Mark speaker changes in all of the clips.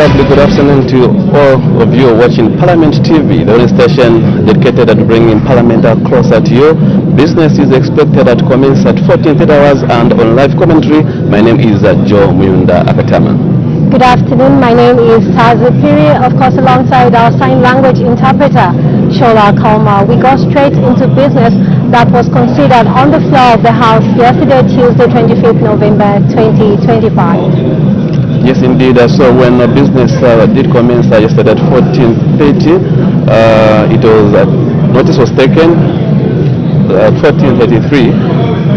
Speaker 1: lovely good afternoon to all of you watching Parliament TV, the only station dedicated to bringing Parliament closer to you. Business is expected to commence at 14:30 hours and on live commentary. My name is Joe Muyunda Akatama.
Speaker 2: Good afternoon, my name is Tazu Piri, of course alongside our sign language interpreter, Shola Kauma. We go straight into business that was considered on the floor of the House yesterday, Tuesday, 25th November 2025.
Speaker 1: Yes, indeed. So when business did commence yesterday at 14:30, it was notice was taken at 14:33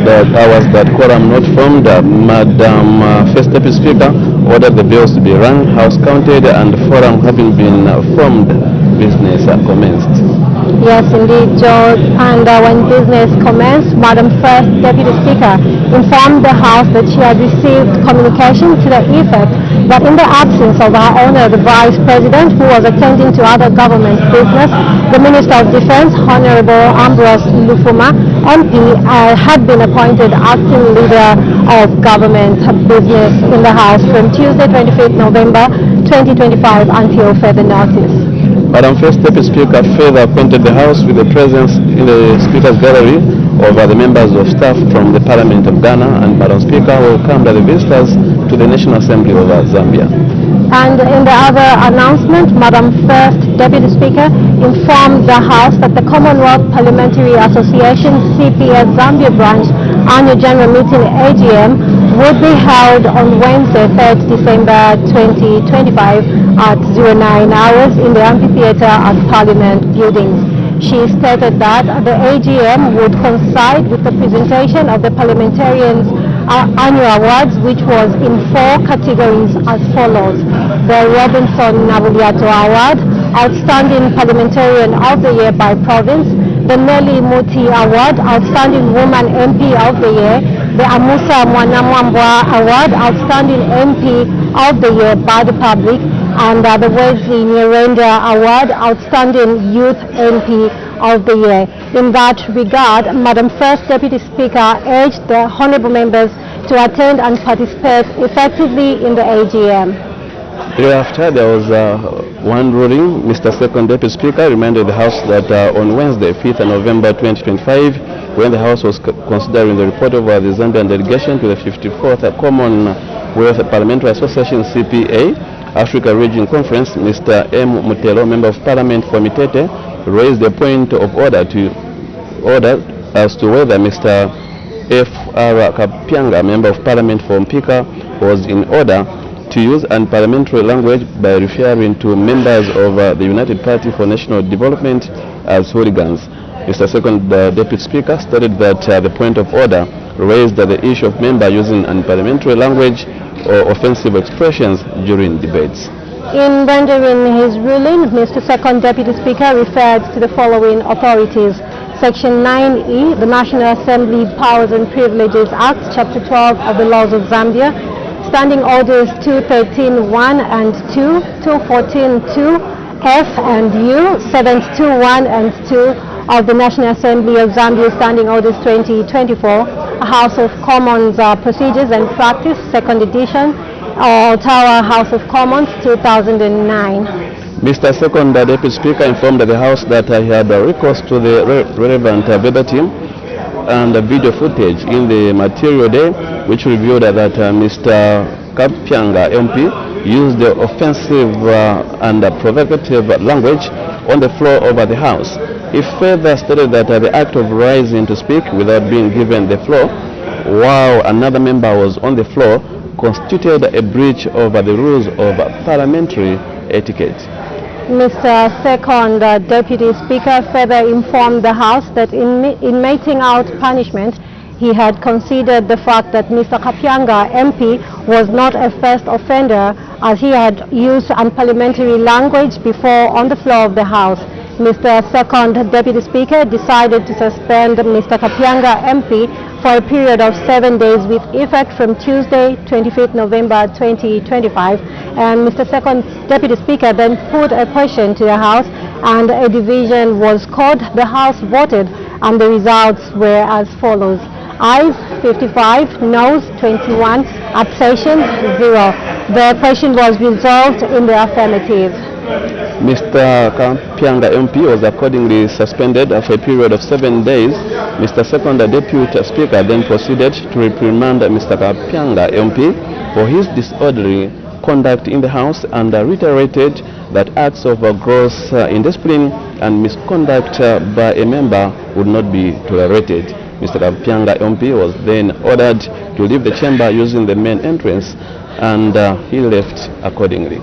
Speaker 1: that hours that quorum not formed. Madam First Deputy Speaker ordered the bills to be run, House counted, and forum having been formed, business commenced.
Speaker 2: Yes, indeed, George. And when business commenced, Madam First Deputy Speaker informed the House that she had received communication to the effect that in the absence of our Honour, the Vice President, who was attending to other government business, the Minister of Defence, Honourable Ambrose Lufuma, MP, had been appointed acting leader of government business in the House from Tuesday, 25th November 2025 until further notice.
Speaker 1: Madam First Deputy Speaker further acquainted the House with the presence in the Speaker's gallery of the members of staff from the Parliament of Ghana, and Madam Speaker welcomed the visitors to the National Assembly of Zambia.
Speaker 2: And in the other announcement, Madam First Deputy Speaker informed the House that the Commonwealth Parliamentary Association CPS Zambia branch annual general meeting AGM would be held on Wednesday, 3rd December 2025 at 09 hours in the amphitheatre at Parliament buildings. She stated that the AGM would coincide with the presentation of the parliamentarians' annual awards, which was in 4 categories as follows: the Robinson Nabuliato Award, Outstanding Parliamentarian of the Year by Province; the Nelly Muti Award, Outstanding Woman MP of the Year; the Amusa Mwanamwambwa Award, Outstanding MP of the Year by the Public; and the Wezi Nyerenda Award, Outstanding Youth MP of the Year. In that regard, Madam First Deputy Speaker urged the honourable members to attend and participate effectively in the AGM.
Speaker 1: Thereafter, there was one ruling. Mr. Second Deputy Speaker reminded the House that on Wednesday, 5th November 2025, when the House was considering the report of the Zambian delegation to the 54th Commonwealth Parliamentary Association CPA Africa Region Conference, Mr. M. Mutelo, Member of Parliament for Mitete, raised a point of order as to whether Mr. F.R. Kapyanga, Member of Parliament for Mpika, was in order to use unparliamentary language by referring to members of the United Party for National Development as hooligans. Mr. Second Deputy Speaker stated that the point of order raised the issue of member using unparliamentary language or offensive expressions during debates.
Speaker 2: In rendering his ruling, Mr. Second Deputy Speaker referred to the following authorities: Section 9E, the National Assembly Powers and Privileges Act, Chapter 12 of the Laws of Zambia, Standing Orders 213.1 and 2, 214.2, F and U, 721 and 2 of the National Assembly of Zambia Standing Orders 2024, House of Commons Procedures and Practice, 2nd edition, Ottawa House of Commons, 2009.
Speaker 1: Mr. Second Deputy Speaker informed the House that he had recourse to the relevant verbatim and video footage in the material day, which revealed that Mr. Kapyanga MP used the offensive and provocative language on the floor of the House. He further stated that the act of rising to speak without being given the floor while another member was on the floor constituted a breach of the rules of parliamentary etiquette.
Speaker 2: Mr. Second Deputy Speaker further informed the House that in meting out punishment, he had considered the fact that Mr. Kapyanga MP was not a first offender, as he had used unparliamentary language before on the floor of the House. Mr. Second Deputy Speaker decided to suspend Mr. Kapyanga MP for a period of 7 days with effect from Tuesday, 25th November 2025. And Mr. Second Deputy Speaker then put a question to the House, and a division was called. The House voted, and the results were as follows: Ayes 55, Noes 21, Abstentions? 0. The question was resolved in the affirmative.
Speaker 1: Mr. Kapyanga MP was accordingly suspended for a period of 7 days. Mr. Second Deputy Speaker then proceeded to reprimand Mr. Kapyanga MP for his disorderly conduct in the House and reiterated that acts of gross indiscipline and misconduct by a member would not be tolerated. Mr. Kapyanga MP was then ordered to leave the chamber using the main entrance, and he left accordingly.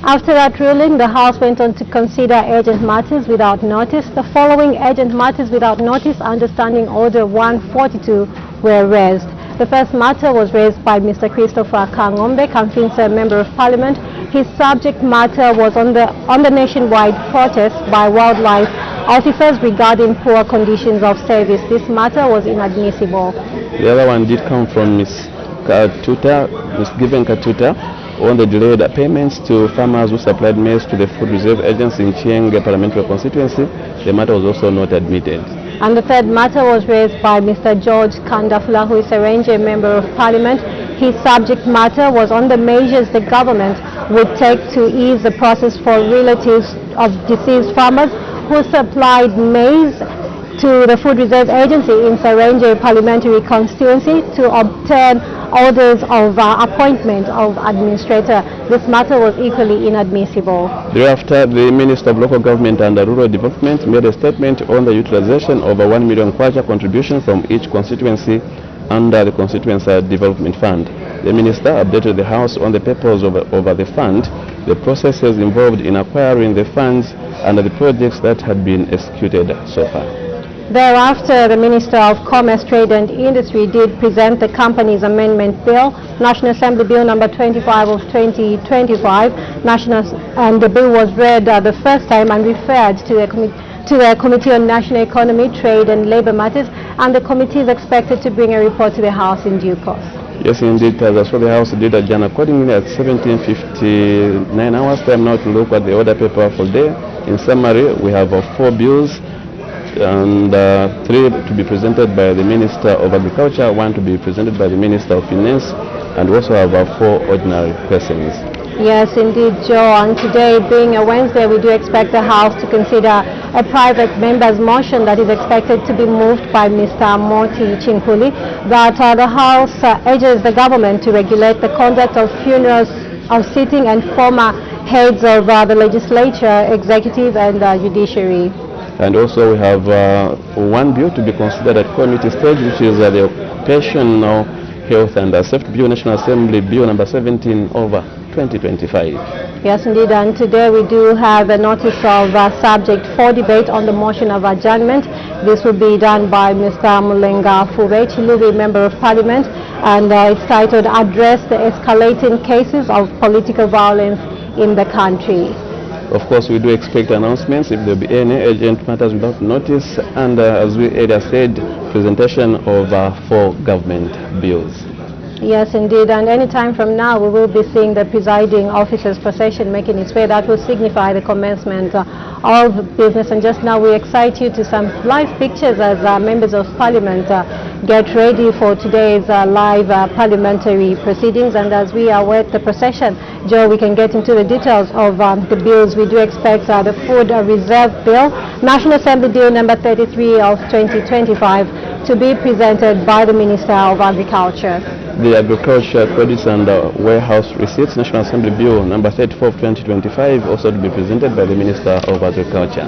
Speaker 2: After that ruling, the House went on to consider urgent matters without notice. The following urgent matters without notice under Standing Order 142 were raised. The first matter was raised by Mr. Christopher Kangombe, Kamfinsa Member of Parliament. His subject matter was on the nationwide protest by wildlife officers regarding poor conditions of service. This matter was inadmissible.
Speaker 1: The other one did come from Ms. Katuta, Ms. Given Katuta, on the delayed payments to farmers who supplied maize to the Food Reserve Agency in Chienge Parliamentary constituency. The matter was also not admitted.
Speaker 2: And the third matter was raised by Mr. George Kandafula, who is a Ranger Member of Parliament. His subject matter was on the measures the government would take to ease the process for relatives of deceased farmers who supplied maize to the Food Reserve Agency in Sarenje Parliamentary constituency to obtain orders of appointment of administrator. This matter was equally inadmissible.
Speaker 1: Thereafter, the Minister of Local Government and Rural Development made a statement on the utilization of a 1 million kwacha contribution from each constituency under the Constituency Development Fund. The Minister updated the House on the purpose of the fund, the processes involved in acquiring the funds, and the projects that had been executed so far.
Speaker 2: Thereafter, the Minister of Commerce, Trade and Industry did present the Companies Amendment Bill, National Assembly Bill number 25 of 2025. And the bill was read the first time and referred to the Committee on National Economy, Trade and Labour Matters, and the committee is expected to bring a report to the House in due course.
Speaker 1: Yes, indeed. That's what the House did adjourn accordingly at 17:59 hours. Time now to look at the order paper for the day. In summary, we have 4 bills, and 3 to be presented by the Minister of Agriculture, 1 to be presented by the Minister of Finance, and we also have 4 ordinary questions.
Speaker 2: Yes, indeed, Joe. And today, being a Wednesday, we do expect the House to consider a private member's motion that is expected to be moved by Mr. Moti Chinkuli, that the House urges the government to regulate the conduct of funerals of sitting and former heads of the legislature, executive and judiciary.
Speaker 1: And also we have 1 bill to be considered at committee stage, which is the Occupational Health and Safety Bill, National Assembly Bill number 17 over 2025.
Speaker 2: Yes, indeed, and today we do have a notice of subject for debate on the motion of adjournment. This will be done by Mr. Mulenga Fube, Chiluvi Member of Parliament, and it's titled Address the Escalating Cases of Political Violence in the Country.
Speaker 1: Of course, we do expect announcements if there will be any urgent matters without notice, and as we earlier said, presentation of 4 government bills.
Speaker 2: Yes, indeed, and any time from now we will be seeing the presiding officer's procession making its way. That will signify the commencement of business, and just now we excite you to some live pictures as members of Parliament get ready for today's live parliamentary proceedings. And as we await the procession, Joe, we can get into the details of the bills. We do expect the Food Reserve Bill, National Assembly Bill number 33 of 2025, to be presented by the Minister of Agriculture.
Speaker 1: The Agriculture Credits and Warehouse Receipts, National Assembly Bill number 34 of 2025, also to be presented by the Minister of Agriculture.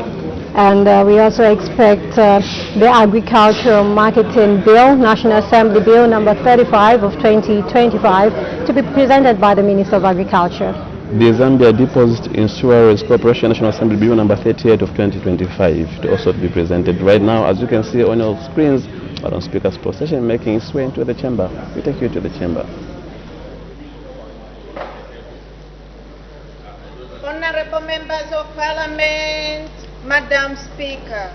Speaker 2: And we also expect the Agricultural Marketing Bill, National Assembly Bill number 35 of 2025, to be presented by the Minister of Agriculture.
Speaker 1: The Zambia Deposit Insurance Corporation, National Assembly Bill number 38 of 2025, to also be presented right now, as you can see on your screens. Madam Speaker's procession making its way into the chamber. We take you to the chamber.
Speaker 3: Honorable Members of Parliament, Madam Speaker.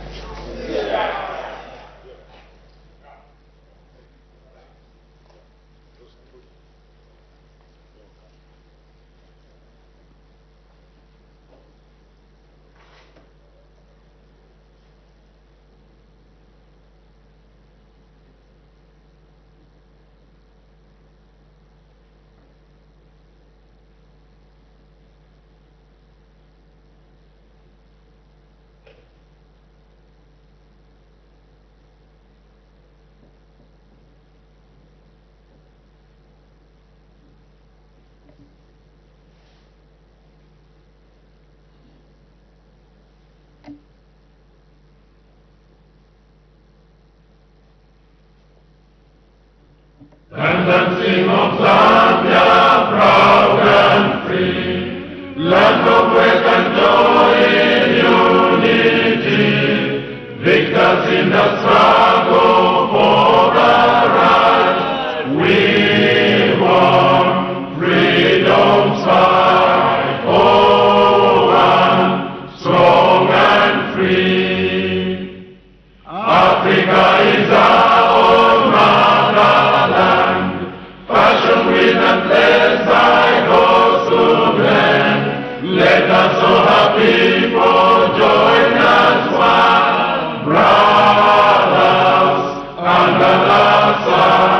Speaker 4: And then sing of Zambia, proud and free, land of wealth and joy in unity, victors in the struggle for the right. We want freedom's fight, oh, one, strong and free. Africa is our own motherland, fashioned with and blessed by those who blend. Let us all our people join as one, brothers under the sun,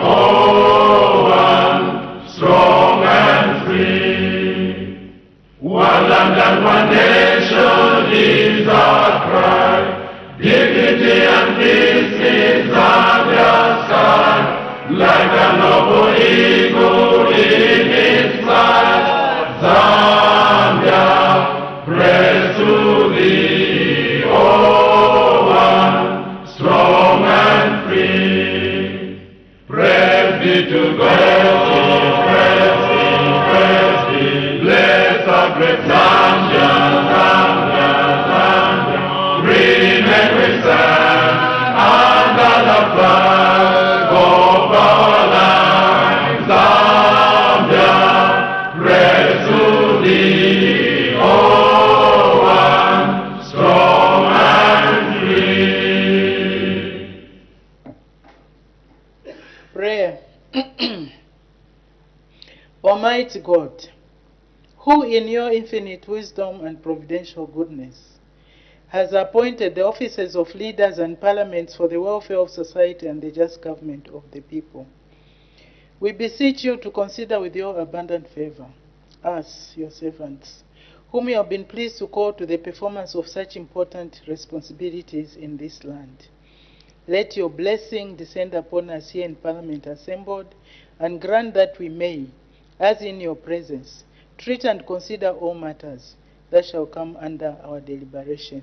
Speaker 4: oh, one, strong and free. One land and one nation is our cry. Dignity and peace in Zambia's sky, like a noble eagle in its flight. Zambia, praise to thee, oh, one, strong and free. Praise be to God, praise be, bless our great Zambia, Zambia, Zambia. Green and we stand under the flag of our land. Zambia, praise to thee, oh, one, strong and free.
Speaker 5: Prayer. Almighty God, who in your infinite wisdom and providential goodness has appointed the offices of leaders and parliaments for the welfare of society and the just government of the people, we beseech you to consider with your abundant favor us, your servants, whom you have been pleased to call to the performance of such important responsibilities in this land. Let your blessing descend upon us here in Parliament assembled, and grant that we may, as in your presence, treat and consider all matters that shall come under our deliberation,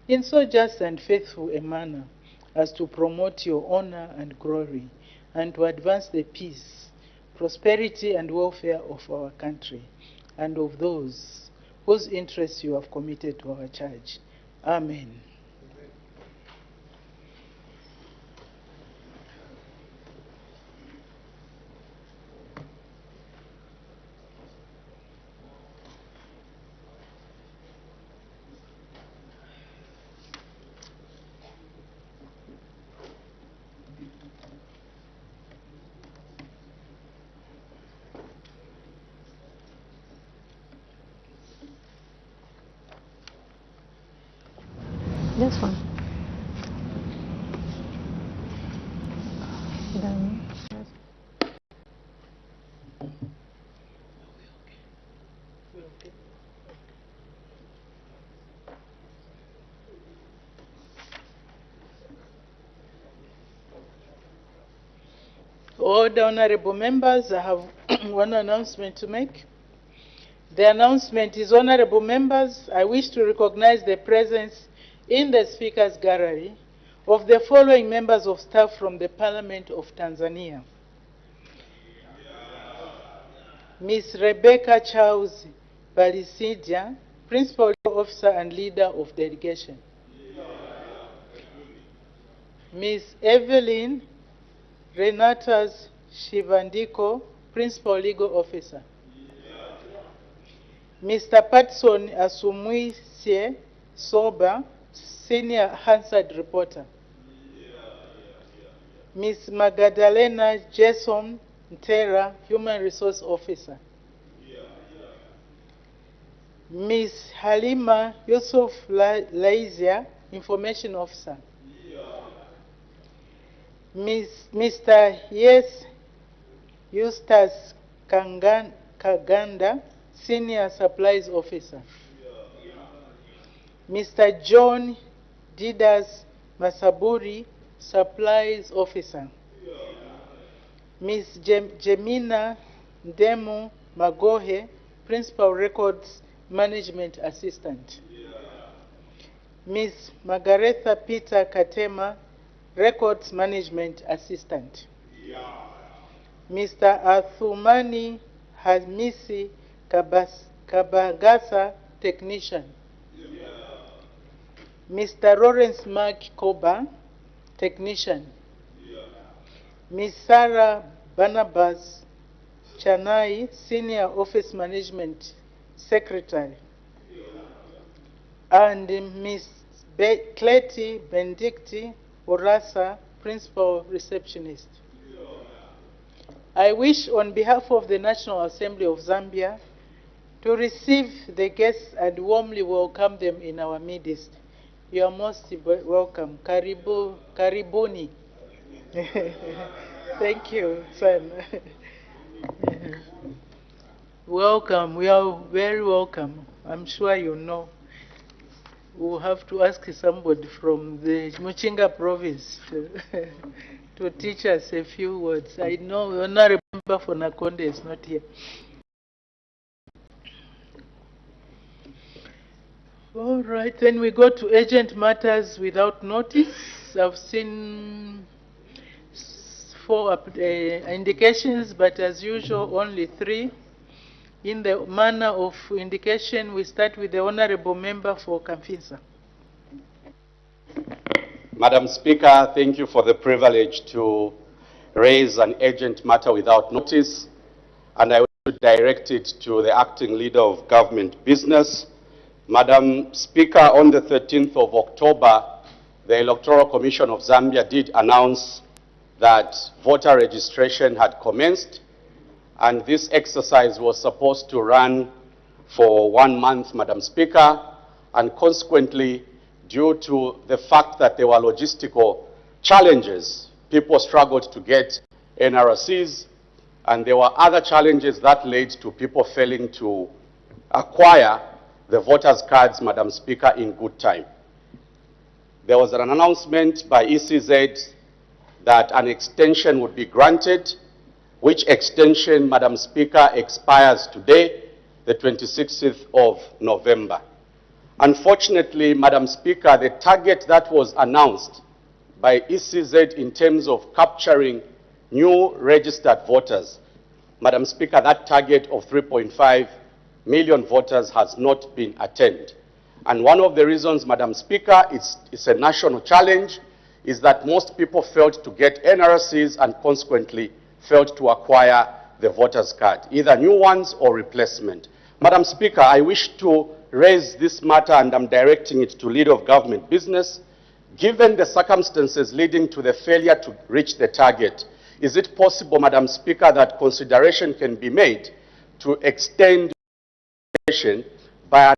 Speaker 5: in so just and faithful a manner as to promote your honor and glory, and to advance the peace, prosperity, and welfare of our country, and of those whose interests you have committed to our charge. Amen.
Speaker 2: This one. Then,
Speaker 5: All the honorable members, I have one announcement to make. The announcement is, honorable members, I wish to recognize the presence in the Speaker's Gallery of the following members of staff from the Parliament of Tanzania. Ms. Rebecca Charles Balisidia, Principal Officer and Leader of Delegation. Ms. Evelyn Renatas Shivandiko, Principal Legal Officer. Mr. Patson Asumwisie Soba, Senior Hansard Reporter. Ms. Magdalena Jason Ntera, Human Resource Officer. Ms. Halima Yusuf Laizia, Information Officer. Mr. Yes Eustace Kaganda, Senior Supplies Officer. Mr. John Didas Masaburi, Supplies Officer. Ms. Jemina Ndemu Magohe, Principal Records Management Assistant. Ms. Margaretha Peter Katema, Records Management Assistant. Mr. Athumani Hamisi Kabagasa, technician. Mr. Lawrence Mark Koba, technician. Ms. Sarah Barnabas Chanai, Senior Office Management Secretary. And Ms. Cleti Benedicti Orasa, Principal Receptionist. I wish on behalf of the National Assembly of Zambia to receive the guests and warmly welcome them in our midst. You are most welcome. Karibuni. Thank you, son. Welcome. We are very welcome. I'm sure you know. We'll have to ask somebody from the Muchinga province to teach us a few words. I know Honorable Member for Nakonde is not here. All right, then we go to urgent matters without notice. I've seen 4 indications, but as usual, only 3. In the manner of indication, we start with the Honorable Member for Kamfinsa.
Speaker 6: Madam Speaker, thank you for the privilege to raise an urgent matter without notice, and I wish to direct it to the Acting Leader of Government Business. Madam Speaker, on the 13th of October, the Electoral Commission of Zambia did announce that voter registration had commenced, and this exercise was supposed to run for 1 month, Madam Speaker, and consequently, due to the fact that there were logistical challenges, people struggled to get NRCs, and there were other challenges that led to people failing to acquire the voters' cards, Madam Speaker, in good time. There was an announcement by ECZ that an extension would be granted, which extension, Madam Speaker, expires today, the 26th of November. Unfortunately, Madam Speaker, the target that was announced by ECZ in terms of capturing new registered voters, Madam Speaker, that target of 3.5 million voters has not been attained. And one of the reasons, Madam Speaker, it's a national challenge, is that most people failed to get NRCs and consequently failed to acquire the voters' card, either new ones or replacement. Madam Speaker, I wish to raise this matter, and I'm directing it to Leader of Government Business. Given the circumstances leading to the failure to reach the target, is it possible, Madam Speaker, that consideration can be made to extend by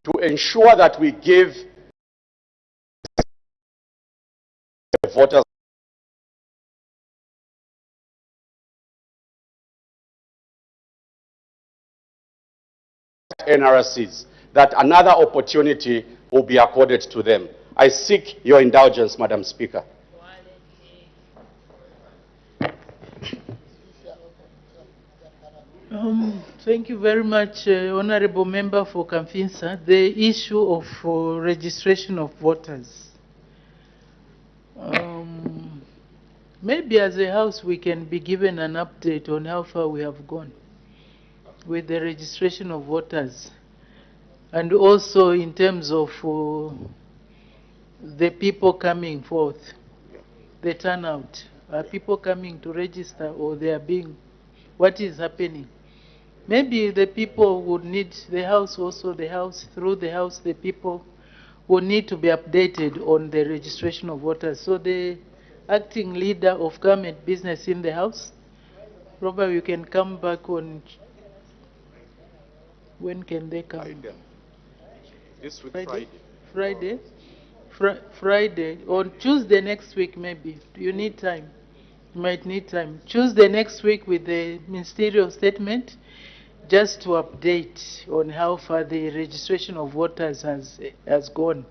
Speaker 6: to ensure that we give the voters NRCs, that another opportunity will be accorded to them. I seek your indulgence, Madam Speaker.
Speaker 5: Thank you very much, Honorable Member for Kamfinsa. The issue of registration of voters. Maybe as a House we can be given an update on how far we have gone with the registration of voters, and also in terms of the people coming forth, the turnout. Are people coming to register, or they are being, what is happening? Maybe the people would need the House also, the House, through the House, the people would need to be updated on the registration of voters. So the Acting Leader of Government Business in the House, probably you can come back on, when can they come?
Speaker 6: Friday. This week,
Speaker 5: Friday? Friday, or Tuesday next week maybe. You need time. You might need time. Tuesday next week with the ministerial statement, just to update on how far the registration of voters has gone.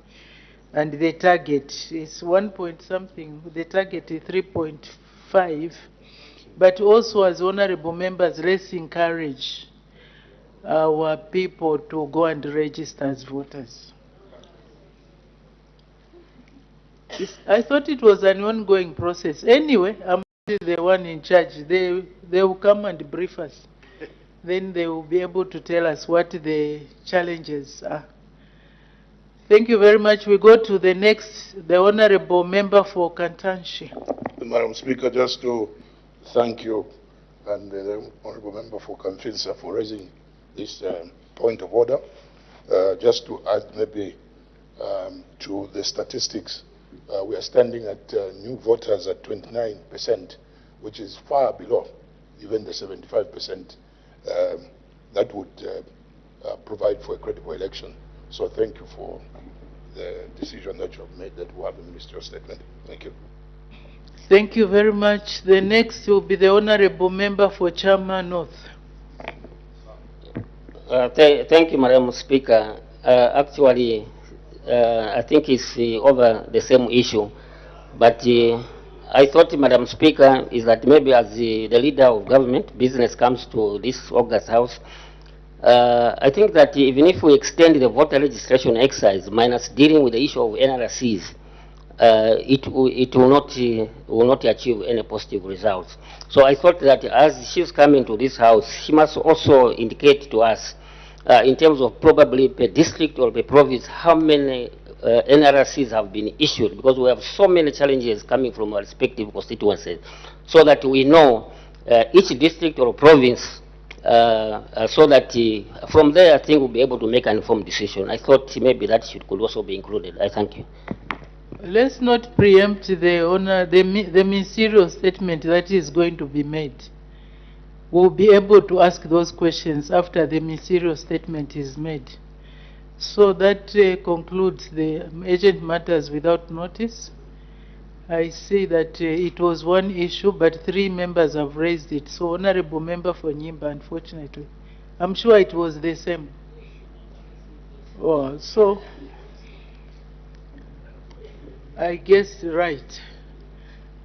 Speaker 5: And the target is 1 point something, the target is 3.5. But also, as honorable members, let's encourage our people to go and register as voters. I thought it was an ongoing process. Anyway, the one in charge. They will come and brief us. Then they will be able to tell us what the challenges are. Thank you very much. We go to the next, the Honorable Member for Kantanshi.
Speaker 7: Madam Speaker, just to thank you and the Honorable Member for Kanfinsa for raising this point of order. Just to add maybe to the statistics, we are standing at new voters at 29%, which is far below even the 75% that would provide for a credible election. So thank you for the decision that you have made that we have a ministerial statement. Thank you.
Speaker 5: Thank you very much. The next will be the Honorable Member for Chama North.
Speaker 8: Thank you, Madam Speaker. Actually, I think it's over the same issue, but I thought, Madam Speaker, is that maybe as the leader of government, business comes to this August House, I think that even if we extend the voter registration exercise minus dealing with the issue of NRCs, it will not achieve any positive results. So I thought that as she's coming to this house, she must also indicate to us, in terms of probably per district or per province, how many NRCs have been issued, because we have so many challenges coming from our respective constituencies, so that we know each district or province, so that from there I think we'll be able to make an informed decision. I thought maybe that could also be included. I thank you.
Speaker 5: Let's not preempt the ministerial statement that is going to be made. We'll be able to ask those questions after the ministerial statement is made. So that concludes the urgent matters without notice. I see that it was one issue, but 3 members have raised it. So, Honorable Member for Nyimba, unfortunately. I'm sure it was the same. Oh, so, I guess right.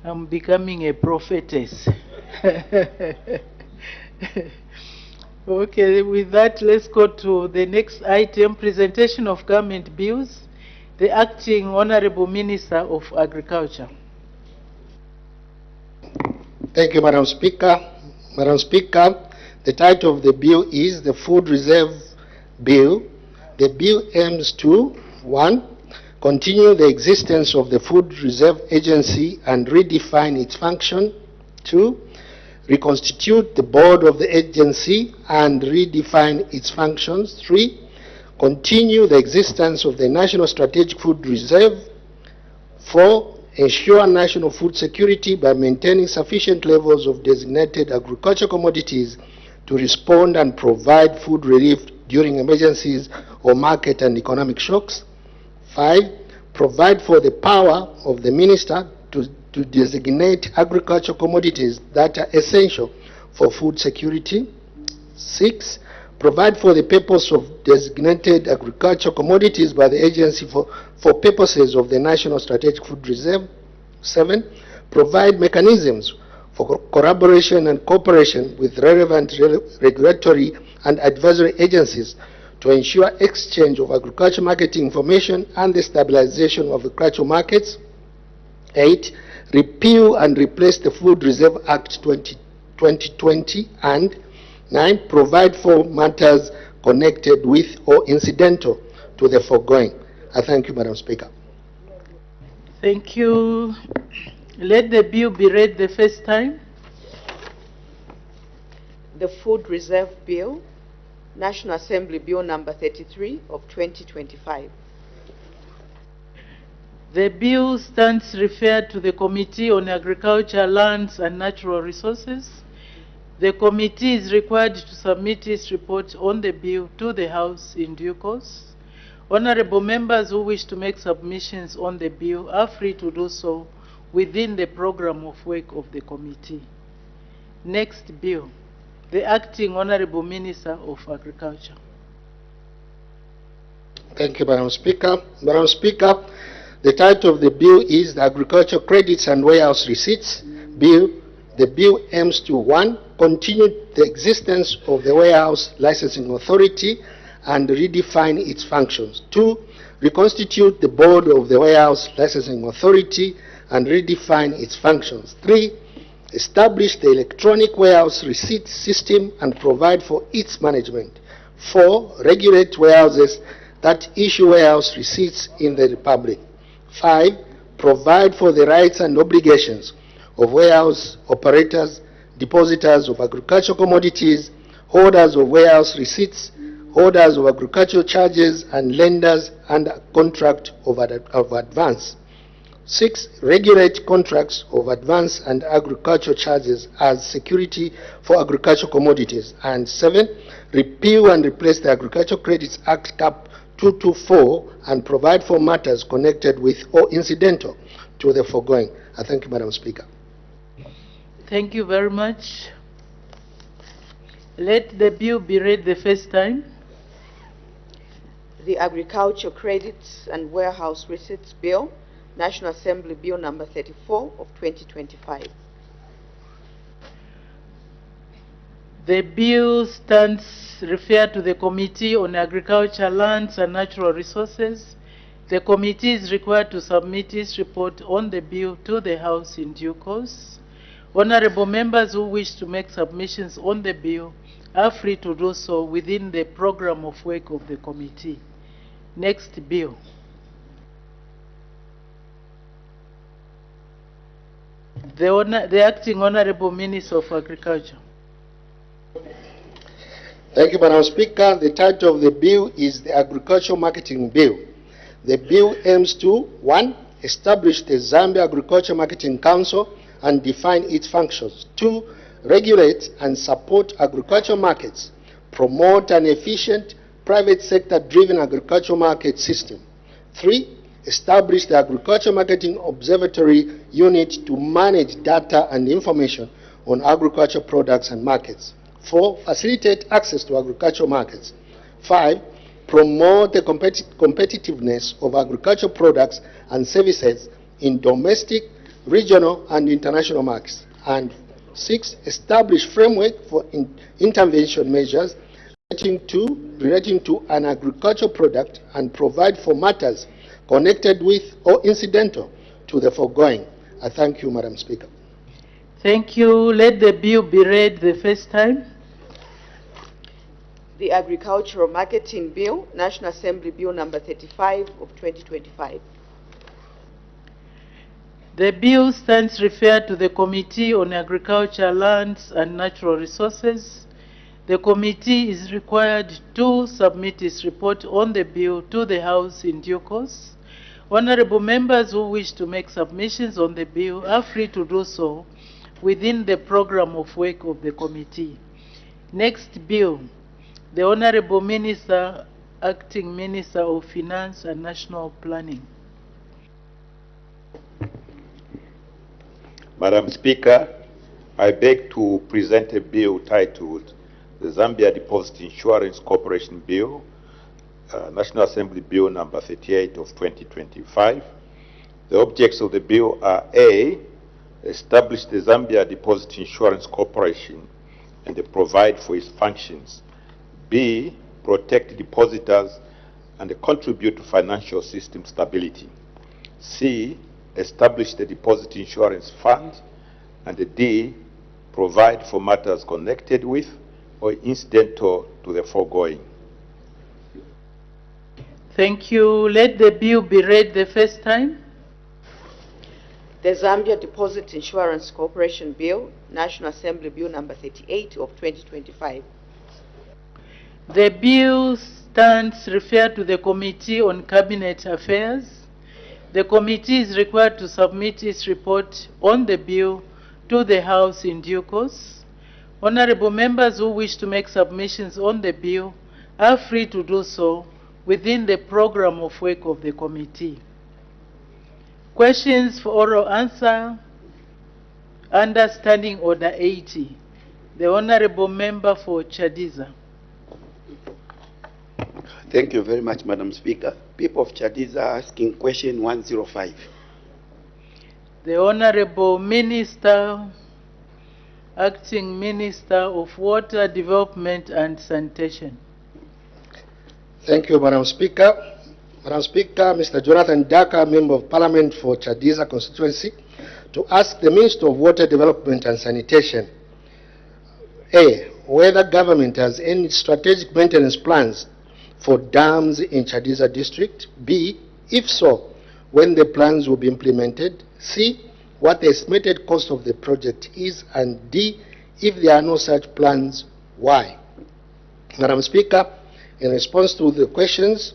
Speaker 5: I'm becoming a prophetess. Okay, with that, let's go to the next item, presentation of government bills. The Acting Honorable Minister of Agriculture.
Speaker 9: Thank you, Madam Speaker. Madam Speaker, the title of the bill is the Food Reserve Bill. The bill aims to, 1, continue the existence of the Food Reserve Agency and redefine its function. 2, reconstitute the board of the agency and redefine its functions. 3, continue the existence of the National Strategic Food Reserve. 4, ensure national food security by maintaining sufficient levels of designated agricultural commodities to respond and provide food relief during emergencies or market and economic shocks. 5, provide for the power of the minister to designate agricultural commodities that are essential for food security. 6, provide for the purpose of designated agricultural commodities by the agency for purposes of the National Strategic Food Reserve. 7, provide mechanisms for collaboration and cooperation with relevant regulatory and advisory agencies to ensure exchange of agricultural marketing information and the stabilization of agricultural markets. 8, repeal and replace the Food Reserve Act 2020. And 9, provide for matters connected with or incidental to the foregoing. I thank you, Madam Speaker.
Speaker 5: Thank you. Let the bill be read the first time.
Speaker 10: The Food Reserve Bill, National Assembly Bill number 33 of 2025.
Speaker 5: The bill stands referred to the Committee on Agriculture, Lands and Natural Resources. The committee is required to submit its report on the bill to the House in due course. Honorable members who wish to make submissions on the bill are free to do so within the program of work of the committee. Next bill, the Acting Honorable Minister of Agriculture.
Speaker 9: Thank you, Madam Speaker. Madam Speaker, the title of the bill is the Agricultural Credits and Warehouse Receipts Bill. The bill aims to, 1, continue the existence of the Warehouse Licensing Authority and redefine its functions. 2, reconstitute the board of the Warehouse Licensing Authority and redefine its functions. 3, establish the electronic warehouse receipt system and provide for its management. 4. Regulate warehouses that issue warehouse receipts in the Republic. 5. Provide for the rights and obligations of warehouse operators, depositors of agricultural commodities, holders of warehouse receipts, holders of agricultural charges, and lenders under contract of advance. 6. Regulate contracts of advance and agricultural charges as security for agricultural commodities. And 7. Repeal and replace the Agricultural Credits Act Cap 224 and provide for matters connected with or incidental to the foregoing. I thank you, Madam Speaker.
Speaker 5: Thank you very much. Let the bill be read the first time.
Speaker 10: The Agricultural Credits and Warehouse Receipts Bill, National Assembly Bill number 34 of 2025.
Speaker 5: The bill stands referred to the Committee on Agriculture, Lands and Natural Resources. The committee is required to submit its report on the bill to the House in due course. Honorable members who wish to make submissions on the bill are free to do so within the program of work of the committee. Next bill. The Acting Honorable Minister of Agriculture.
Speaker 9: Thank you, Madam Speaker. The title of the bill is the Agricultural Marketing Bill. The bill aims to 1. Establish the Zambia Agriculture Marketing Council and define its functions. 2. Regulate and support agricultural markets. Promote an efficient private sector-driven agricultural market system. 3. Establish the Agriculture Marketing Observatory Unit to manage data and information on agricultural products and markets. 4. Facilitate access to agricultural markets. 5. Promote the competitiveness of agricultural products and services in domestic, regional, and international markets. And 6. Establish framework for intervention measures relating to an agricultural product and provide for matters connected with or incidental to the foregoing. I thank you, Madam Speaker.
Speaker 5: Thank you. Let the bill be read the first time.
Speaker 10: The Agricultural Marketing Bill, National Assembly Bill number 35 of 2025.
Speaker 5: The bill stands referred to the Committee on Agriculture, Lands and Natural Resources. The committee is required to submit its report on the bill to the House in due course. Honorable members who wish to make submissions on the bill are free to do so within the program of work of the committee. Next bill, the Honorable Minister, Acting Minister of Finance and National Planning.
Speaker 11: Madam Speaker, I beg to present a bill titled the Zambia Deposit Insurance Corporation Bill, National Assembly Bill number 38 of 2025. The objects of the bill are A. Establish the Zambia Deposit Insurance Corporation and provide for its functions. B. Protect depositors and contribute to financial system stability. C. Establish the Deposit Insurance Fund. And D. Provide for matters connected with or incidental to the foregoing.
Speaker 5: Thank you. Let the bill be read the first time.
Speaker 10: The Zambia Deposit Insurance Corporation Bill, National Assembly Bill number 38 of 2025.
Speaker 5: The bill stands referred to the Committee on Cabinet Affairs. The committee is required to submit its report on the bill to the House in due course. Honorable members who wish to make submissions on the bill are free to do so within the program of work of the committee. Questions for oral answer under Standing Order 80. The Honorable Member for Chadiza.
Speaker 12: Thank you very much, Madam Speaker. People of Chadiza are asking question 105.
Speaker 5: The Honorable Minister, Acting Minister of Water Development and Sanitation.
Speaker 9: Thank you, Madam Speaker. Madam Speaker, Mr. Jonathan Daka, Member of Parliament for Chadiza constituency, to ask the Minister of Water Development and Sanitation, A, whether government has any strategic maintenance plans for dams in Chadiza district, B, if so, when the plans will be implemented, C, what the estimated cost of the project is, and D, if there are no such plans, why? Madam Speaker, in response to the questions,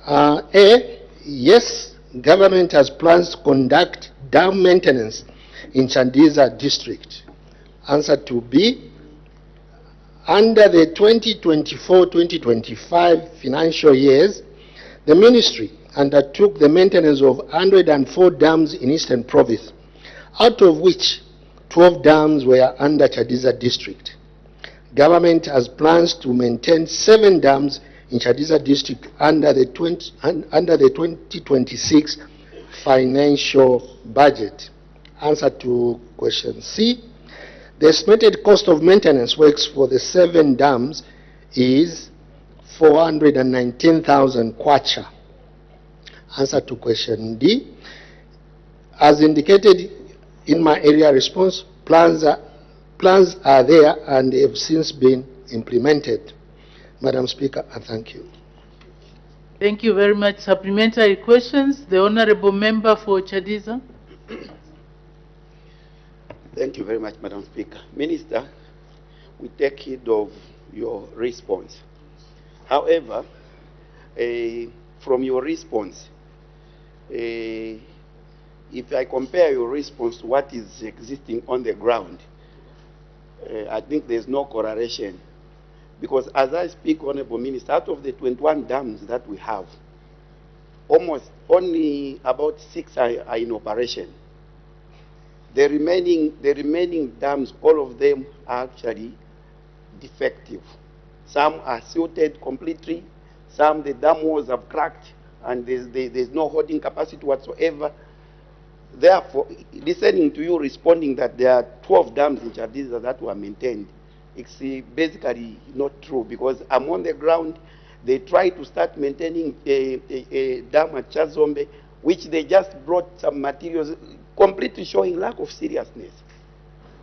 Speaker 9: A, yes, government has plans to conduct dam maintenance in Chadiza district. Answer to B, under the 2024-2025 financial years, the ministry undertook the maintenance of 104 dams in Eastern Province, out of which 12 dams were under Chadiza district. Government has plans to maintain 7 dams in Chadiza district under the 2026 financial budget. Answer to question C. The estimated cost of maintenance works for the 7 dams is 419,000 kwacha. Answer to question D. As indicated in my area response, plans are there and have since been implemented. Madam Speaker, I thank you.
Speaker 5: Thank you very much. Supplementary questions. The Honorable Member for Chadiza.
Speaker 12: Thank you very much, Madam Speaker. Minister, we take heed of your response. However, from your response, if I compare your response to what is existing on the ground, I think there's no correlation. Because as I speak, Honorable Minister, out of the 21 dams that we have, almost only about 6 are in operation. The remaining dams, all of them are actually defective. Some are silted completely, some the dam walls have cracked, and there's no holding capacity whatsoever. Therefore, listening to you responding that there are 12 dams in Chadiza that were maintained, it's basically not true, because I'm on the ground. They try to start maintaining a dam at Chazombe, which they just brought some materials, completely showing lack of seriousness.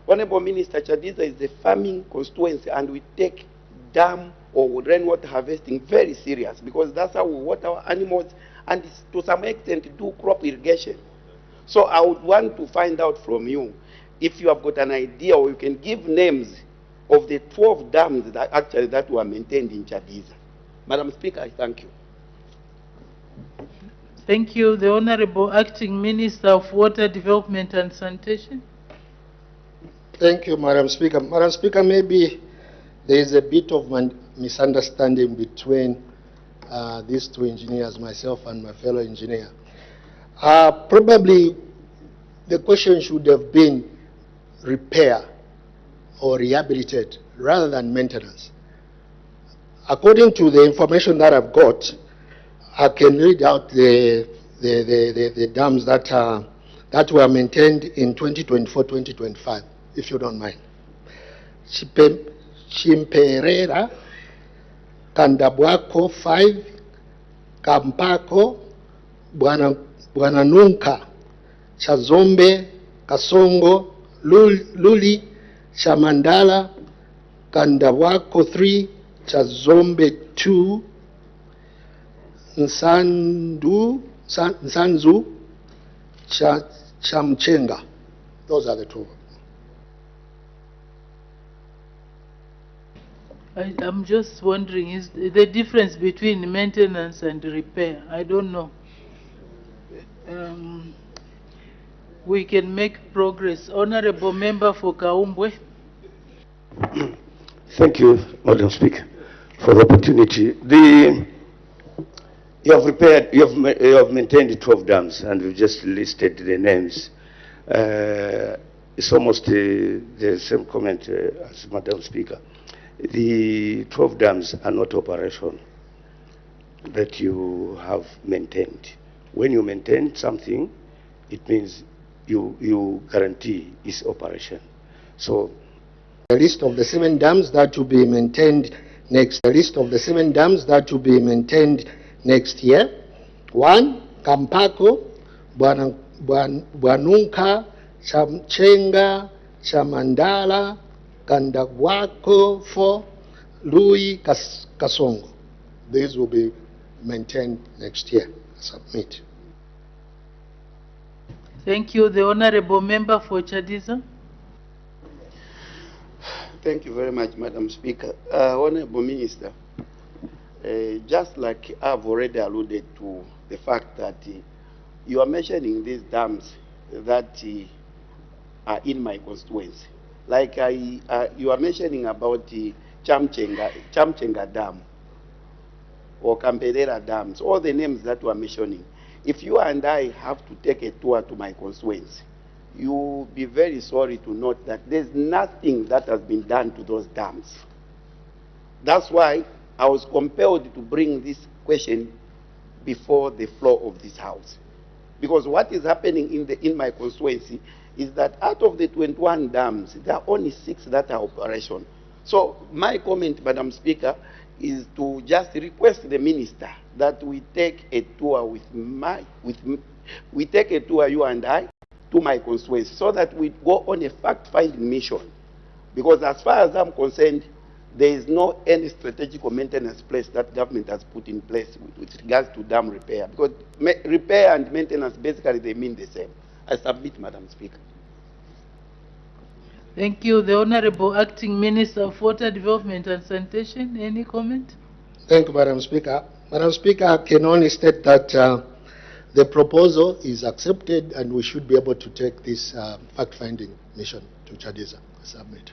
Speaker 12: Honorable Minister, Chadiza is the farming constituency, and we take dam or rainwater harvesting very serious, because that's how we water our animals and to some extent do crop irrigation. So I would want to find out from you if you have got an idea, or you can give names of the 12 dams that were maintained in Chadiza. Madam Speaker, I thank you.
Speaker 5: Thank you. The Honorable Acting Minister of Water Development and Sanitation.
Speaker 9: Thank you, Madam Speaker. Madam Speaker, maybe there is a bit of misunderstanding between these two engineers, myself and my fellow engineer. Probably the question should have been repair or rehabilitate rather than maintenance. According to the information that I've got, I can read out the dams that were maintained in 2024-2025, if you don't mind. Chimperera, Kandabwako 5, Kampako, Bwananunka, Chazombe, Kasongo, Luli, Chamandala, Kandabwako 3, Chazombe 2, Nsanzu, Chamchenga. Those are the 2.
Speaker 5: I'm just wondering, is the difference between maintenance and repair? I don't know. We can make progress. Honorable Member for Kaumbwe.
Speaker 13: Thank you, Madam Speaker, for the opportunity. You have maintained 12 dams, and you just listed the names. It's almost the same comment as Madam Speaker. The 12 dams are not operational that you have maintained. When you maintain something, it means you guarantee its operation. So
Speaker 9: a list of the 7 dams that will be maintained next. A list of the 7 dams that will be maintained next year. 1, Kampako, Bwanunka, Chamchenga, Chamandala, Kandawako 4, Louis Kasongo. These will be maintained next year. Submit.
Speaker 5: Thank you. The Honorable Member for Chadiza.
Speaker 12: Thank you very much, Madam Speaker. Honorable Minister, just like I've already alluded to the fact that you are mentioning these dams that are in my constituency. Like you are mentioning about the Chamchenga Dam or Camperera dams, all the names that you are mentioning. If you and I have to take a tour to my constituency, you will be very sorry to note that there's nothing that has been done to those dams. That's why I was compelled to bring this question before the floor of this House. Because what is happening in my constituency is that out of the 21 dams, there are only 6 that are operational. So my comment, Madam Speaker, is to just request the Minister that we take a tour we take a tour, you and I, to my constituency, so that we go on a fact-finding mission. Because as far as I'm concerned, there is no any strategic maintenance place that government has put in place with regards to dam repair. Because repair and maintenance, basically, they mean the same. I submit, Madam Speaker.
Speaker 5: Thank you. The Honorable Acting Minister of Water Development and Sanitation. Any comment?
Speaker 9: Thank you, Madam Speaker. Madam Speaker, I can only state that the proposal is accepted and we should be able to take this fact-finding mission to Chadiza. Submit.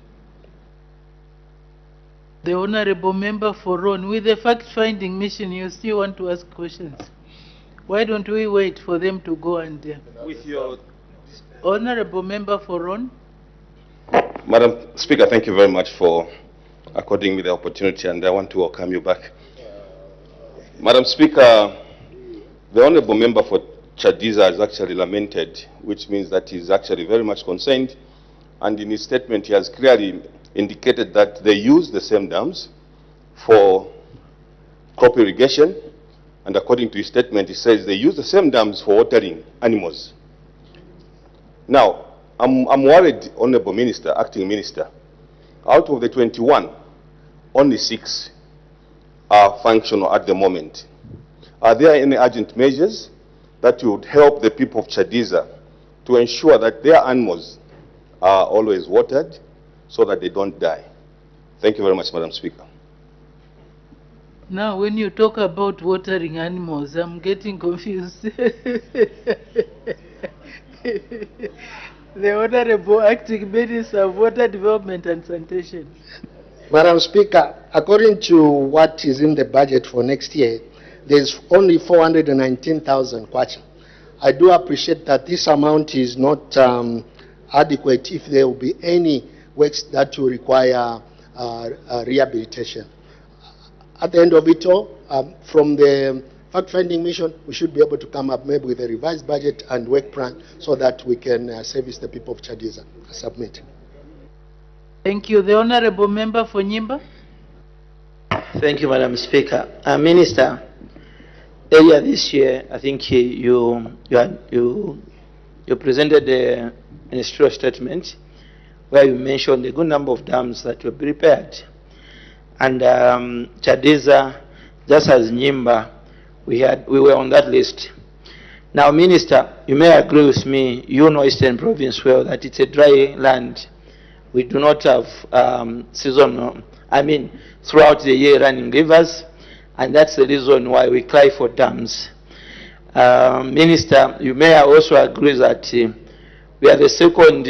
Speaker 5: The Honorable Member for Ron, with the fact-finding mission, you still want to ask questions. Why don't we wait for them to go and...
Speaker 14: With your...
Speaker 5: Honorable Member for Ron.
Speaker 14: Madam Speaker, thank you very much for according me the opportunity, and I want to welcome you back. Madam Speaker, the Honorable Member for Chadiza has actually lamented, which means that he's actually very much concerned, and in his statement he has clearly indicated that they use the same dams for crop irrigation, and according to his statement he says they use the same dams for watering animals. Now, I'm worried, Honorable Minister, Acting Minister, out of the 21, only 6 are functional at the moment. Are there any urgent measures that would help the people of Chadiza to ensure that their animals are always watered so that they don't die? Thank you very much, Madam Speaker.
Speaker 5: Now, when you talk about watering animals, I'm getting confused. The Honorable Acting Minister of Water Development and Sanitation.
Speaker 9: Madam Speaker, according to what is in the budget for next year, there's only 419,000 kwacha. I do appreciate that this amount is not adequate if there will be any works that will require rehabilitation. At the end of it all, from the fact-finding mission, we should be able to come up maybe with a revised budget and work plan so that we can service the people of Chadiza. Submit.
Speaker 5: Thank you. The Honorable Member for Nyimba.
Speaker 15: Thank you, Madam Speaker. Minister, earlier this year, I think you presented a ministerial statement where you mentioned a good number of dams that were repaired. And Chadiza, just as Nyimba, we were on that list. Now, Minister, you may agree with me, you know Eastern Province well, that it's a dry land. We do not have seasonal, throughout the year running rivers, and that's the reason why we cry for dams. Minister, you may also agree that we are the second,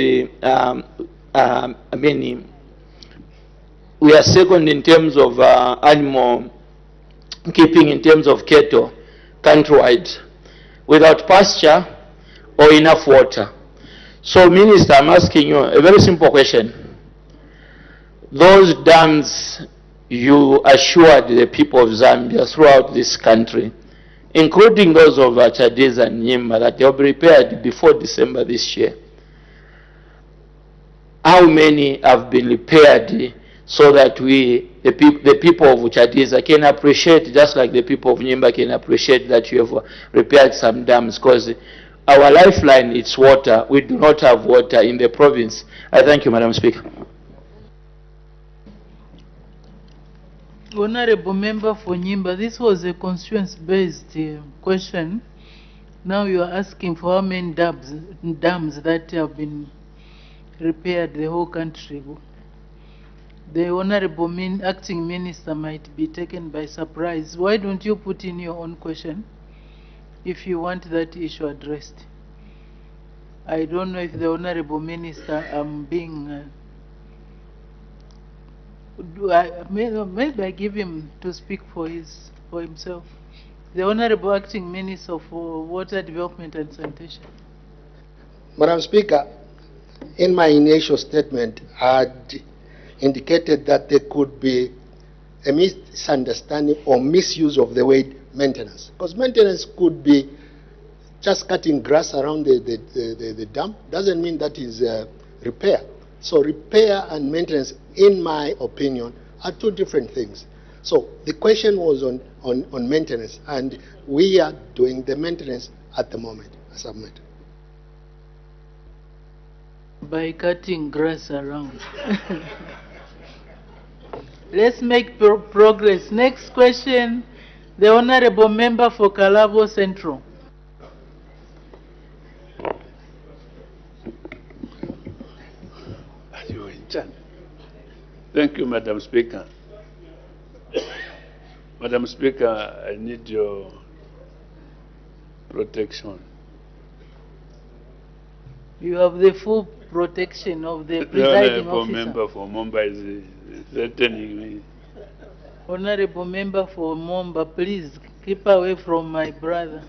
Speaker 15: we are second in terms of animal keeping, in terms of cattle, countrywide, without pasture or enough water. So, Minister, I'm asking you a very simple question. Those dams you assured the people of Zambia throughout this country, including those of Chadiza and Nyimba, that they'll be repaired before December this year. How many have been repaired so that the people of Chadiza can appreciate, just like the people of Nyimba can appreciate that you have repaired some dams? Because our lifeline is water. We do not have water in the province. I thank you, Madam Speaker.
Speaker 5: Honorable Member for Nyimba, this was a constituency-based question. Now you are asking for how many dams that have been repaired the whole country. The Honorable Acting Minister might be taken by surprise. Why don't you put in your own question if you want that issue addressed? I don't know if the Honorable Minister being... maybe I give him to speak for himself. The Honorable Acting Minister for Water Development and Sanitation.
Speaker 9: Madam Speaker, in my initial statement, I had indicated that there could be a misunderstanding or misuse of the word maintenance. Because maintenance could be just cutting grass around the dam. Doesn't mean that is repair. So repair and maintenance, in my opinion, are two different things. So the question was on maintenance, and we are doing the maintenance at the moment, as I've mentioned.
Speaker 5: By cutting grass around. Let's make progress. Next question, the Honorable Member for Kalabo Central.
Speaker 16: Thank you, Madam Speaker. Madam Speaker, I need your protection.
Speaker 5: You have the full protection of the presiding
Speaker 16: Honorable
Speaker 5: officer.
Speaker 16: Member for Momba is threatening me.
Speaker 5: Honorable Member for Momba, please keep away from my brother.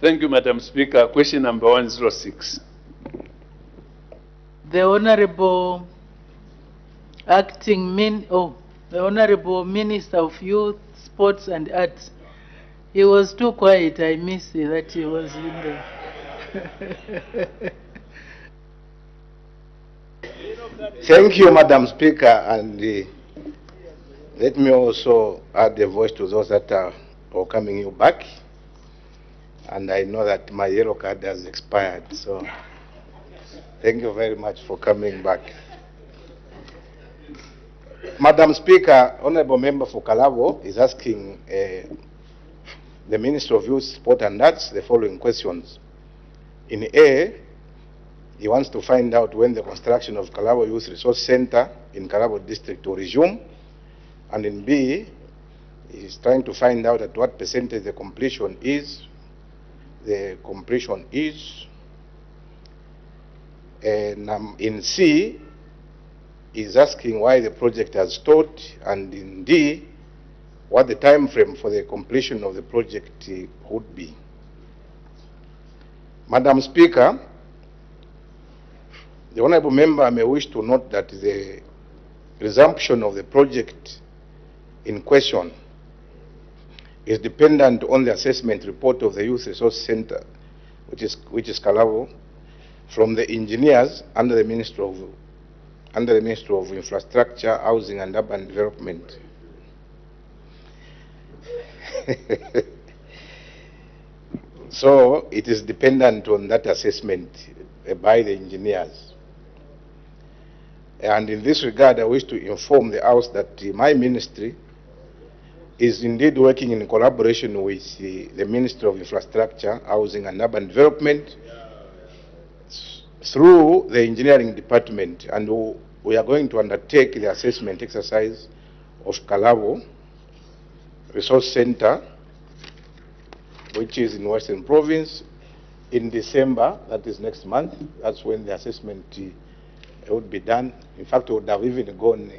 Speaker 16: Thank you, Madam Speaker. Question number 106.
Speaker 5: The Honorable the Honorable Minister of Youth, Sports and Arts. He was too quiet. I missed that he was in there.
Speaker 17: Thank you, Madam Speaker, and let me also add a voice to those that are welcoming you back. And I know that my yellow card has expired, so thank you very much for coming back. Madam Speaker, Honorable Member for Kalabo is asking the Minister of Youth, Sport and Arts the following questions. In A, he wants to find out when the construction of Kalabo Youth Resource Center in Kalabo District will resume. And in B, he's trying to find out at what percentage the completion is. And in C, is asking why the project has stalled, and in D, what the time frame for the completion of the project would be. Madam Speaker, the Honourable Member may wish to note that the resumption of the project in question is dependent on the assessment report of the Youth Resource Center, which is Kalabo, from the engineers under the Ministry of Infrastructure, Housing and Urban Development. So it is dependent on that assessment by the engineers. And in this regard, I wish to inform the House that my ministry is indeed working in collaboration with the Ministry of Infrastructure, Housing and Urban Development through the engineering department, and we are going to undertake the assessment exercise of Kalabo Resource Center, which is in Western Province, in December, that is next month. That's when the assessment would be done. In fact, it would have even gone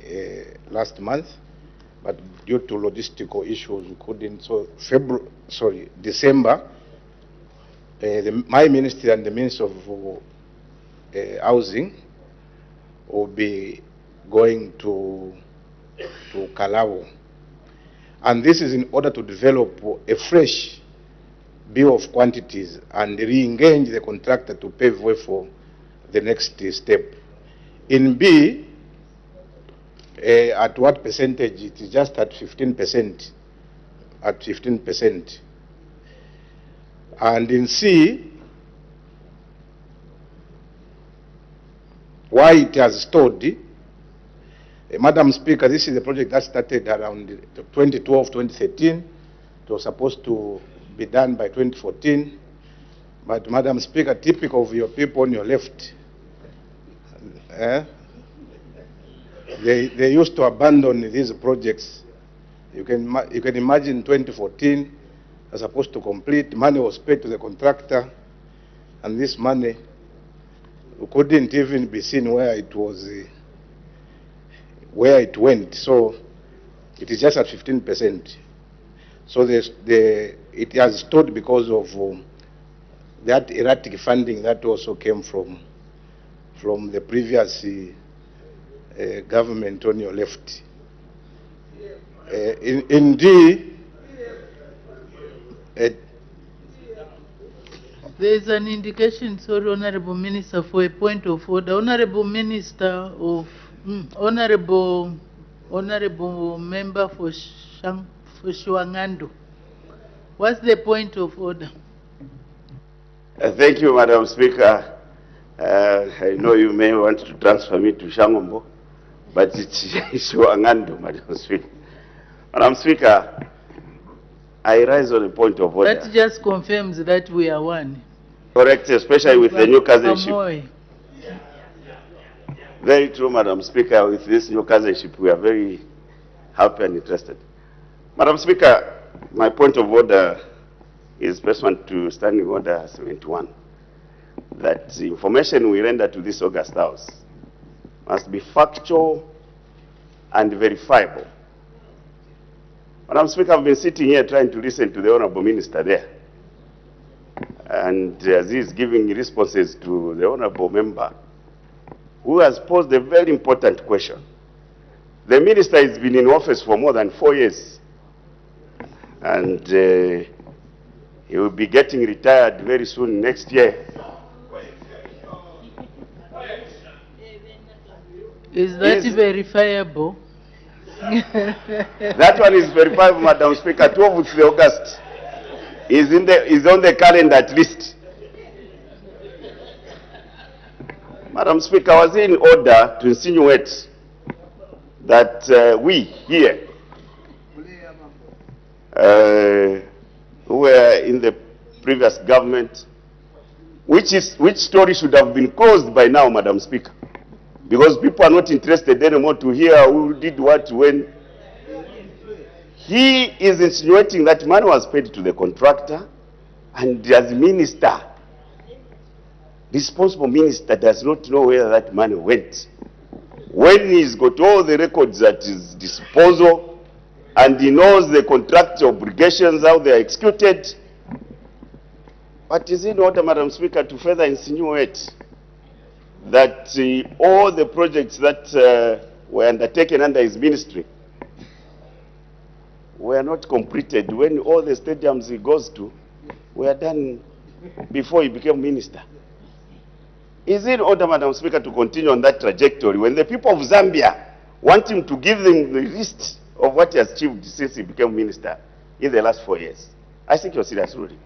Speaker 17: last month, but due to logistical issues, we couldn't. So December, my ministry and the Minister of Housing will be going to Kalabo. And this is in order to develop a fresh bill of quantities and re-engage the contractor to pave way for the next step. In B, at what percentage? It is just at 15%. At 15%. And in C, why it has stalled. Madam Speaker, this is a project that started around 2012, 2013. It was supposed to be done by 2014. But Madam Speaker, typical of your people on your left, they used to abandon these projects. You can imagine 2014, they're supposed to complete, money was paid to the contractor, and this money couldn't even be seen where it was, where it went. So it is just at 15%. So it has stalled because of that erratic funding that also came from the previous government on your left. In D,
Speaker 5: there is an indication, sorry, Honorable Minister, for a point of order. Honorable Minister of, Honorable Member for Shuangando. What's the point of order?
Speaker 12: Thank you, Madam Speaker. I know you may want to transfer me to Shangombo, but it's Shuangando, Madam Speaker. Madam Speaker, I rise on a point of order.
Speaker 5: That just confirms that we are one.
Speaker 12: Correct, especially with the new cousinship. Very true, Madam Speaker. With this new cousinship, we are very happy and interested. Madam Speaker, my point of order is pursuant to Standing Order 71, that the information we render to this August House must be factual and verifiable. Madam Speaker, I've been sitting here trying to listen to the Honorable Minister there. And as he is giving responses to the Honorable Member, who has posed a very important question. The Minister has been in office for more than 4 years. And he will be getting retired very soon next year.
Speaker 5: Is that verifiable?
Speaker 12: That one is verifiable, Madam Speaker. 12th of August is on the calendar at least. Madam Speaker, I was in order to insinuate that we here, who were in the previous government, which story should have been closed by now, Madam Speaker, because people are not interested anymore to hear who did what when. He is insinuating that money was paid to the contractor, and as minister, responsible minister does not know where that money went. When he's got all the records at his disposal, and he knows the contract obligations, how they are executed, but is in order, Madam Speaker, to further insinuate that all the projects that were undertaken under his ministry were not completed when all the stadiums he goes to were done before he became minister. Is it in order, Madam Speaker, to continue on that trajectory when the people of Zambia want him to give them the list of what he has achieved since he became minister in the last 4 years? I think you're serious, ruling.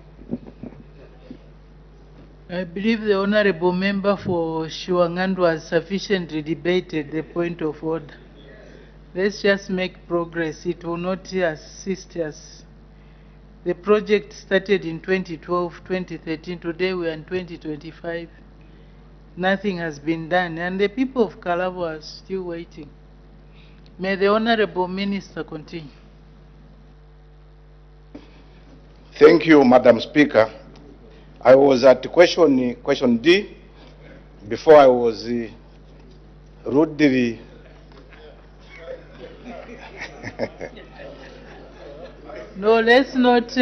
Speaker 5: I believe the Honorable Member for Shuangando has sufficiently debated the point of order. Let's just make progress. It will not assist us. The project started in 2012, 2013. Today we are in 2025. Nothing has been done, and the people of Kalabo are still waiting. May the Honorable Minister continue.
Speaker 17: Thank you, Madam Speaker. I was at question D before I was rudely
Speaker 5: No, let's not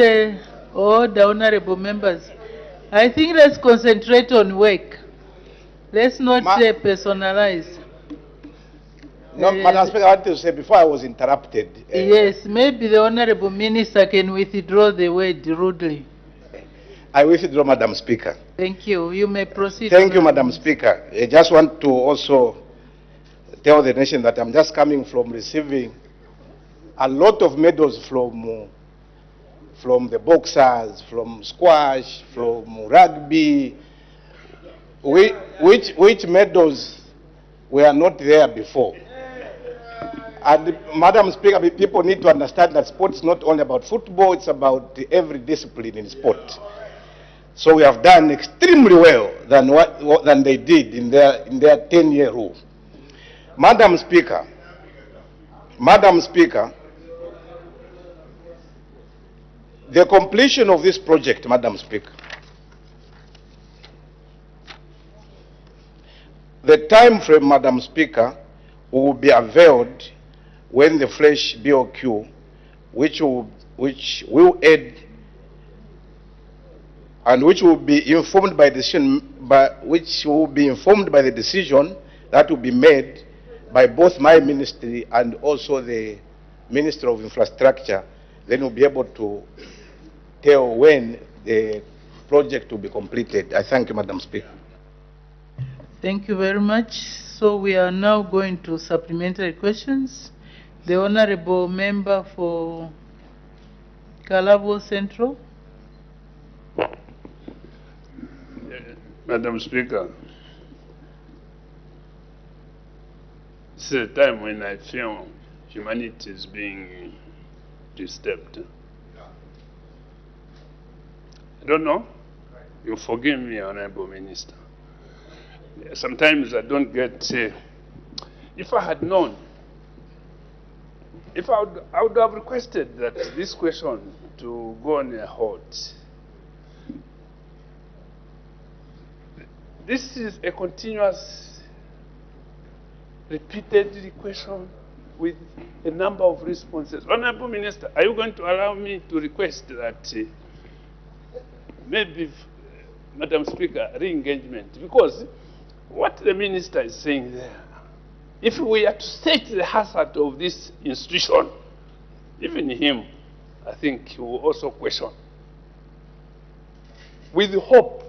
Speaker 5: all the honorable members. I think let's concentrate on work. Let's not personalize.
Speaker 17: No, Madam Speaker, I want to say before I was interrupted.
Speaker 5: Yes, maybe the Honorable Minister can withdraw the word rudely.
Speaker 17: I withdraw, Madam Speaker.
Speaker 5: Thank you. You may proceed.
Speaker 17: Thank you, Madam Speaker. I just want to also tell the nation that I'm just coming from receiving a lot of medals from the boxers, from squash, from rugby, which medals were not there before. And Madam Speaker, people need to understand that sport is not only about football, it's about every discipline in sport. So we have done extremely well than they did in their 10-year rule. Madam Speaker, the completion of this project, Madam Speaker, the time frame, Madam Speaker, will be availed when the fresh BOQ, which will aid and which will be informed by decision, which will be informed by the decision that will be made by both my ministry and also the Minister of Infrastructure. Then we'll be able to tell when the project will be completed. I thank you, Madam Speaker.
Speaker 5: Thank you very much. So we are now going to supplementary questions. The Honorable Member for Kalabo Central.
Speaker 16: Madam Speaker, it's a time when I feel humanity is being disturbed. I don't know. You forgive me, Honorable Minister. Sometimes I don't get, if I had known, I would have requested that this question to go on a hold. This is a continuous, repeated question with a number of responses. Honorable Minister, are you going to allow me to request that maybe, Madam Speaker, re-engagement? Because what the Minister is saying there, if we are to state the hazard of this institution, even him, I think he will also question. With hope,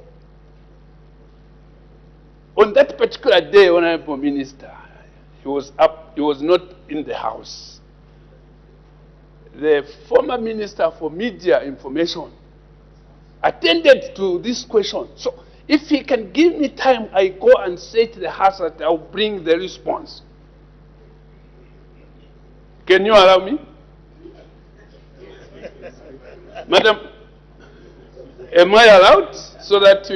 Speaker 16: on that particular day, Honorable Minister, he was not in the House. The former Minister for Media Information attended to this question. So if he can give me time, I go and say to the hazard, I'll bring the response. Can you allow me? Madam, am I allowed? So that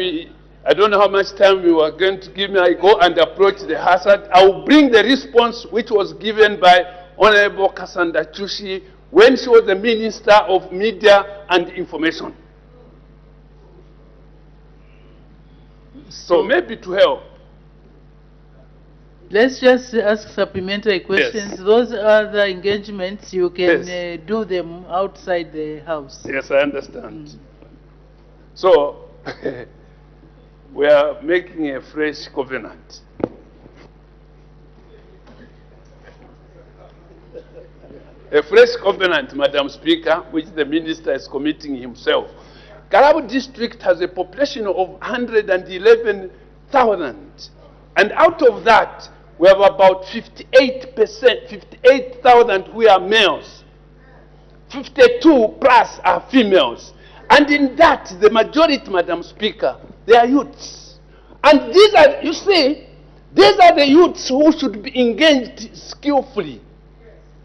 Speaker 16: I don't know how much time you are going to give me. I go and approach the hazard. I will bring the response which was given by Honorable Cassandra Chushi when she was the Minister of Media and Information. So maybe to help.
Speaker 5: Let's just ask supplementary questions. Yes. Those other engagements, you can do them outside the House.
Speaker 16: Yes, I understand. So, we are making a fresh covenant. A fresh covenant, Madam Speaker, which the Minister is committing himself. Kalabo district has a population of 111,000. And out of that, we have about 58,000 who are males. 52 plus are females. And in that, the majority, Madam Speaker, they are youths. And these are, you see, these are the youths who should be engaged skillfully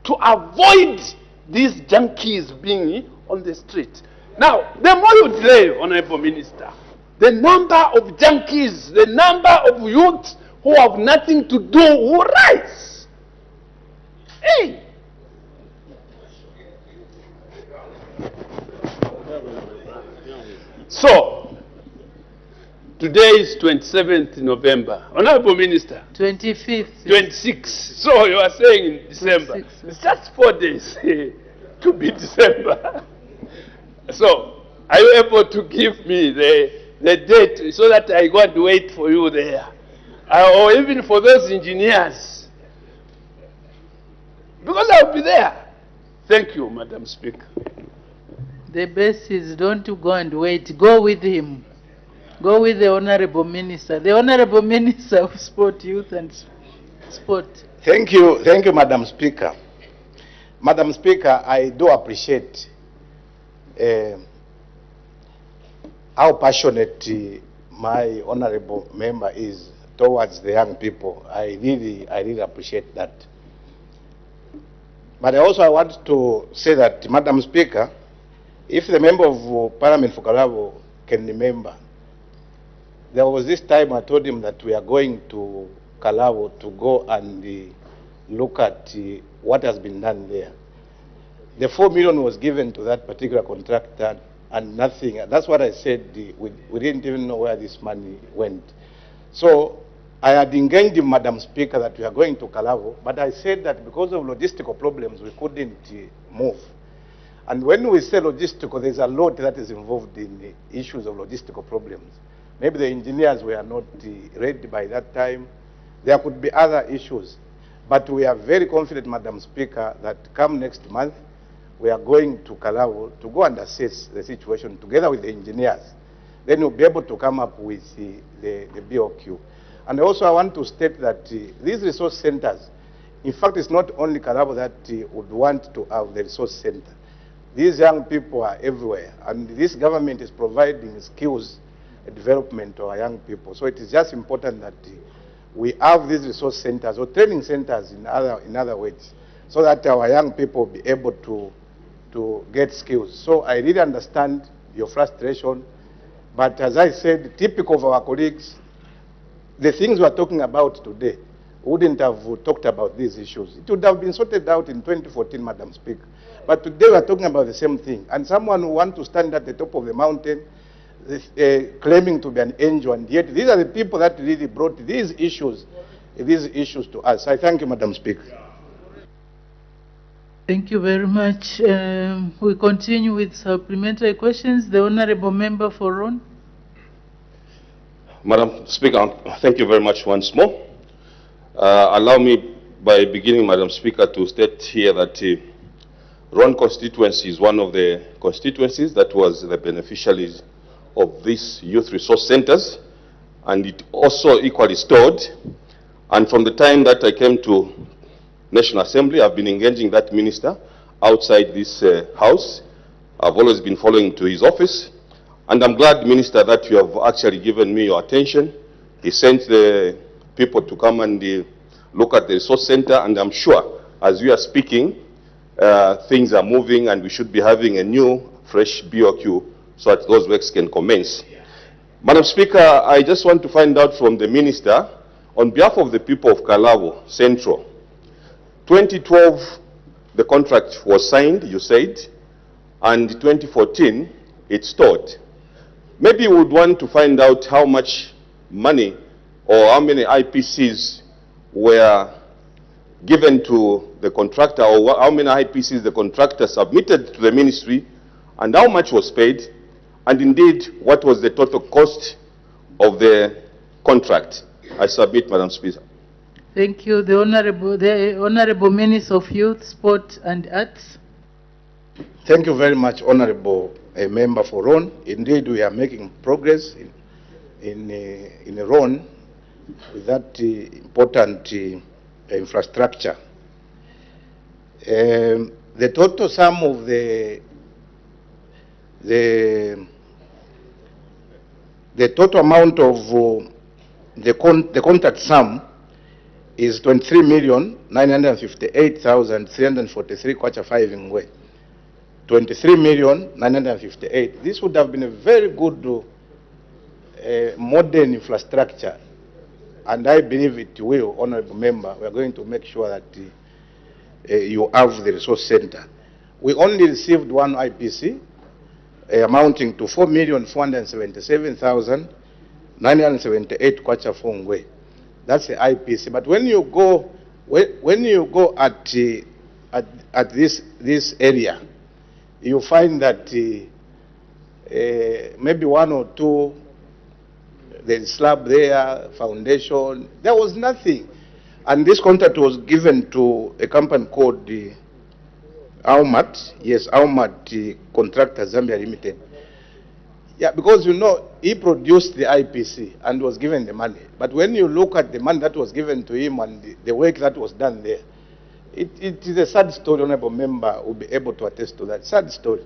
Speaker 16: to avoid these junkies being on the street. Now, the more you delay, Honorable Minister, the number of junkies, the number of youths who have nothing to do will rise. Hey! So, today is 27th November. Honorable Minister.
Speaker 5: 25th.
Speaker 16: 26th. So you are saying in December. 26th. It's just 4 days to be December. So, are you able to give me the date so that I go and wait for you there? Or even for those engineers? Because I'll be there. Thank you, Madam Speaker.
Speaker 5: The best is don't go and wait. Go with him. Go with the Honorable Minister. The Honorable Minister of Sport, Youth and Sport.
Speaker 17: Thank you, Madam Speaker. Madam Speaker, I do appreciate how passionate my honorable member is towards the young people. I really appreciate that. But I want to say that, Madam Speaker, if the member of Parliament for Kalabo can remember, there was this time I told him that we are going to Kalabo to go and look at what has been done there. The 4 million was given to that particular contractor and nothing. That's what I said. We didn't even know where this money went. So I had engaged Madam Speaker that we are going to Kalabo, but I said that because of logistical problems, we couldn't move. And when we say logistical, there's a lot that is involved in the issues of logistical problems. Maybe the engineers were not ready by that time. There could be other issues. But we are very confident, Madam Speaker, that come next month, we are going to Kalabo to go and assess the situation together with the engineers. Then we'll be able to come up with the BOQ. And also I want to state that these resource centers, in fact, it's not only Kalabo that would want to have the resource center. These young people are everywhere, and this government is providing skills development to our young people. So it is just important that we have these resource centers or training centers in other words, so that our young people will be able to get skills. So I really understand your frustration, but as I said, typical of our colleagues, the things we are talking about today wouldn't have talked about these issues. It would have been sorted out in 2014, Madam Speaker. But today we are talking about the same thing. And someone who wants to stand at the top of the mountain claiming to be an angel, and yet these are the people that really brought these issues to us. I thank you, Madam Speaker.
Speaker 5: Thank you very much. We continue with supplementary questions. The Honorable Member for Ron.
Speaker 14: Madam Speaker, thank you very much once more. Allow me, by beginning, Madam Speaker, to state here that Ron constituency is one of the constituencies that was the beneficiaries of these youth resource centers, and it also equally stored. And from the time that I came to National Assembly, I've been engaging that minister outside this house. I've always been following to his office. And I'm glad, Minister, that you have actually given me your attention. He sent the people to come and look at the resource center, and I'm sure, as we are speaking, things are moving and we should be having a new, fresh BOQ so that those works can commence. Madam Speaker, I just want to find out from the Minister, on behalf of the people of Kalabo Central, 2012, the contract was signed, you said, and 2014, it stored. Maybe you would want to find out how much money or how many IPCs were given to the contractor, or how many IPCs the contractor submitted to the ministry, and how much was paid, and indeed what was the total cost of the contract. I submit, Madam Speaker.
Speaker 5: Thank you. The Honorable Minister of Youth, Sport and Arts.
Speaker 17: Thank you very much, Honorable Member for Ron. Indeed, we are making progress in Ron with that important infrastructure. The total sum of the total amount of the contract sum is 23,958,343 kwacha 5 ingwe. 23,958,000. This would have been a very good modern infrastructure, and I believe it will, Honorable Member. We are going to make sure that you have the resource center. We only received one IPC amounting to 4,477,978 kwacha fungwe. That's the IPC. But when you go at this area, you find that maybe one or two, there is slab there, foundation, there was nothing. And this contract was given to a company called Aumat, yes, Aumat Contractor Zambia Limited. Yeah, because you know, he produced the IPC and was given the money. But when you look at the money that was given to him and the work that was done there, it is a sad story. Honorable Member will be able to attest to that. Sad story.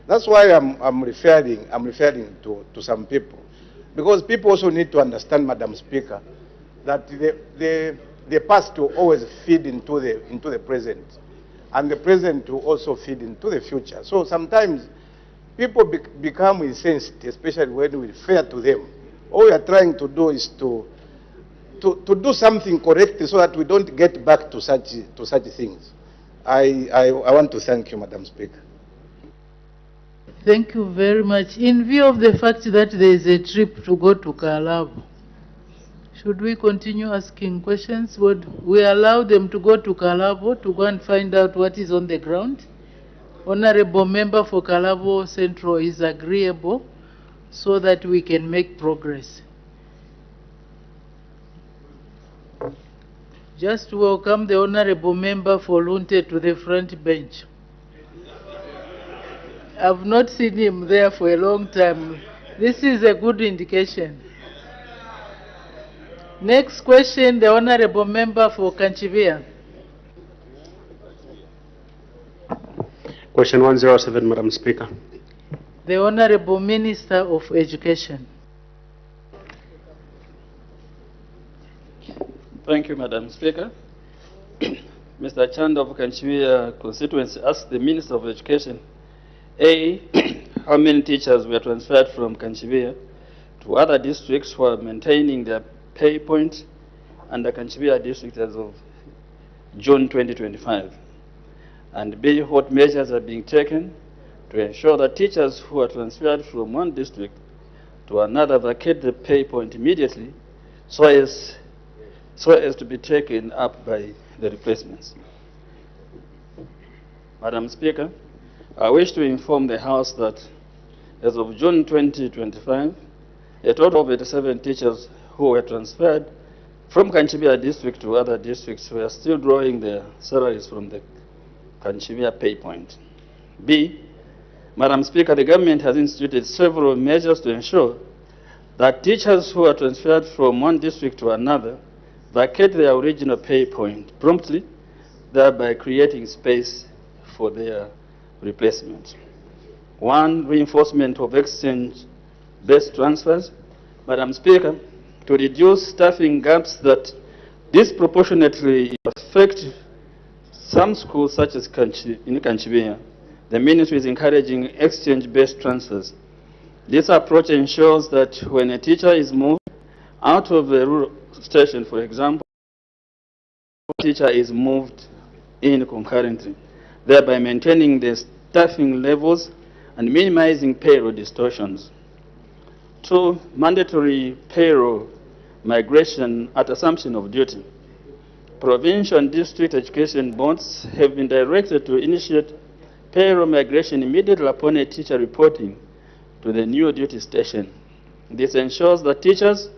Speaker 17: That's why I'm referring to some people, because people also need to understand, Madam Speaker, that the past will always feed into the present, and the present will also feed into the future. So sometimes people become incensed, especially when we refer to them. All we are trying to do is to do something correctly so that we don't get back to such things. I want to thank you, Madam Speaker.
Speaker 5: Thank you very much. In view of the fact that there is a trip to go to Kalabo, should we continue asking questions? Would we allow them to go to Kalabo to go and find out what is on the ground? Honorable Member for Kalabo Central is agreeable so that we can make progress. Just welcome the Honorable Member for Lunte to the front bench. I've not seen him there for a long time. This is a good indication. Next question, the Honorable Member for Kanchivia.
Speaker 18: Question 107, Madam Speaker.
Speaker 5: The Honorable Minister of Education.
Speaker 19: Thank you, Madam Speaker. Mr. Chand of Kanchivia constituency asked the Minister of Education, A, how many teachers were transferred from Kanchivia to other districts who are maintaining their pay point under Kanchivia district as of June 2025? And B, what measures are being taken to ensure that teachers who are transferred from one district to another vacate the pay point immediately so as to be taken up by the replacements? Madam Speaker, I wish to inform the House that as of June 2025, a total of 87 teachers who were transferred from Kanchivia district to other districts were still drawing their salaries from the Kanchivia pay point. B, Madam Speaker, the government has instituted several measures to ensure that teachers who are transferred from one district to another vacate their original pay point promptly, thereby creating space for their replacement. One, reinforcement of exchange-based transfers. Madam Speaker, to reduce staffing gaps that disproportionately affect some schools such as in Kanchivia, the Ministry is encouraging exchange-based transfers. This approach ensures that when a teacher is moved out of a rural station, for example, the teacher is moved in concurrently, thereby maintaining the staffing levels and minimizing payroll distortions. 2, mandatory payroll migration at assumption of duty. Provincial and district education boards have been directed to initiate payroll migration immediately upon a teacher reporting to the new duty station. This ensures that teachers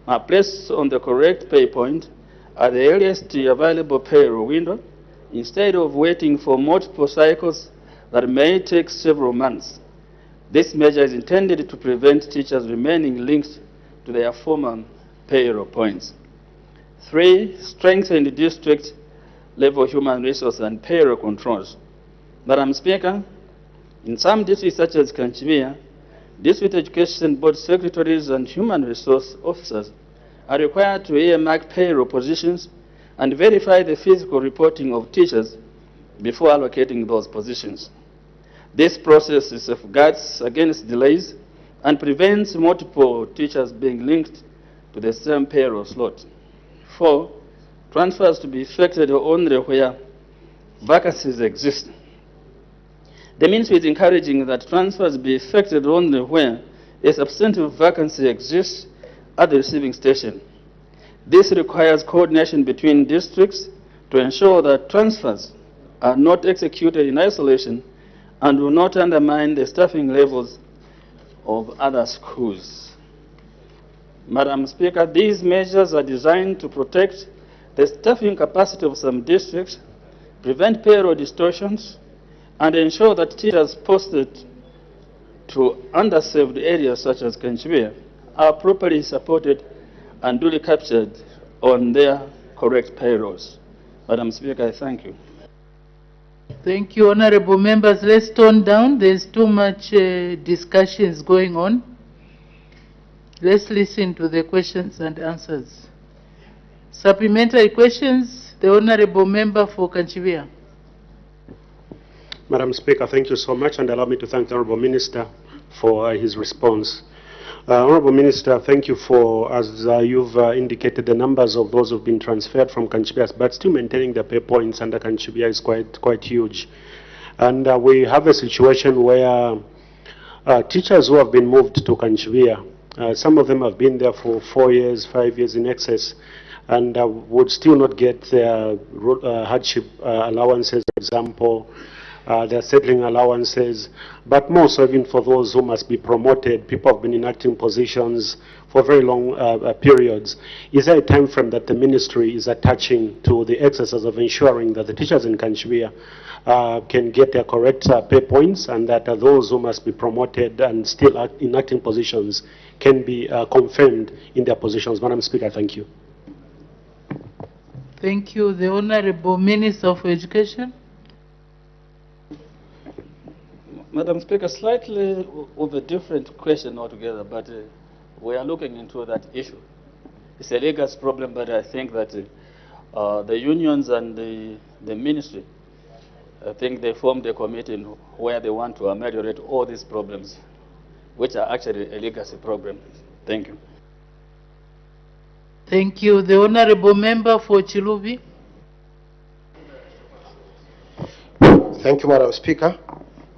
Speaker 19: are placed on the correct pay point at the earliest available payroll window, instead of waiting for multiple cycles that may take several months. This measure is intended to prevent teachers remaining linked to their former payroll points. 3, strengthen the district-level human resource and payroll controls. Madam Speaker, in some districts such as Kanchivia, district education board secretaries and human resource officers are required to earmark payroll positions and verify the physical reporting of teachers before allocating those positions. This process safeguards against delays and prevents multiple teachers being linked to the same payroll slot. 4, transfers to be effected only where vacancies exist. The Ministry is encouraging that transfers be effected only where a substantive vacancy exists at the receiving station. This requires coordination between districts to ensure that transfers are not executed in isolation and will not undermine the staffing levels of other schools. Madam Speaker, these measures are designed to protect the staffing capacity of some districts, prevent payroll distortions, and ensure that teachers posted to underserved areas such as Kanchivia are properly supported and duly captured on their correct payrolls. Madam Speaker, I thank you.
Speaker 5: Thank you, honorable members. Let's tone down. There's too much discussions going on. Let's listen to the questions and answers. Supplementary questions, the honorable member for Kanchivia.
Speaker 18: Madam Speaker, thank you so much, and allow me to thank the Honourable Minister for his response. Honourable Minister, thank you for, as you've indicated, the numbers of those who've been transferred from Kanchibia, but still maintaining the pay points under Kanchibia is quite huge. And we have a situation where teachers who have been moved to Kanchibia, some of them have been there for 4 years, 5 years in excess, and would still not get their hardship allowances, for example, their settling allowances, but more so even for those who must be promoted. People have been in acting positions for very long periods. Is there a time frame that the ministry is attaching to the exercise of ensuring that the teachers in Kanchibia can get their correct pay points, and that those who must be promoted and still in acting positions can be confirmed in their positions? Madam Speaker, thank you.
Speaker 5: Thank you. The Honorable Minister of Education.
Speaker 19: Madam Speaker, slightly of a different question altogether, but we are looking into that issue. It's a legacy problem, but I think that the unions and the ministry, I think they formed a committee where they want to ameliorate all these problems, which are actually a legacy problem. Thank you.
Speaker 5: Thank you. The Honorable Member for Chilubi.
Speaker 9: Thank you, Madam Speaker.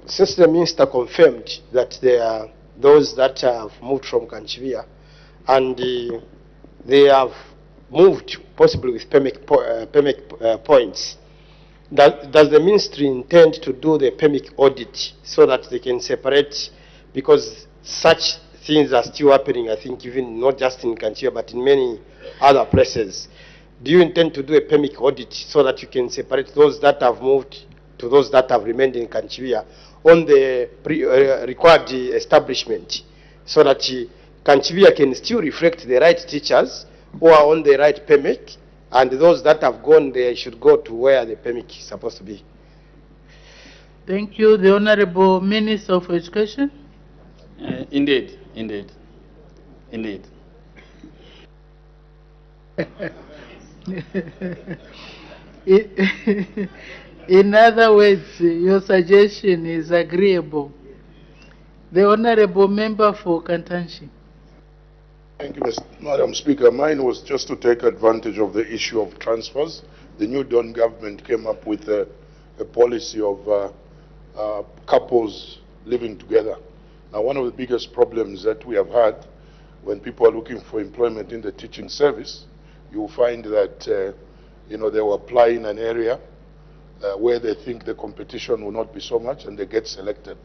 Speaker 9: Since the Minister confirmed that there are those that have moved from Kanchivia, and they have moved possibly with PEMIC points, does the ministry intend to do the PEMIC audit so that they can separate, because such things are still happening, I think, even not just in Kanchivia, but in many other places. Do you intend to do a PEMIC audit so that you can separate those that have moved to those that have remained in Kanchivia on the required establishment, so that Kanchivia can still reflect the right teachers who are on the right PEMIC, and those that have gone there should go to where the PEMIC is supposed to be?
Speaker 5: Thank you. The Honorable Minister of Education.
Speaker 19: Indeed.
Speaker 5: In other words, your suggestion is agreeable. The Honorable Member for Kantanshi.
Speaker 7: Thank you, Madam Speaker. Mine was just to take advantage of the issue of transfers. The New Dawn government came up with a policy of couples living together. Now, one of the biggest problems that we have had when people are looking for employment in the teaching service, you will find that they will apply in an area where they think the competition will not be so much, and they get selected.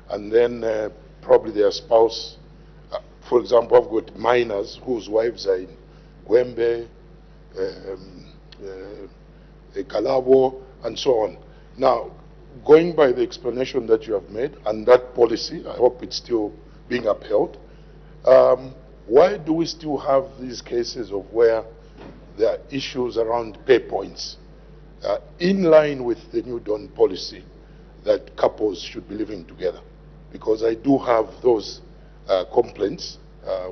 Speaker 7: And then probably their spouse, for example, I've got minors whose wives are in Wembe, Kalabo, and so on. Now, going by the explanation that you have made, and that policy, I hope it's still being upheld, why do we still have these cases of where there are issues around pay points, in line with the New Dawn policy that couples should be living together? Because I do have those complaints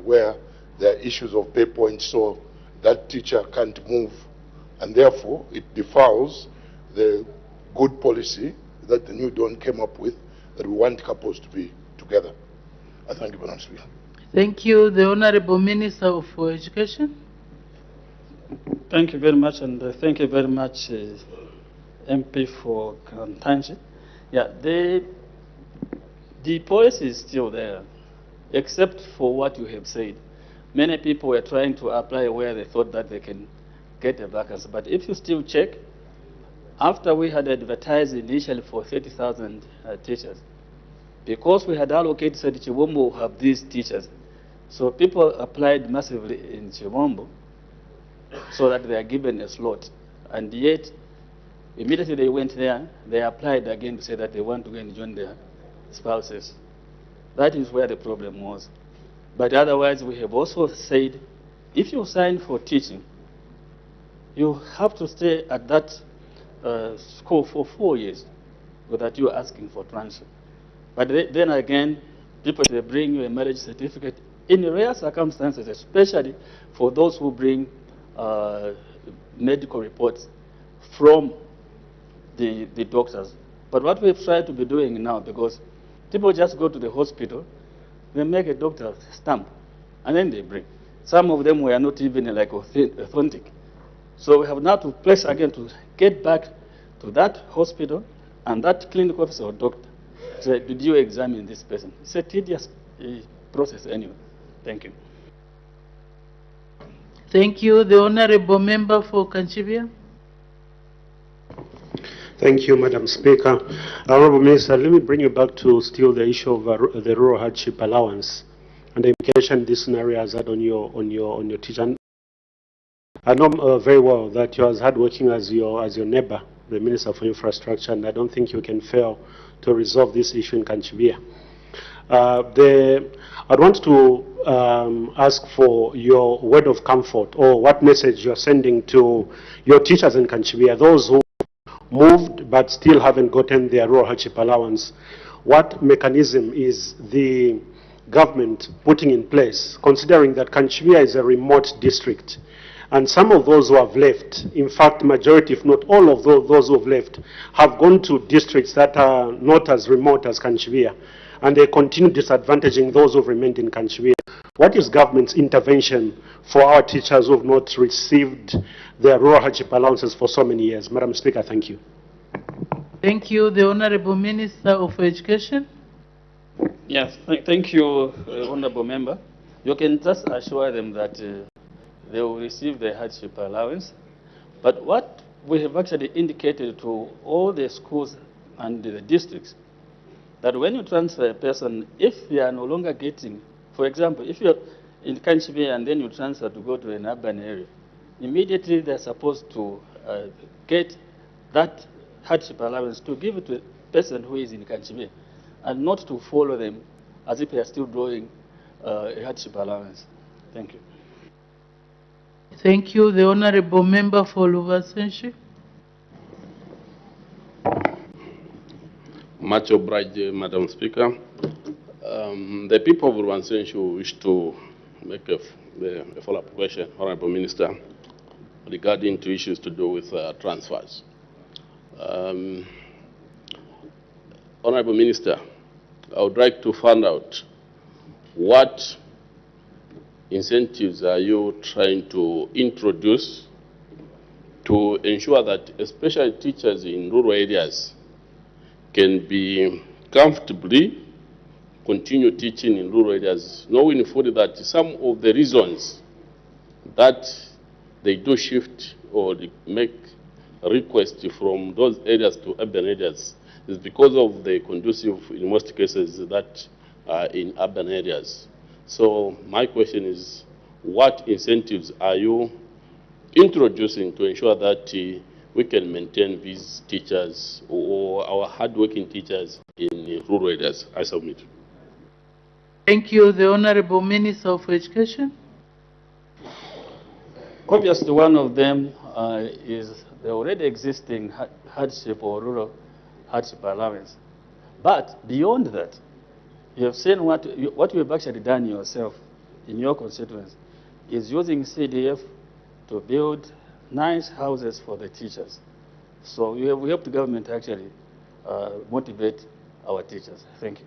Speaker 7: where there are issues of pay points, so that teacher can't move, and therefore it defiles the good policy that the New Dawn came up with, that we want couples to be together. I thank you, Madam Speaker.
Speaker 5: Thank you. The Honorable Minister for Education.
Speaker 19: Thank you very much, and thank you very much, MP for Kantanshi. Yeah, the policy is still there, except for what you have said. Many people were trying to apply where they thought that they can get a vacancy. But if you still check, after we had advertised initially for 30,000 teachers, because we had allocated, said Chibombo will have these teachers, so people applied massively in Chibombo so that they are given a slot. And yet, immediately they went there, they applied again to say that they want to go and join their spouses. That is where the problem was. But otherwise, we have also said, if you sign for teaching, you have to stay at that school for 4 years. without you asking for transfer. But then again, people, they bring you a marriage certificate in rare circumstances, especially for those who bring medical reports from the doctors. But what we've tried to be doing now, because people just go to the hospital, they make a doctor stamp, and then they bring. Some of them were not even like authentic. So we have now to press again to get back to that hospital and that clinical officer or doctor. So did you examine this person? It's a tedious process anyway. Thank you.
Speaker 5: Thank you. The Honorable Member for Kanchibia.
Speaker 18: Thank you, Madam Speaker. Honorable Minister, let me bring you back to still the issue of the rural hardship allowance and the implication this scenario has had on your teacher. I know very well that you have had working as your neighbor, the Minister for Infrastructure, and I don't think you can fail to resolve this issue in Kanchibia. I'd want to ask for your word of comfort or what message you're sending to your teachers in Kanchibia, those who moved but still haven't gotten their rural hardship allowance. What mechanism is the government putting in place, considering that Kanchibia is a remote district? And some of those who have left, in fact, majority, if not all of those who have left, have gone to districts that are not as remote as Kanchibia, and they continue disadvantaging those who have remained in Kanchibia. What is government's intervention for our teachers who have not received their rural hardship allowances for so many years? Madam Speaker, thank you.
Speaker 5: Thank you. The Honorable Minister of Education.
Speaker 19: Yes, thank you, Honorable Member. You can just assure them that they will receive the hardship allowance. But what we have actually indicated to all the schools and the districts, that when you transfer a person, if they are no longer getting, for example, if you're in Kanchibia and then you transfer to go to an urban area, immediately they're supposed to get that hardship allowance to give it to a person who is in Kanchibia, and not to follow them as if they are still drawing a hardship allowance. Thank you.
Speaker 5: Thank you. The Honorable Member for Luvasenshi.
Speaker 20: Much obliged, Madam Speaker. The people of Luvasenshi wish to make a follow-up question, Honorable Minister, regarding to issues to do with transfers. Honorable Minister, I would like to find out what incentives are you trying to introduce to ensure that especially teachers in rural areas can be comfortably continue teaching in rural areas, knowing fully that some of the reasons that they do shift or make requests from those areas to urban areas is because of the conducive, in most cases, that are in urban areas. So my question is, what incentives are you introducing to ensure that we can maintain these teachers or our hardworking teachers in rural areas? I submit.
Speaker 5: Thank you. The Honorable Minister of Education.
Speaker 19: Obviously, one of them is the already existing hardship or rural hardship allowance. But beyond that, you have seen what you have actually done yourself in your constituency is using CDF to build nice houses for the teachers. So we have helped the government actually motivate our teachers. Thank you.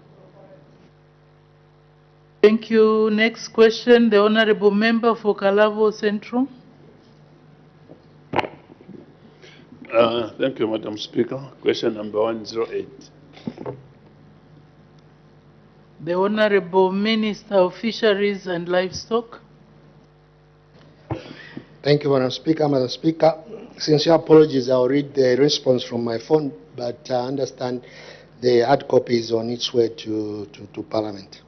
Speaker 5: Thank you. Next question, the Honorable Member for Kalavo Central.
Speaker 21: Thank you, Madam Speaker. Question number 108.
Speaker 5: The Honorable Minister of Fisheries and Livestock.
Speaker 9: Thank you, Madam Speaker. Madam Speaker, sincere apologies. I'll read the response from my phone, but I understand the hard copy is on its way to Parliament.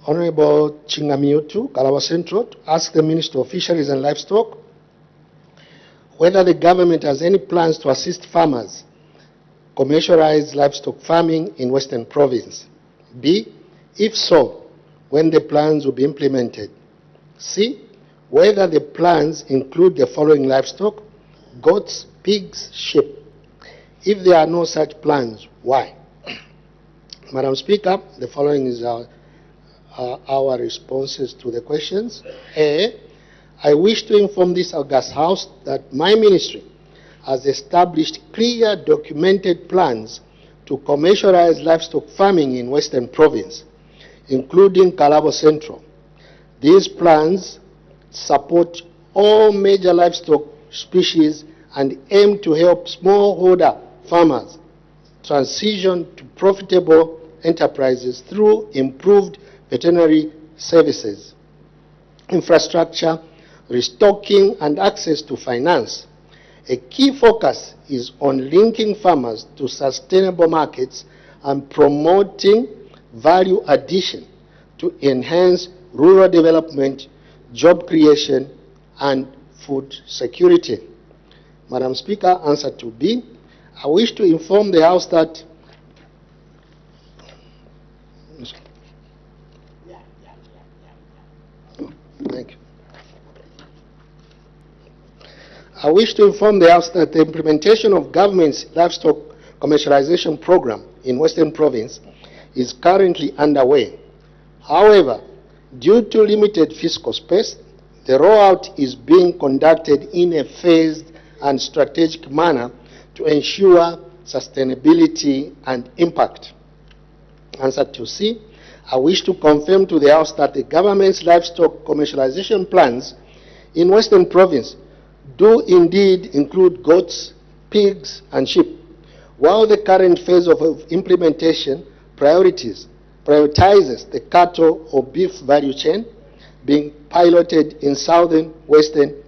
Speaker 9: Honorable Chingamiotu, Kalabo Central, to ask the Minister of Fisheries and Livestock whether the government has any plans to assist farmers commercialize livestock farming in Western Province. B, if so, when the plans will be implemented. C, whether the plans include the following livestock: goats, pigs, sheep. If there are no such plans, why? Madam Speaker, the following is our responses to the questions. A, I wish to inform this august House that my ministry has established clear documented plans to commercialize livestock farming in Western Province, including Kalabo Central. These plans support all major livestock species and aim to help smallholder farmers transition to profitable enterprises through improved veterinary services, infrastructure, restocking, and access to finance. A key focus is on linking farmers to sustainable markets and promoting value addition to enhance rural development, job creation, and food security. Madam Speaker, answer to B. I wish to inform the House that Thank you. I wish to inform the House that the implementation of government's livestock commercialization program in Western Province is currently underway. However, due to limited fiscal space, the rollout is being conducted in a phased and strategic manner to ensure sustainability and impact. Answer to C. I wish to confirm to the House that the government's livestock commercialization plans in Western Province do indeed include goats, pigs, and sheep, while the current phase of implementation prioritizes the cattle or beef value chain being piloted in southern, western,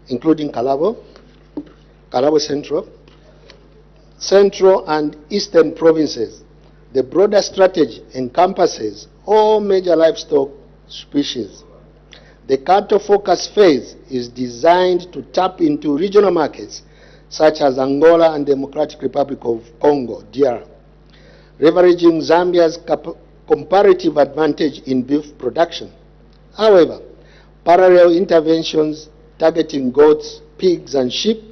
Speaker 9: including Kalabo Central, and eastern provinces. The broader strategy encompasses all major livestock species. The cattle focus phase is designed to tap into regional markets such as Angola and Democratic Republic of Congo, DR, leveraging Zambia's comparative advantage in beef production. However, parallel interventions targeting goats, pigs, and sheep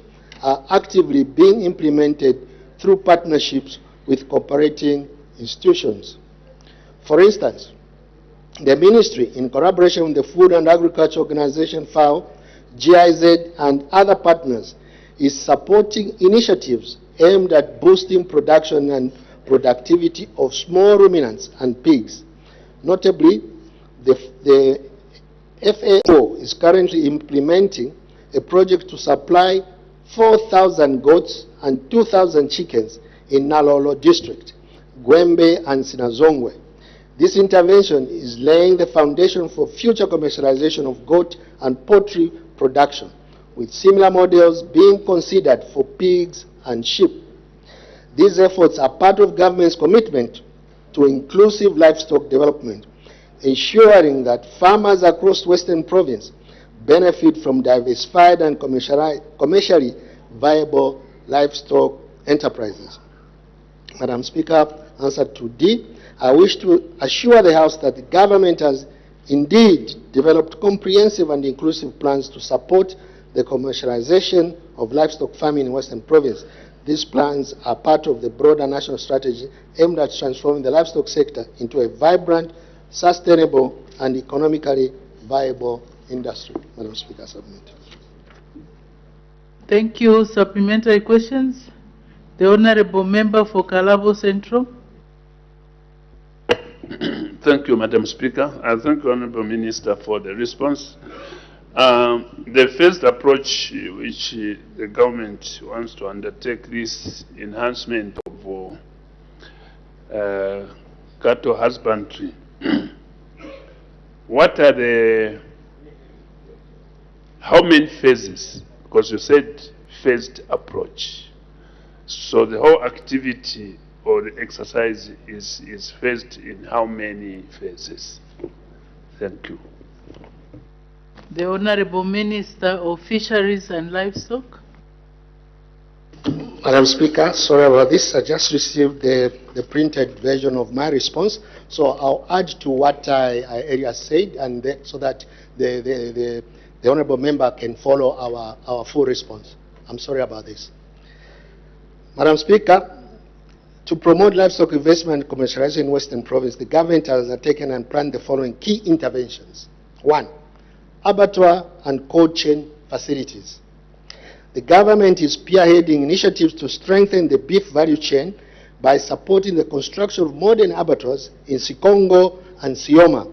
Speaker 9: are actively being implemented through partnerships with cooperating institutions. For instance, the Ministry, in collaboration with the Food and Agriculture Organization, FAO, GIZ, and other partners, is supporting initiatives aimed at boosting production and productivity of small ruminants and pigs. Notably, the FAO is currently implementing a project to supply 4,000 goats and 2,000 chickens in Nalolo district, Gwembe and Sinazongwe. This intervention is laying the foundation for future commercialization of goat and poultry production, with similar models being considered for pigs and sheep. These efforts are part of government's commitment to inclusive livestock development, ensuring that farmers across Western Province benefit from diversified and commercially viable livestock enterprises. Madam Speaker, answer to D. I wish to assure the House that the government has indeed developed comprehensive and inclusive plans to support the commercialization of livestock farming in Western Province. These plans are part of the broader national strategy aimed at transforming the livestock sector into a vibrant, sustainable, and economically viable industry. Madam Speaker, submit.
Speaker 5: Thank you. Supplementary questions? The Honorable Member for Kalabo Central.
Speaker 21: Thank you, Madam Speaker. I thank the Honorable Minister for the response. The first approach which the government wants to undertake, this enhancement of cattle husbandry, what are how many phases? Because you said phased approach. So the whole activity or the exercise is phased in how many phases? Thank you.
Speaker 5: The Honorable Minister of Fisheries and Livestock.
Speaker 9: Madam Speaker, sorry about this. I just received the printed version of my response, so I'll add to what I earlier said, and so that the Honorable Member can follow our full response. I'm sorry about this. Madam Speaker, to promote livestock investment and commercialization in Western Province, the government has undertaken and planned the following key interventions. 1. Abattoir and cold chain facilities. The government is spearheading initiatives to strengthen the beef value chain by supporting the construction of modern abattoirs in Sikongo and Sioma.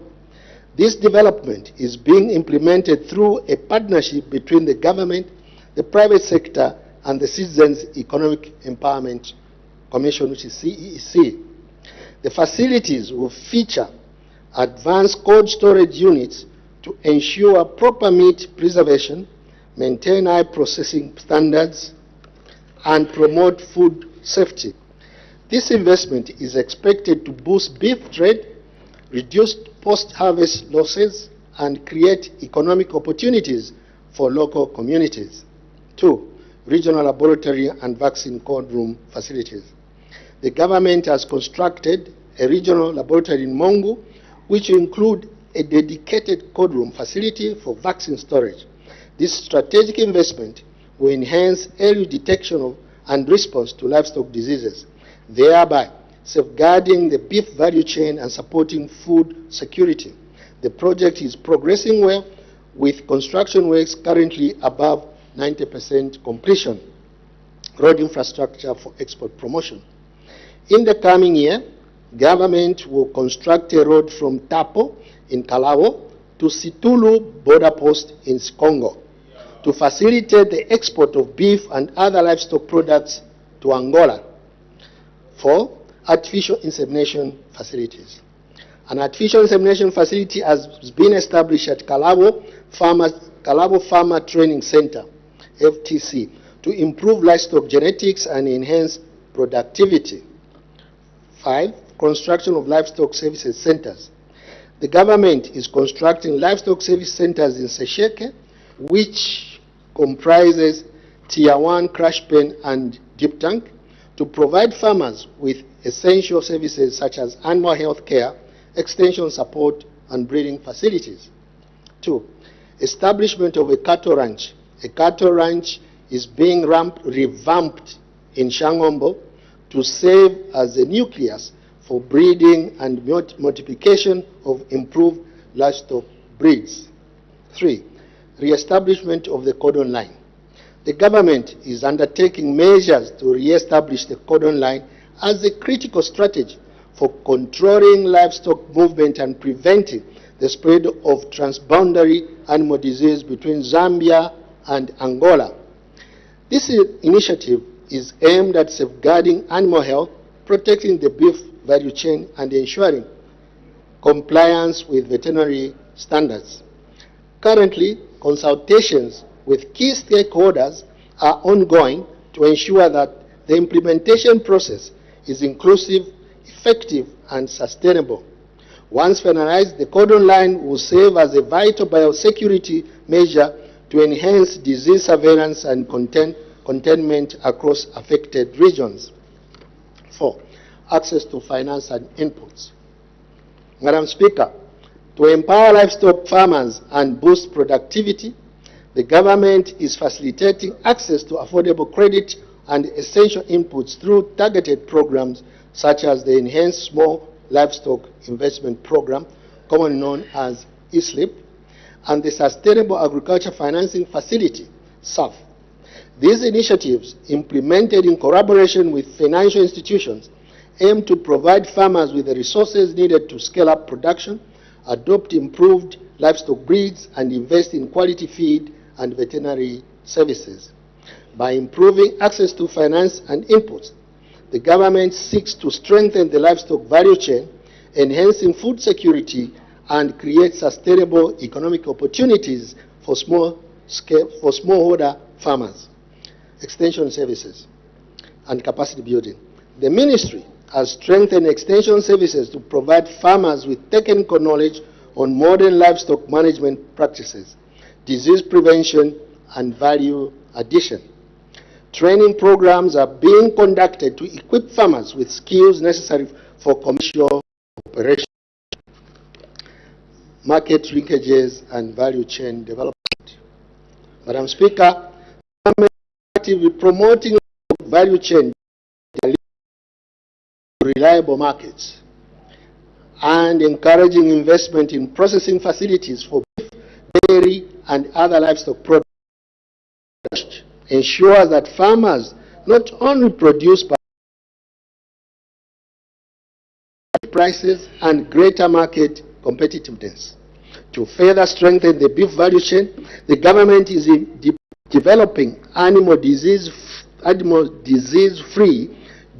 Speaker 9: This development is being implemented through a partnership between the government, the private sector, and the Citizens Economic Empowerment Commission, which is CEEC. The facilities will feature advanced cold storage units to ensure proper meat preservation, maintain high processing standards, and promote food safety. This investment is expected to boost beef trade, reduce post-harvest losses, and create economic opportunities for local communities. 2. Regional laboratory and vaccine cold room facilities. The government has constructed a regional laboratory in Mongu, which will include a dedicated cold room facility for vaccine storage. This strategic investment will enhance early detection of and response to livestock diseases, thereby safeguarding the beef value chain and supporting food security. The project is progressing well, with construction works currently above 90% completion. Road infrastructure for export promotion. In the coming year, government will construct a road from Tapo in Kalabo to Situlu border post in Congo to facilitate the export of beef and other livestock products to Angola. 4. Artificial insemination facilities. An artificial insemination facility has been established at Kalabo Farmer Training Center, FTC, to improve livestock genetics and enhance productivity. 5. Construction of livestock services centers. The government is constructing livestock service centers in Sesheke, which comprises Tier 1 crash pen and deep tank, to provide farmers with essential services such as animal health care, extension support, and breeding facilities. 2. Establishment of a cattle ranch. A cattle ranch is being revamped in Shangombo to serve as a nucleus for breeding and multiplication of improved livestock breeds. 3. Re-establishment of the cordon line. The government is undertaking measures to re-establish the cordon line as a critical strategy for controlling livestock movement and preventing the spread of transboundary animal disease between Zambia and Angola. This initiative is aimed at safeguarding animal health, protecting the beef value chain, and ensuring compliance with veterinary standards. Currently, consultations with key stakeholders are ongoing to ensure that the implementation process is inclusive, effective, and sustainable. Once finalized, the cordon line will serve as a vital biosecurity measure to enhance disease surveillance and containment across affected regions. 4. Access to finance and inputs. Madam Speaker, to empower livestock farmers and boost productivity, the government is facilitating access to affordable credit and essential inputs through targeted programs such as the Enhanced Small Livestock Investment Program, commonly known as ESLIP, and the Sustainable Agriculture Financing Facility, SAF. These initiatives, implemented in collaboration with financial institutions, aim to provide farmers with the resources needed to scale up production, adopt improved livestock breeds, and invest in quality feed and veterinary services. By improving access to finance and inputs, the government seeks to strengthen the livestock value chain, enhancing food security, and create sustainable economic opportunities for smallholder farmers. Extension services and capacity building. The ministry has strengthened extension services to provide farmers with technical knowledge on modern livestock management practices, disease prevention, and value addition. Training programs are being conducted to equip farmers with skills necessary for commercial operation, market linkages, and value chain development. Madam Speaker, the government is actively promoting value chain reliable markets, and encouraging investment in processing facilities for beef, dairy, and other livestock products ensures that farmers not only produce prices and greater market competitiveness. To further strengthen the beef value chain, the government is developing animal disease-free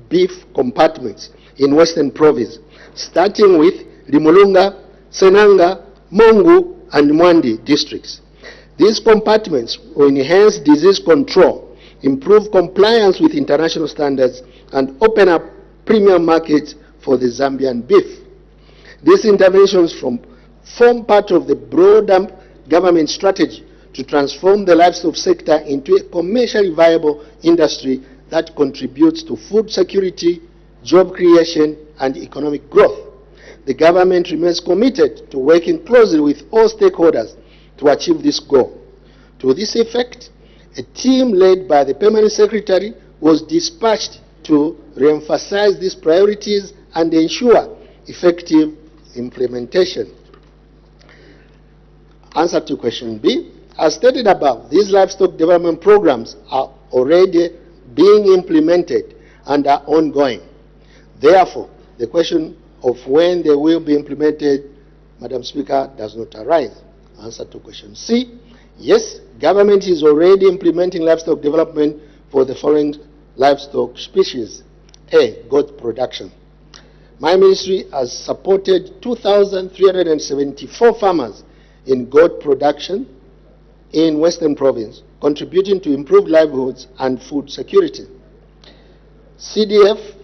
Speaker 9: beef compartments in Western Province, starting with Limulunga, Senanga, Mongu, and Mwandi districts. These compartments will enhance disease control, improve compliance with international standards, and open up premium markets for the Zambian beef. These interventions form part of the broader government strategy to transform the livestock sector into a commercially viable industry that contributes to food security, job creation, and economic growth. The government remains committed to working closely with all stakeholders to achieve this goal. To this effect, a team led by the Permanent Secretary was dispatched to re-emphasize these priorities and ensure effective implementation. Answer to question B. As stated above, these livestock development programs are already being implemented and are ongoing. Therefore, the question of when they will be implemented, Madam Speaker, does not arise. Answer to question C. Yes, government is already implementing livestock development for the foreign livestock species. A, goat production. My ministry has supported 2,374 farmers in goat production in Western Province, contributing to improved livelihoods and food security. CDF,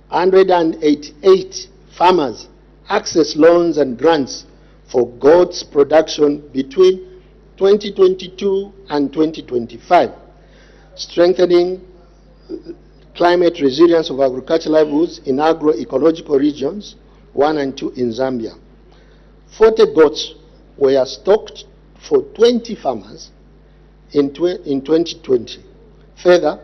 Speaker 9: 188 farmers access loans and grants for goats production between 2022 and 2025, strengthening climate resilience of agricultural livelihoods in agroecological regions 1 and 2 in Zambia. 40 goats were stocked for 20 farmers in 2020. Further,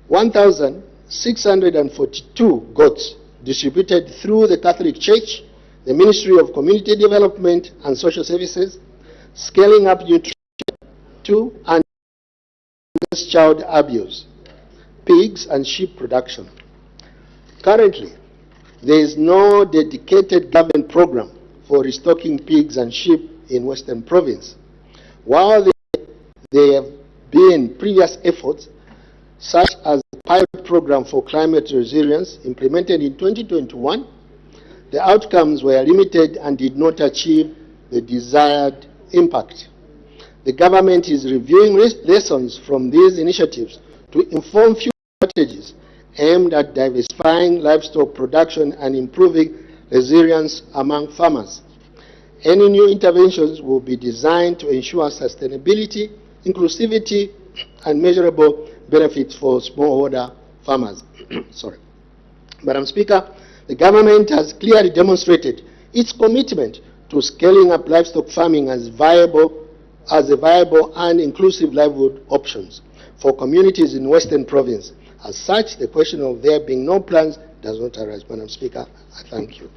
Speaker 9: 1,642 goats distributed through the Catholic Church, the Ministry of Community Development and Social Services, scaling up nutrition to and child abuse, pigs and sheep production. Currently, there is no dedicated government program for restocking pigs and sheep in Western Province. While there have been previous efforts, such as the pilot program for climate resilience implemented in 2021, the outcomes were limited and did not achieve the desired impact. The government is reviewing lessons from these initiatives to inform future strategies aimed at diversifying livestock production and improving resilience among farmers. Any new interventions will be designed to ensure sustainability, inclusivity, and measurable benefits for smallholder farmers. Sorry. Madam Speaker, the government has clearly demonstrated its commitment to scaling up livestock farming as a viable and inclusive livelihood options for communities in Western Province. As such, the question of there being no plans does not arise. Madam Speaker, I thank you.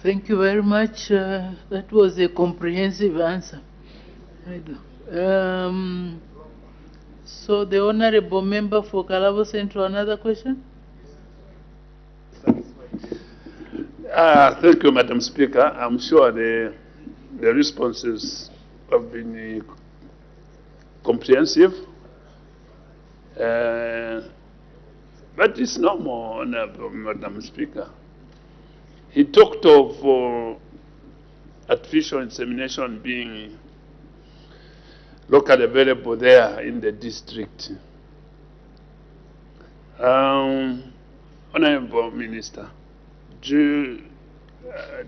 Speaker 5: Thank you very much. That was a comprehensive answer. So the Honorable Member for Kalabo Central, another question?
Speaker 21: Thank you, Madam Speaker. I'm sure the responses have been comprehensive. But it's normal, Honorable Madam Speaker. He talked of artificial insemination being locally available there in the district. Honorable Minister, do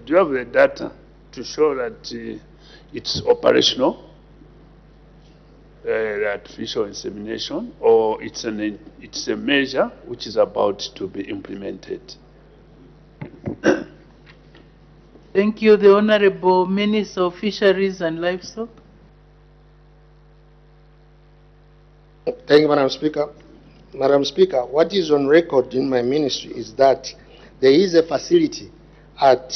Speaker 21: you have the data to show that it's operational, the artificial insemination, or it's a measure which is about to be implemented?
Speaker 5: Thank you. The Honorable Minister of Fisheries and Livestock.
Speaker 9: Thank you, Madam Speaker. Madam Speaker, what is on record in my ministry is that there is a facility at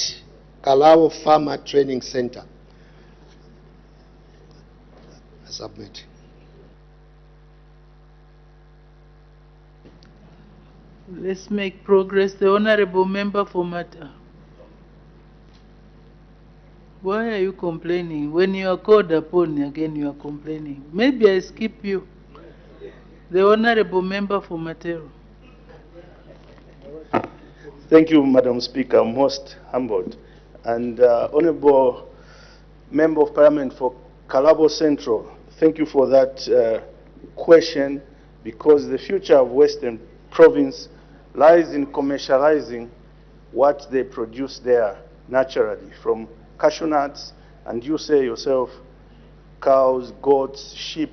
Speaker 9: Kalao Farmer Training Center. I submit.
Speaker 5: Let's make progress. The Honorable Member for Mata. Why are you complaining? When you are called upon again, you are complaining. Maybe I skip you. The Honorable Member for Matero.
Speaker 1: Thank you, Madam Speaker. I'm most humbled. And Honorable Member of Parliament for Kalabo Central, thank you for that question, because the future of Western Province lies in commercializing what they produce there naturally, from cashew nuts, and you say yourself, cows, goats, sheep.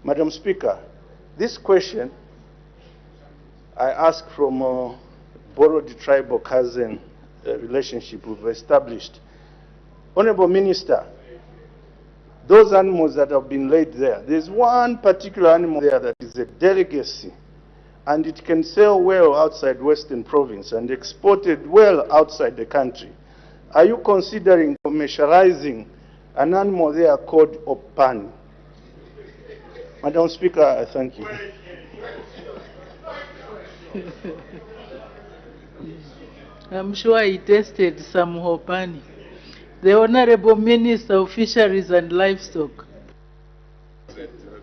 Speaker 1: Madam Speaker, this question I ask from a borrowed tribal cousin relationship we've established. Honorable Minister, those animals that have been laid there, there's one particular animal there that is a delicacy, and it can sell well outside Western Province and exported well outside the country. Are you considering commercializing an animal there called opani? Madam Speaker, I thank you.
Speaker 5: I'm sure he tasted some hopani. The Honorable Minister of Fisheries and Livestock.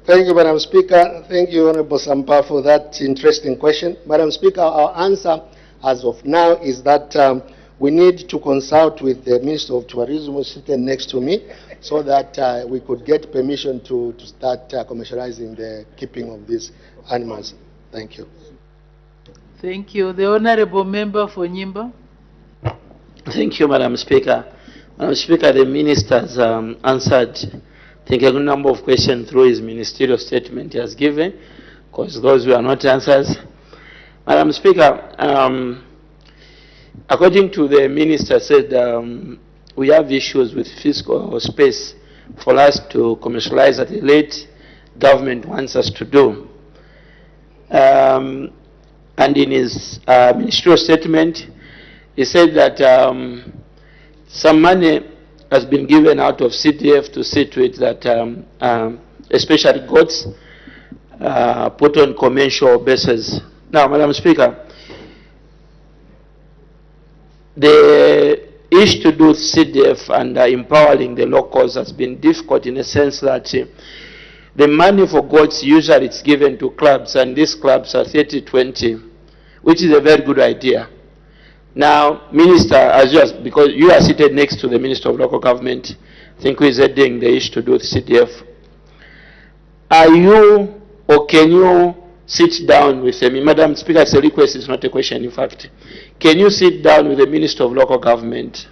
Speaker 9: Thank you, Madam Speaker. Thank you, Honorable Sampa, for that interesting question. Madam Speaker, our answer as of now is that we need to consult with the Minister of Tourism, who's sitting next to me, so that we could get permission to start commercializing the keeping of these animals. Thank you.
Speaker 5: Thank you. The Honorable Member for Nyimba.
Speaker 15: Thank you, Madam Speaker. Madam Speaker, the Minister has answered, I think, a good number of questions through his ministerial statement he has given, because those were not answers. Madam Speaker, according to the Minister said, we have issues with fiscal space for us to commercialize that the late government wants us to do. And in his ministerial statement, he said that some money has been given out of CDF to see to it that especially goats put on commercial basis. Now, Madam Speaker, the issue to do with CDF and empowering the locals has been difficult in the sense that the money for goats usually it's given to clubs, and these clubs are 30-20, which is a very good idea. Now, Minister, because you are seated next to the Minister of Local Government, I think who is heading the issue to do with CDF. Are you, or can you sit down with them? Madam Speaker, it's a request, it's not a question, in fact. Can you sit down with the Minister of Local Government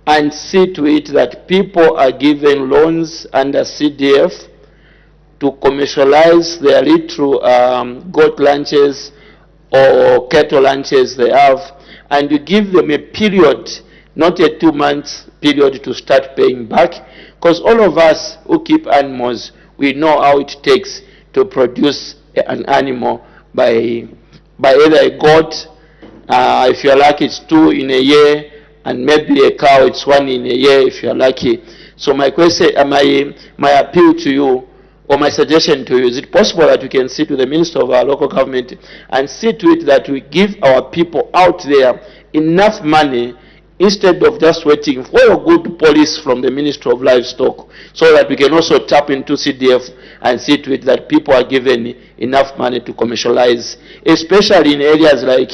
Speaker 15: and see to it that people are given loans under CDF to commercialize their little goat lunches or cattle lunches they have, and you give them a period, not a 2-month period to start paying back, because all of us who keep animals, we know how it takes to produce an animal by either a goat, if you're lucky it's 2 in a year, and maybe a cow it's 1 in a year if you're lucky. So my question, my appeal to you, or my suggestion to you, is it possible that we can sit with the Minister of our local government and see to it that we give our people out there enough money instead of just waiting for a good police from the Ministry of Livestock, so that we can also tap into CDF and see to it that people are given enough money to commercialize, especially in areas like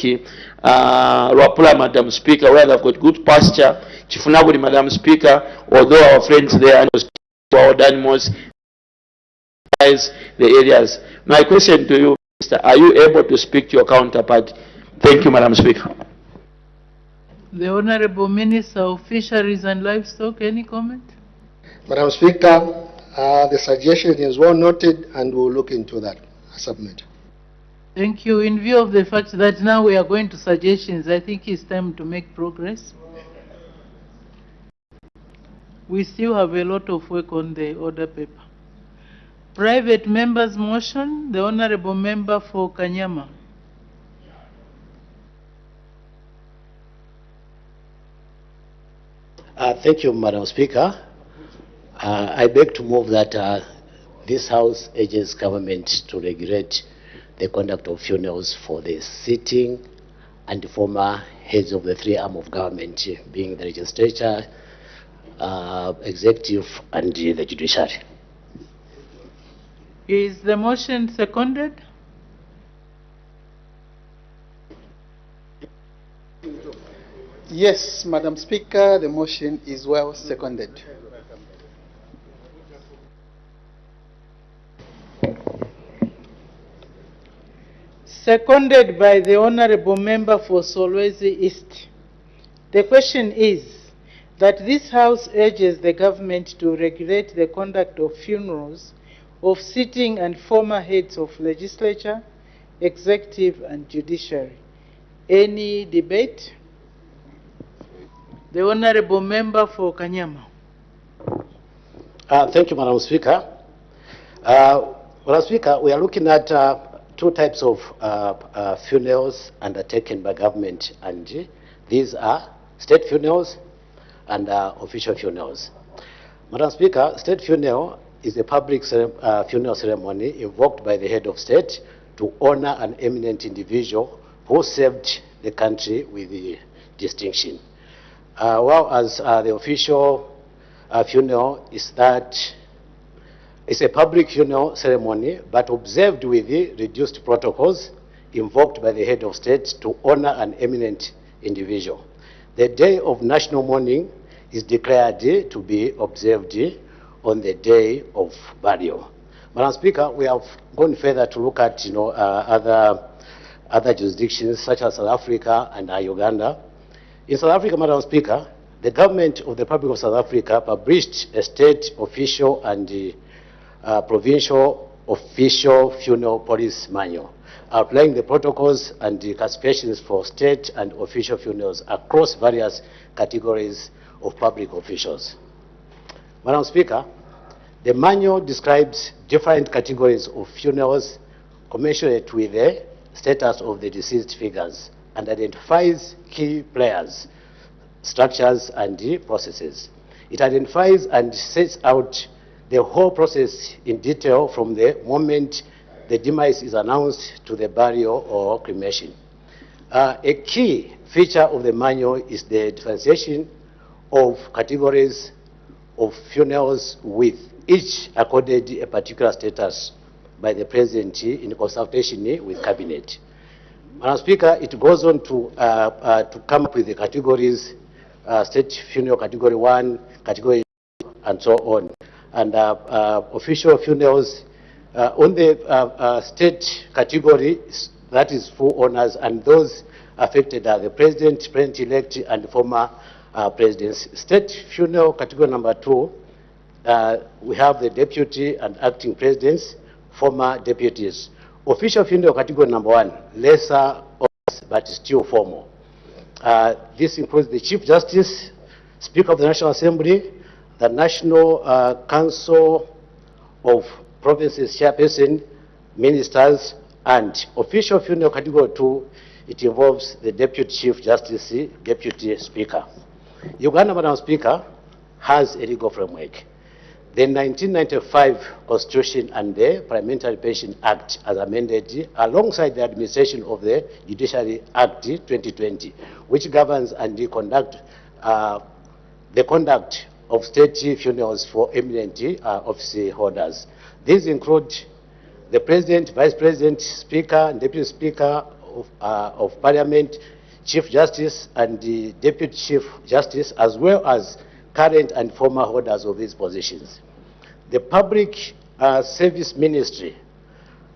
Speaker 15: Rwapula, Madam Speaker, where they've got good pasture, Chifunaburi, Madam Speaker, although our friends there are wild animals, the areas. My question to you, Mr. Are you able to speak to your counterpart? Thank you, Madam Speaker.
Speaker 5: The Honorable Minister of Fisheries and Livestock, any comment?
Speaker 9: Madam Speaker, the suggestion is well noted, and we'll look into that. I submit.
Speaker 5: Thank you. In view of the fact that now we are going to suggestions, I think it's time to make progress. We still have a lot of work on the order paper. Private member's motion, the Honorable Member for Kanyama.
Speaker 3: Thank you, Madam Speaker. I beg to move that this House urges government to regulate the conduct of funerals for the sitting and former heads of the three arms of government, being the legislature, executive, and the judiciary.
Speaker 5: Is the motion seconded?
Speaker 22: Yes, Madam Speaker, the motion is well seconded.
Speaker 5: Seconded by the Honorable Member for Solwezi East. The question is that this House urges the government to regulate the conduct of funerals of sitting and former heads of legislature, executive, and judiciary. Any debate? The Honorable Member for Kanyama.
Speaker 3: Thank you, Madam Speaker. Madam Speaker, we are looking at two types of funerals undertaken by government, and these are state funerals and official funerals. Madam Speaker, state funeral is a public funeral ceremony invoked by the head of state to honor an eminent individual who served the country with distinction. Whereas the official funeral is that it's a public funeral ceremony, but observed with the reduced protocols invoked by the head of state to honor an eminent individual. The day of national mourning is declared to be observed on the day of burial. Madam Speaker, we have gone further to look at other jurisdictions such as South Africa and Uganda. In South Africa, Madam Speaker, the government of the Republic of South Africa published a state official and provincial official funeral policy manual outlining the protocols and the classifications for state and official funerals across various categories of public officials. Madam Speaker, the manual describes different categories of funerals commensurate with the status of the deceased figures and identifies key players, structures, and processes. It identifies and sets out the whole process in detail from the moment the demise is announced to the burial or cremation. A key feature of the manual is the differentiation of categories of funerals, with each accorded a particular status by the President in consultation with Cabinet. Madam Speaker, it goes on to come up with the categories, state funeral category 1, category 2, and so on. And official funerals on the state category, that is full owners, and those affected are the President, President-elect, and former presidents. State funeral category number 2, we have the deputy and acting presidents, former deputies. Official funeral category number 1, lesser honors, but still formal. This includes the Chief Justice, Speaker of the National Assembly, the National Council of Provinces Chairperson, ministers, and official funeral category 2, it involves the Deputy Chief Justice, Deputy Speaker. Uganda, Madam Speaker, has a legal framework. The 1995 Constitution and the Parliamentary Pension Act, as amended, alongside the administration of the Judiciary Act 2020, which governs and conduct the conduct of state funerals for eminent office holders. These include the President, Vice President, Speaker, and Deputy Speaker of Parliament, Chief Justice, and the Deputy Chief Justice, as well as current and former holders of these positions. The Public Service Ministry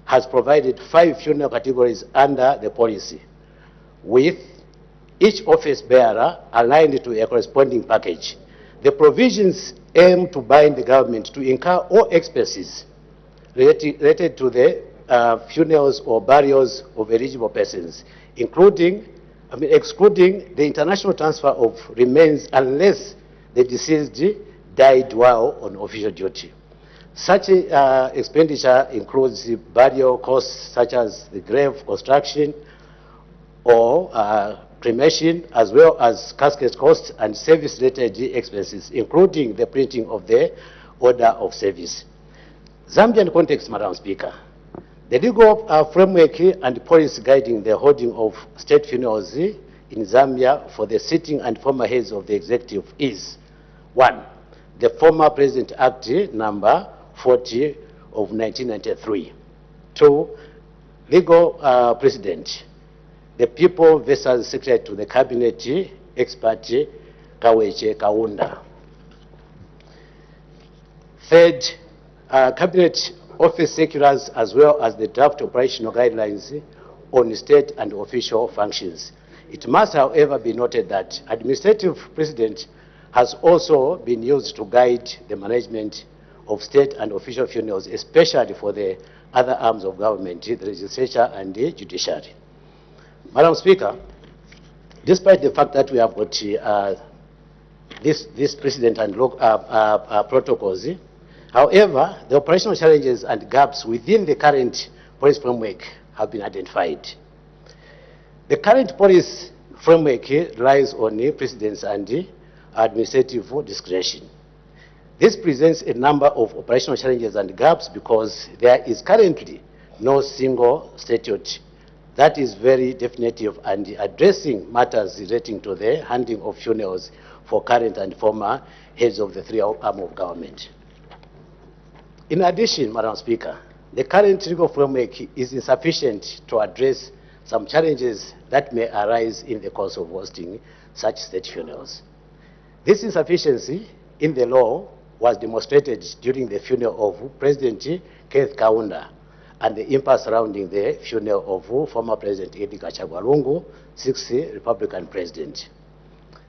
Speaker 3: has provided 5 funeral categories under the policy, with each office bearer aligned to a corresponding package. The provisions aim to bind the government to incur all expenses related to the funerals or burials of eligible persons, excluding the international transfer of remains unless the deceased died while on official duty. Such expenditure includes burial costs such as the grave construction or cremation, as well as casket costs and service-related expenses, including the printing of the order of service. Zambian context, Madam Speaker. The legal framework and policy guiding the holding of state funerals in Zambia for the sitting and former heads of the executive is 1. The former President Act number 40 of 1993. 2. Legal precedent. The People versus Secretary to the Cabinet Expert Kaweche Kaunda. Third, Cabinet Office circulars as well as the draft operational guidelines on state and official functions. It must, however, be noted that administrative precedent has also been used to guide the management of state and official funerals, especially for the other arms of government, the legislature and the judiciary. Madam Speaker, despite the fact that we have got this precedent and protocols, however, the operational challenges and gaps within the current policy framework have been identified. The current policy framework relies on precedents and administrative discretion. This presents a number of operational challenges and gaps because there is currently no single statute that is very definitive and addressing matters relating to the handling of funerals for current and former heads of the three arms of government. In addition, Madam Speaker, the current legal framework is insufficient to address some challenges that may arise in the course of hosting such state funerals. This insufficiency in the law was demonstrated during the funeral of President Kenneth Kaunda and the impasse surrounding the funeral of former President Edgar Chagwa Lungu, 6th Republican President.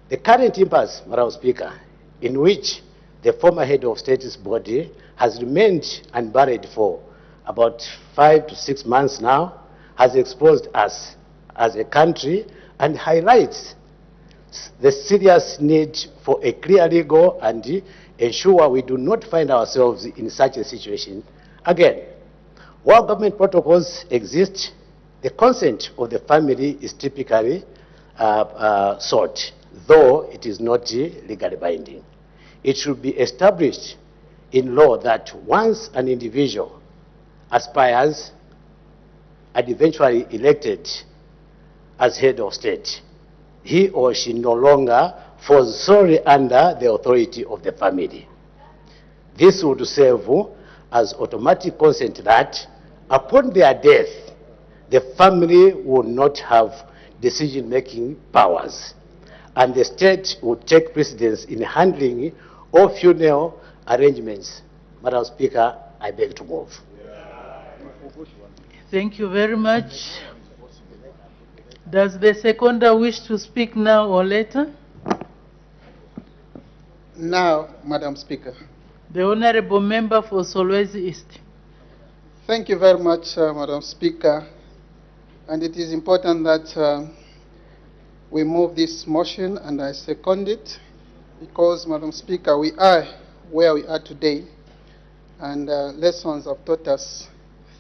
Speaker 3: The current impasse, Madam Speaker, in which the former head of state's body has remained unburied for about 5 to 6 months now, has exposed us as a country and highlights the serious need for a clear legal and ensure we do not find ourselves in such a situation again. While government protocols exist, the consent of the family is typically sought, though it is not legally binding. It should be established in law that once an individual aspires and eventually elected as head of state, he or she no longer falls solely under the authority of the family. This would serve as automatic consent that upon their death, the family would not have decision-making powers, and the state would take precedence in handling all funeral arrangements. Madam Speaker, I beg to move.
Speaker 5: Thank you very much. Does the seconder wish to speak now or later?
Speaker 22: Now, Madam Speaker.
Speaker 5: The Honorable Member for Solwezi East.
Speaker 22: Thank you very much, Madam Speaker. And it is important that we move this motion, and I second it, because, Madam Speaker, we are where we are today, and lessons have taught us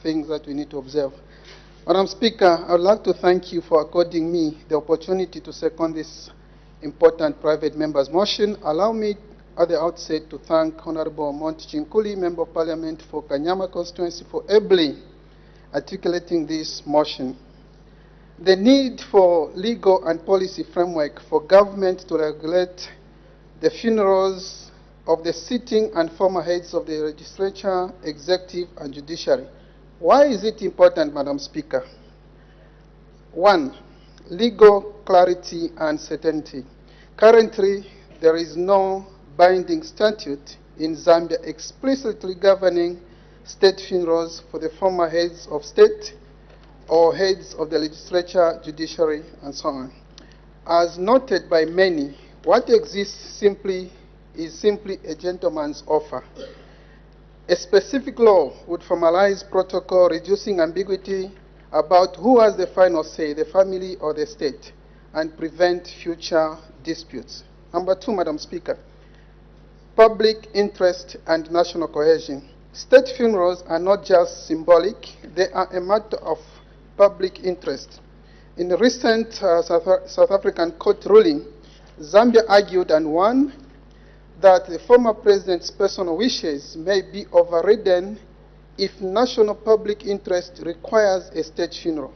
Speaker 22: things that we need to observe. Madam Speaker, I would like to thank you for according me the opportunity to second this important private member's motion. Allow me at the outset to thank Honorable Monty Chinkuli, Member of Parliament for Kanyama constituency, for ably articulating this motion. The need for legal and policy framework for government to regulate the funerals of the sitting and former heads of the legislature, executive, and judiciary. Why is it important, Madam Speaker? 1, legal clarity and certainty. Currently, there is no binding statute in Zambia explicitly governing state funerals for the former heads of state or heads of the legislature, judiciary, and so on. As noted by many, what exists is simply a gentleman's offer. A specific law would formalize protocol, reducing ambiguity about who has the final say, the family or the state, and prevent future disputes. Number 2, Madam Speaker, public interest and national cohesion. State funerals are not just symbolic, they are a matter of public interest. In a recent South African court ruling, Zambia argued and won that the former president's personal wishes may be overridden if national public interest requires a state funeral.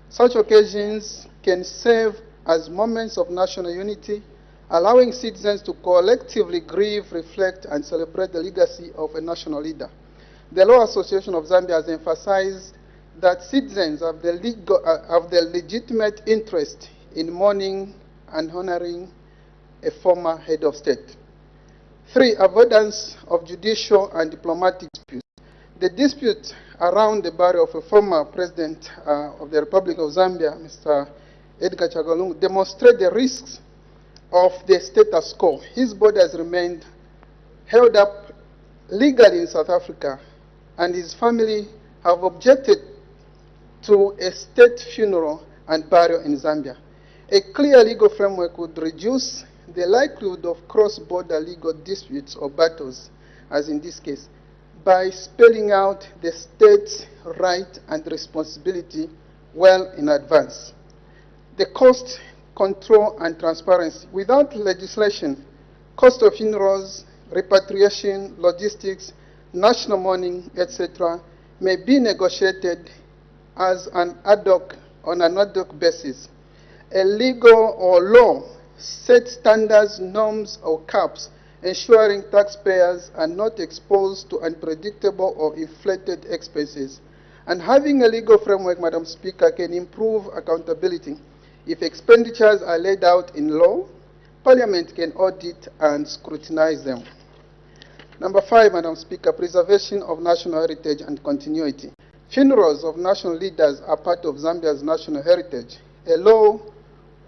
Speaker 22: Such occasions can serve as moments of national unity, allowing citizens to collectively grieve, reflect, and celebrate the legacy of a national leader. The Law Association of Zambia has emphasized that citizens have the legitimate interest in mourning and honoring a former head of state. 3, avoidance of judicial and diplomatic disputes. The dispute around the burial of a former president of the Republic of Zambia, Mr. Edgar Chagwa, demonstrate the risks of the status quo. His body has remained held up legally in South Africa, and his family have objected to a state funeral and burial in Zambia. A clear legal framework would reduce the likelihood of cross-border legal disputes or battles, as in this case, by spelling out the state's right and responsibility well in advance. The cost, control, and transparency. Without legislation, cost of funerals, repatriation, logistics, national mourning, etc., may be negotiated as on an ad hoc basis. A legal or law set standards, norms, or caps, ensuring taxpayers are not exposed to unpredictable or inflated expenses. And having a legal framework, Madam Speaker, can improve accountability. If expenditures are laid out in law, Parliament can audit and scrutinize them. Number 5, Madam Speaker, preservation of national heritage and continuity. Funerals of national leaders are part of Zambia's national heritage. A law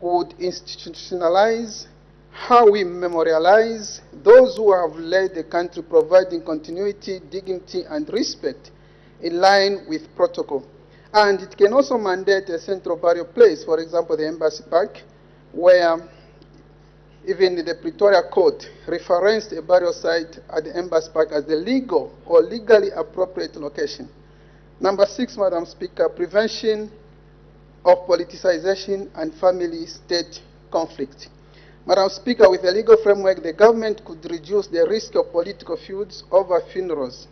Speaker 22: would institutionalize how we memorialize those who have led the country, providing continuity, dignity, and respect in line with protocol. And it can also mandate a central burial place, for example, the Embassy Park, where even the Pretoria Court referenced a burial site at the Embassy Park as the legal or legally appropriate location. Number 6, Madam Speaker, prevention of politicization and family-state conflict. Madam Speaker, with a legal framework, the government could reduce the risk of political feuds over funerals,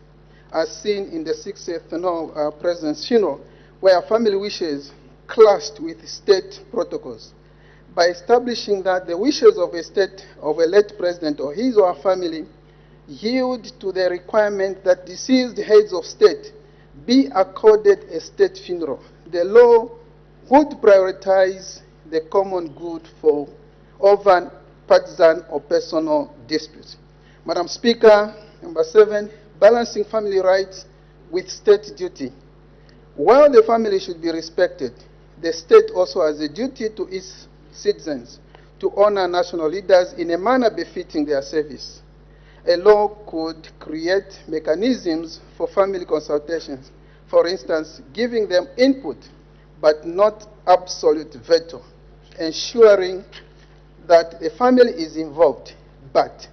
Speaker 22: as seen in the 60th President's funeral, where family wishes clashed with state protocols. By establishing that the wishes of a late president or his or her family yield to the requirement that deceased heads of state be accorded a state funeral, the law would prioritize the common good over partisan or personal disputes. Madam Speaker, number 7, balancing family rights with state duty. While the family should be respected, the state also has a duty to its citizens to honor national leaders in a manner befitting their service. A law could create mechanisms for family consultations, for instance, giving them input but not absolute veto, ensuring that the family is involved, but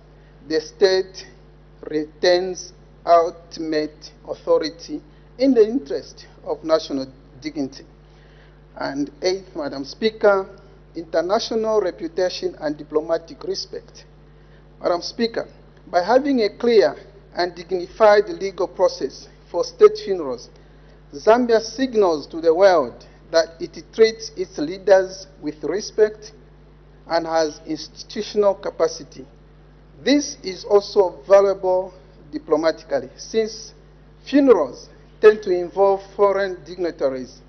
Speaker 22: the state retains ultimate authority in the interest of national dignity. And 8th, Madam Speaker, international reputation and diplomatic respect. Madam Speaker, by having a clear and dignified legal process for state funerals, Zambia signals to the world that it treats its leaders with respect and has institutional capacity. This is also valuable diplomatically, since funerals tend to involve foreign dignitaries.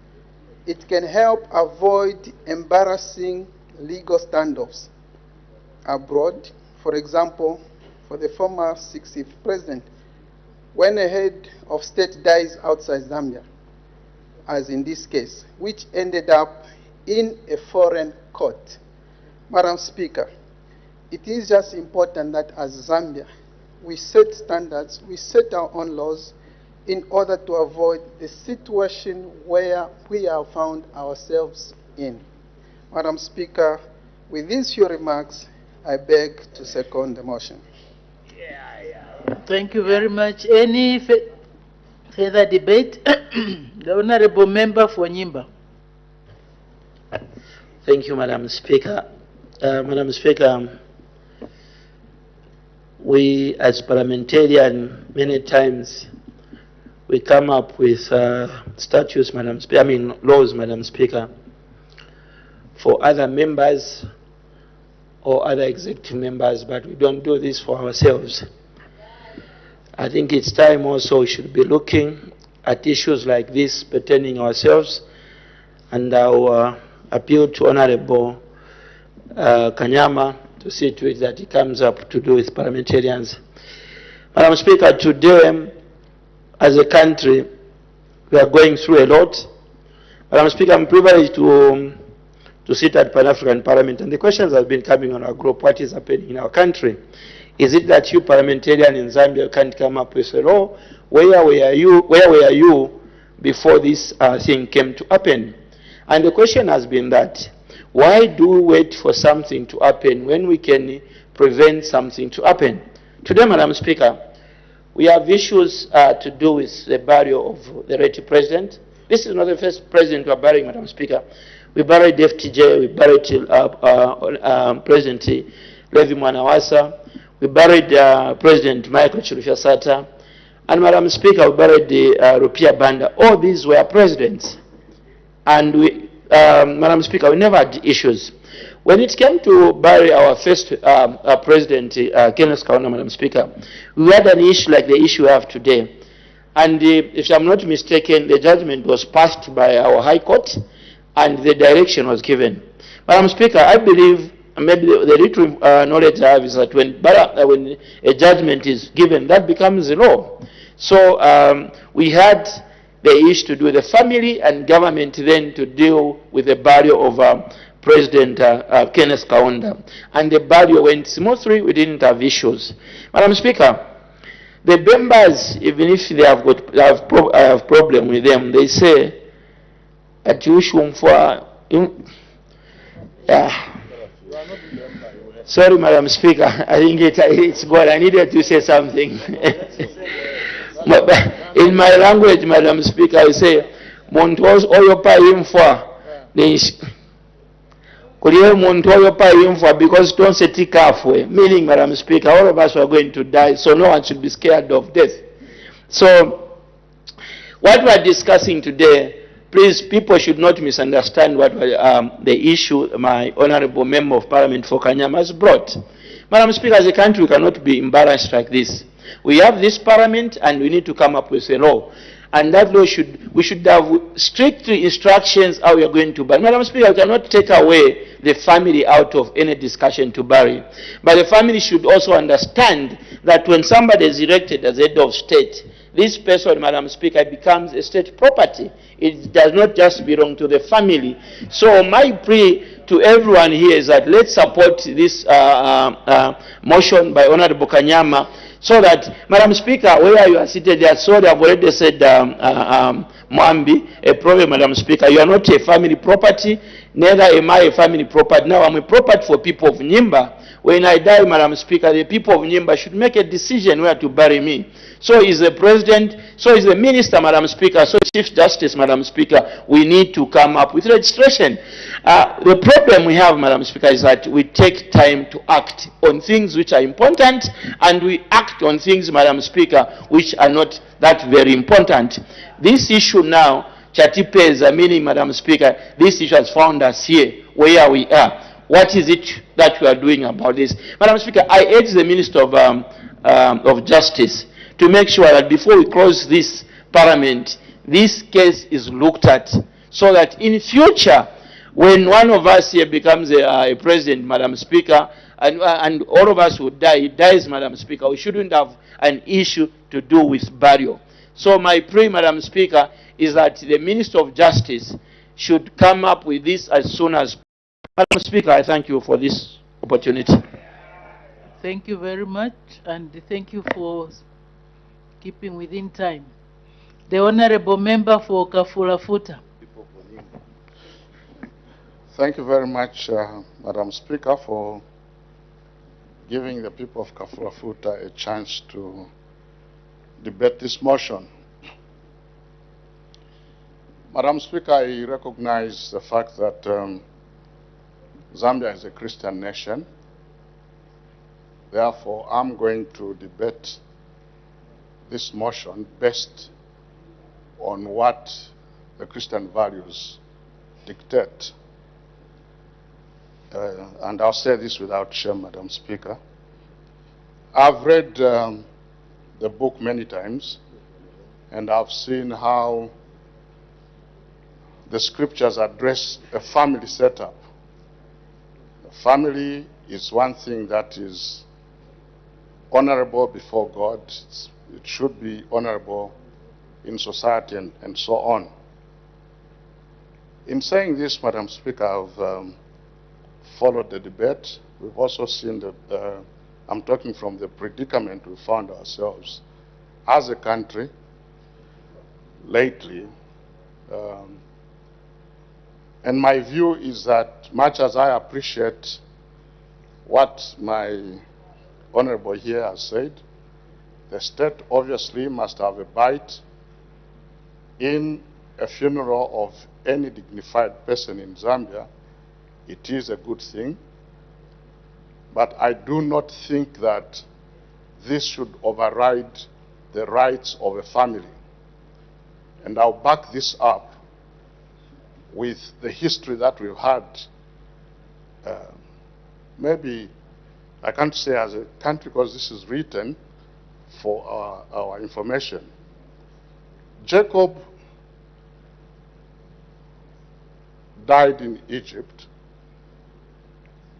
Speaker 22: It can help avoid embarrassing legal standoffs abroad. For example, for the former 60th president, when a head of state dies outside Zambia, as in this case, which ended up in a foreign court. Madam Speaker, it is just important that as Zambia, we set standards, we set our own laws in order to avoid the situation where we have found ourselves in. Madam Speaker, with these few remarks, I beg to second the motion.
Speaker 5: Thank you very much. Any Further debate. The Honorable Member for Nyimba.
Speaker 15: Thank you, Madam Speaker. Madam Speaker, we as parliamentarians, many times, we come up with statutes, laws, Madam Speaker, for other members or other executive members, but we don't do this for ourselves. I think it's time also we should be looking at issues like this pertaining ourselves, and our appeal to Honorable Kanyama to see to it that he comes up to do with parliamentarians. Madam Speaker, today, as a country, we are going through a lot. Madam Speaker, I'm privileged to sit at Pan-African Parliament, and the questions have been coming on our group, what is happening in our country? Is it that you parliamentarians in Zambia can't come up with a law? Where were you before this thing came to happen? And the question has been that, why do we wait for something to happen when we can prevent something to happen? Today, Madam Speaker, we have issues to do with the burial of the late president. This is not the first president we are burying, Madam Speaker. We buried FTJ, we buried President Levi Mwanawasa, we buried President Michael Chilufya-Sata, and Madam Speaker, we buried the Rupia Banda. All these were presidents. And we, Madam Speaker, we never had issues. When it came to bury our first president, Kenneth Kaunda, Madam Speaker, we had an issue like the issue we have today. And if I'm not mistaken, the judgment was passed by our High Court, and the direction was given. Madam Speaker, I believe maybe the little knowledge I have is that when a judgment is given, that becomes the law. So we had the issue to do with the family and government then to deal with the burial of President Kenneth Kaunda. And the burial went smoothly, we didn't have issues. Madam Speaker, the members, even if they have problem with them, they say, at you for sorry, Madam Speaker, I think it's good. I needed to say something. In my language, Madam Speaker, I say, Montos oyopa info. Because don't say tikafwe. Meaning, Madam Speaker, all of us are going to die, so no one should be scared of death. So, what we are discussing today, please, people should not misunderstand what the issue my honorable member of parliament for Kanyama has brought. Madam Speaker, as a country, we cannot be embarrassed like this. We have this parliament and we need to come up with a law. And that law we should have strict instructions how we are going to bury. Madam Speaker, we cannot take away the family out of any discussion to bury. But the family should also understand that when somebody is elected as head of state, this person, Madam Speaker, becomes a state property. It does not just belong to the family. So my plea to everyone here is that let's support this motion by Honorable Kanyama, so that, Madam Speaker, where you are seated there, sorry, I've already said, Mwambi, a problem, Madam Speaker, you are not a family property, neither am I a family property. Now I'm a property for people of Nyimba. When I die, Madam Speaker, the people of Nyimba should make a decision where to bury me. So is the President, so is the Minister, Madam Speaker, so Chief Justice, Madam Speaker, we need to come up with registration. The problem we have, Madam Speaker, is that we take time to act on things which are important, and we act on things, Madam Speaker, which are not that very important. This issue now, Chatipeza, meaning, Madam Speaker, this issue has found us here, where we are. What is it that we are doing about this? Madam Speaker, I urge the Minister of Justice to make sure that before we close this parliament, this case is looked at, so that in future, when one of us here becomes a president, Madam Speaker, and all of us would die, it dies, Madam Speaker, we shouldn't have an issue to do with burial. So my plea, Madam Speaker, is that the Minister of Justice should come up with this as soon as possible. Madam Speaker, I thank you for this opportunity.
Speaker 5: Thank you very much, and thank you for keeping within time. The Honorable Member for Kafula-Futa.
Speaker 2: Thank you very much, Madam Speaker, for giving the people of Kafula-Futa a chance to debate this motion. Madam Speaker, I recognize the fact that Zambia is a Christian nation. Therefore, I'm going to debate this motion based on what the Christian values dictate. And I'll say this without shame, Madam Speaker. I've read the book many times, and I've seen how the scriptures address a family setup. A family is one thing that is honorable before God. It should be honorable in society and so on. In saying this, Madam Speaker, I've followed the debate. We've also seen I'm talking from the predicament we found ourselves as a country lately. And my view is that much as I appreciate what my honorable here has said, the state obviously must have a bite in a funeral of any dignified person in Zambia. It is a good thing, but I do not think that this should override the rights of a family. And I'll back this up with the history that we've had, maybe I can't say as a country because this is written for our information. Jacob died in Egypt,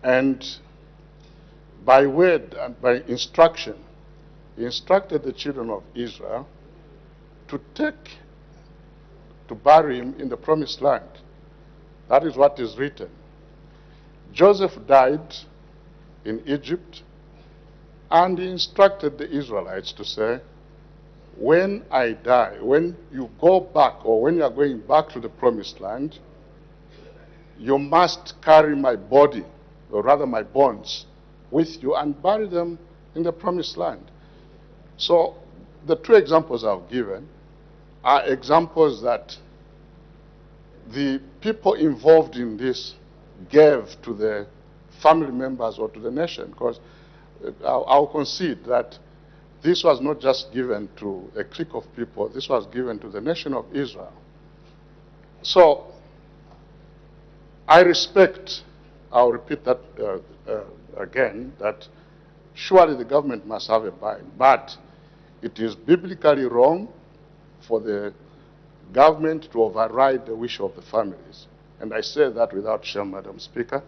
Speaker 2: and by word and by instruction, he instructed the children of Israel to bury him in the promised land. That is what is written. Joseph died in Egypt, and he instructed the Israelites to say, when I die, when you go back, or when you are going back to the promised land, you must carry my body, or rather my bones, with you and bury them in the promised land. So the two examples I've given are examples that the people involved in this gave to the family members or to the nation, because I'll concede that this was not just given to a clique of people, this was given to the nation of Israel. So I respect, I'll repeat that again, that surely the government must have a buy, but it is biblically wrong for the government to override the wish of the families. And I say that without shame, Madam Speaker.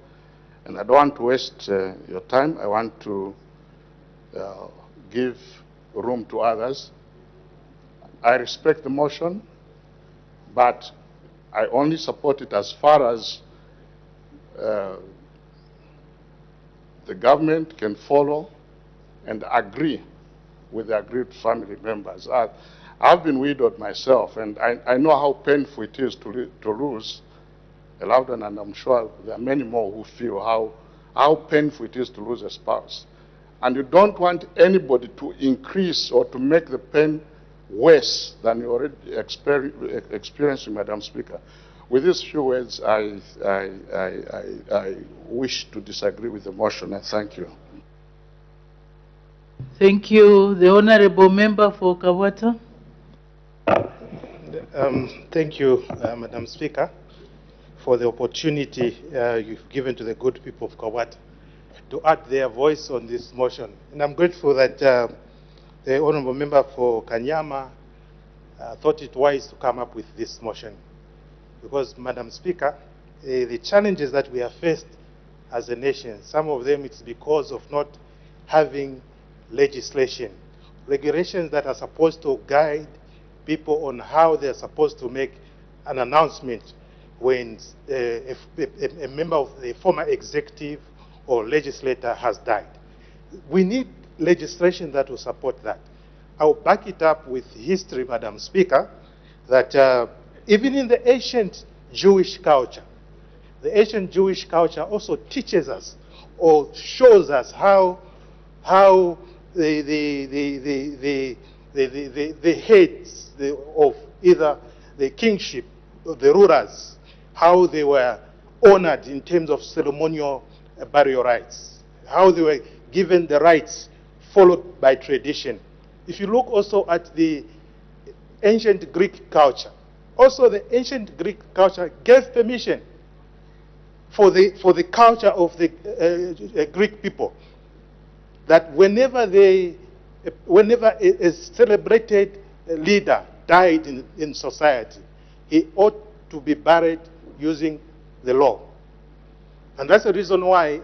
Speaker 2: And I don't want to waste your time. I want to give room to others. I respect the motion, but I only support it as far as the government can follow and agree with the aggrieved family members. I've been widowed myself, and I know how painful it is to lose a loved one, and I'm sure there are many more who feel how painful it is to lose a spouse. And you don't want anybody to increase or to make the pain worse than you already experiencing, Madam Speaker. With these few words, I wish to disagree with the motion, and thank you.
Speaker 5: Thank you. The Honorable Member for Kawata.
Speaker 4: Thank you, Madam Speaker, for the opportunity you've given to the good people of Kawata to add their voice on this motion. And I'm grateful that the Honorable Member for Kanyama thought it wise to come up with this motion. Because, Madam Speaker, the challenges that we have faced as a nation, some of them it's because of not having legislation, regulations that are supposed to guide people on how they're supposed to make an announcement when a member of the former executive or legislator has died. We need legislation that will support that. I'll back it up with history, Madam Speaker, that even in the ancient Jewish culture, the ancient Jewish culture also teaches us or shows us how the heads of either the kingship the rulers, how they were honored in terms of ceremonial burial rites, how they were given the rites followed by tradition. If you look also at the ancient Greek culture, also the ancient Greek culture gave permission for the culture of the Greek people, that whenever a celebrated leader died in society, he ought to be buried using the law. And that's the reason why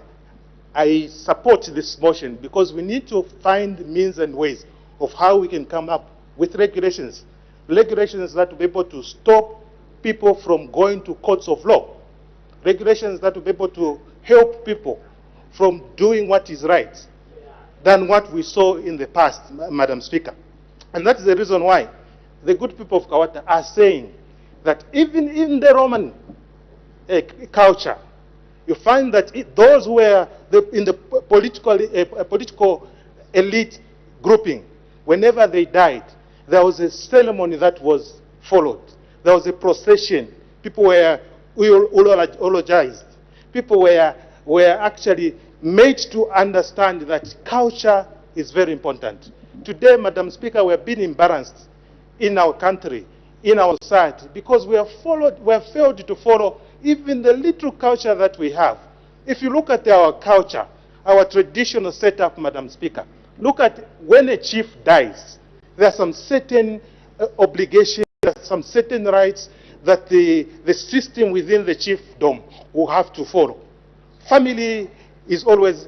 Speaker 4: I support this motion, because we need to find means and ways of how we can come up with regulations that will be able to stop people from going to courts of law, regulations that will be able to help people from doing what is right than what we saw in the past, Madam Speaker. And that is the reason why the good people of Kawata are saying that even in the Roman culture, you find that those who were in the political elite grouping, whenever they died, there was a ceremony that was followed. There was a procession. People were eulogized. People were actually made to understand that culture is very important. Today, Madam Speaker, we have been imbalanced in our country, in our society, because we have failed to follow even the little culture that we have. If you look at our culture, our traditional setup, Madam Speaker, look at when a chief dies, there are some certain obligations, there are some certain rights that the system within the chiefdom will have to follow. Family is always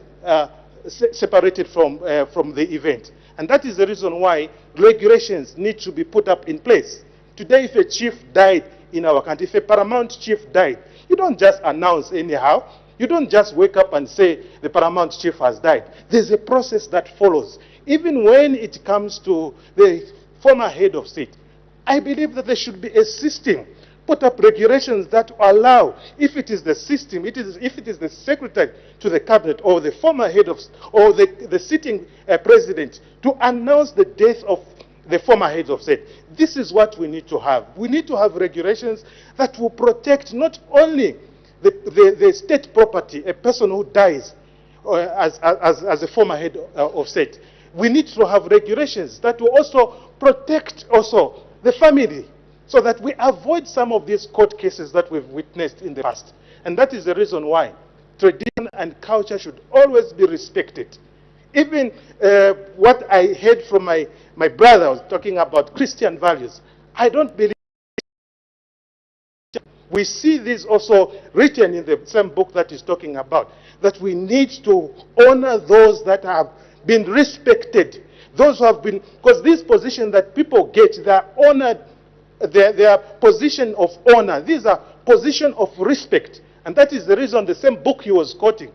Speaker 4: separated from the event. And that is the reason why regulations need to be put up in place. Today, if a chief died in our country, if a paramount chief died, you don't just announce anyhow. You don't just wake up and say the paramount chief has died. There's a process that follows. Even when it comes to the former head of state, I believe that there should be a system, put up regulations that allow, if it is the system, if it is the secretary to the cabinet or the former head of, or the sitting president, to announce the death of the former heads of state. This is what we need to have. We need to have regulations that will protect not only the state property, a person who dies as a former head of state. We need to have regulations that will also protect also the family, so that we avoid some of these court cases that we've witnessed in the past. And that is the reason why tradition and culture should always be respected. Even what I heard from my brother was talking about Christian values. I don't believe. We see this also written in the same book that is talking about, that we need to honor those that have been respected, those who have been, because this position that people get, they are honored, they are position of honor. These are position of respect. And that is the reason the same book he was quoting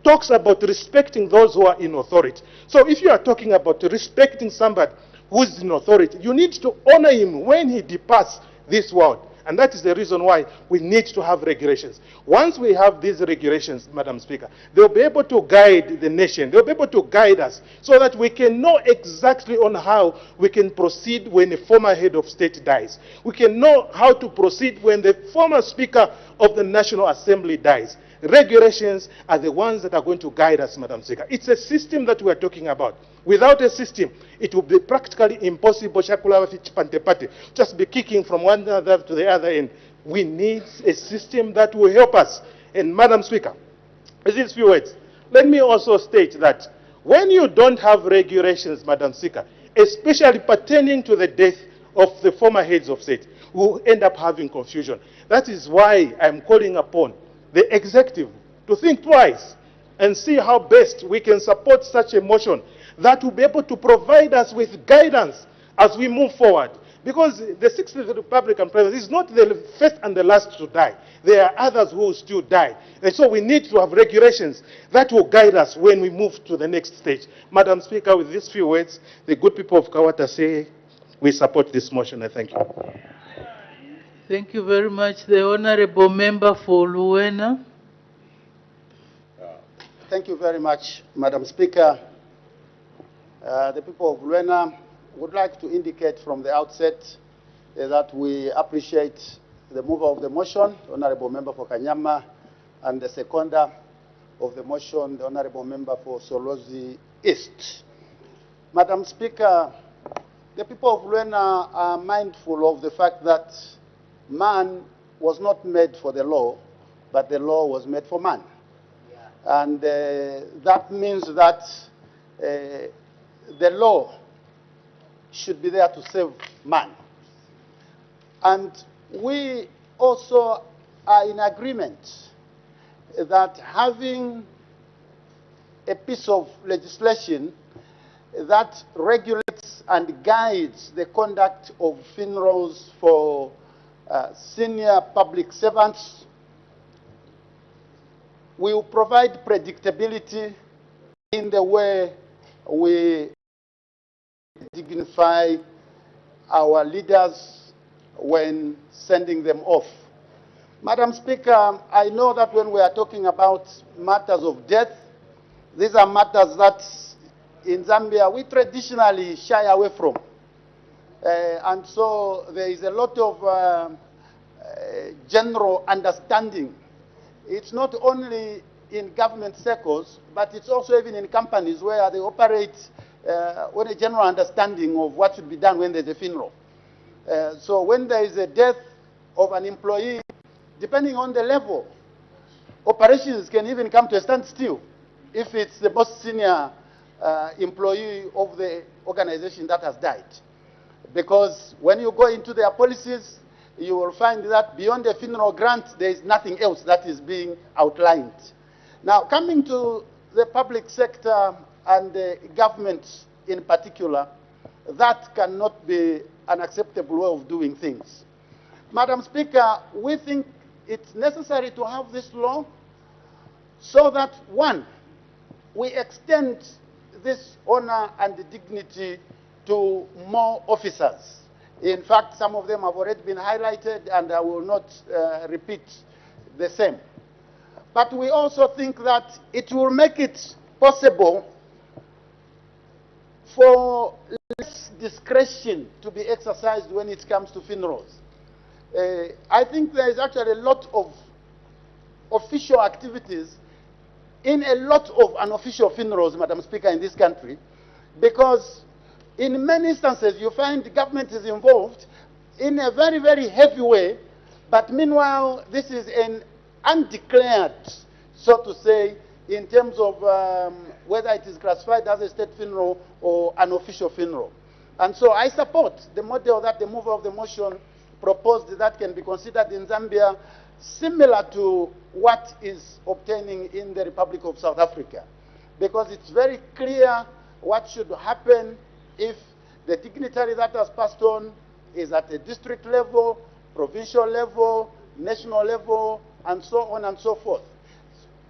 Speaker 4: talks about respecting those who are in authority. So if you are talking about respecting somebody who is in authority, you need to honor him when he departs this world. And that is the reason why we need to have regulations. Once we have these regulations, Madam Speaker, they'll be able to guide the nation. They'll be able to guide us so that we can know exactly on how we can proceed when a former head of state dies. We can know how to proceed when the former Speaker of the National Assembly dies. Regulations are the ones that are going to guide us, Madam Speaker. It's a system that we are talking about. Without a system, it will be practically impossible just be kicking from one other to the other end. We need a system that will help us. And Madam Speaker, with these few words, let me also state that when you don't have regulations, Madam Speaker, especially pertaining to the death of the former heads of state, we will end up having confusion. That is why I'm calling upon the executive to think twice and see how best we can support such a motion that will be able to provide us with guidance as we move forward. Because the 60th Republican President is not the first and the last to die. There are others who will still die. And so we need to have regulations that will guide us when we move to the next stage. Madam Speaker, with these few words, the good people of Kawata say we support this motion. I thank you.
Speaker 5: Thank you very much. The Honorable Member for Luena.
Speaker 6: Thank you very much, Madam Speaker. The people of Luena would like to indicate from the outset that we appreciate the mover of the motion, Honorable Member for Kanyama, and the seconder of the motion, the Honorable Member for Solozi East. Madam Speaker, the people of Luena are mindful of the fact that man was not made for the law, but the law was made for man. And that means that the law should be there to save man. And we also are in agreement that having a piece of legislation that regulates and guides the conduct of funerals for senior public servants will provide predictability in the way we dignify our leaders when sending them off. Madam Speaker, I know that when we are talking about matters of death, these are matters that in Zambia we traditionally shy away from. And so there is a lot of general understanding. It's not only in government circles, but it's also even in companies where they operate with a general understanding of what should be done when there's a funeral. So when there is a death of an employee, depending on the level, operations can even come to a standstill if it's the most senior employee of the organization that has died. Because when you go into their policies, you will find that beyond the funeral grant, there is nothing else that is being outlined. Now, coming to the public sector and the government in particular, that cannot be an acceptable way of doing things. Madam Speaker, we think it's necessary to have this law so that, one, we extend this honor and dignity to more officers. In fact, some of them have already been highlighted, and I will not repeat the same. But we also think that it will make it possible for less discretion to be exercised when it comes to funerals. I think there is actually a lot of official activities in a lot of unofficial funerals, Madam Speaker, in this country, because in many instances you find the government is involved in a very, very heavy way, but meanwhile this is an undeclared, so to say, in terms of whether it is classified as a state funeral or an official funeral. And so I support the model that the mover of the motion proposed that can be considered in Zambia, similar to what is obtaining in the Republic of South Africa. Because it's very clear what should happen if the dignitary that has passed on is at a district level, provincial level, national level, and so on and so forth.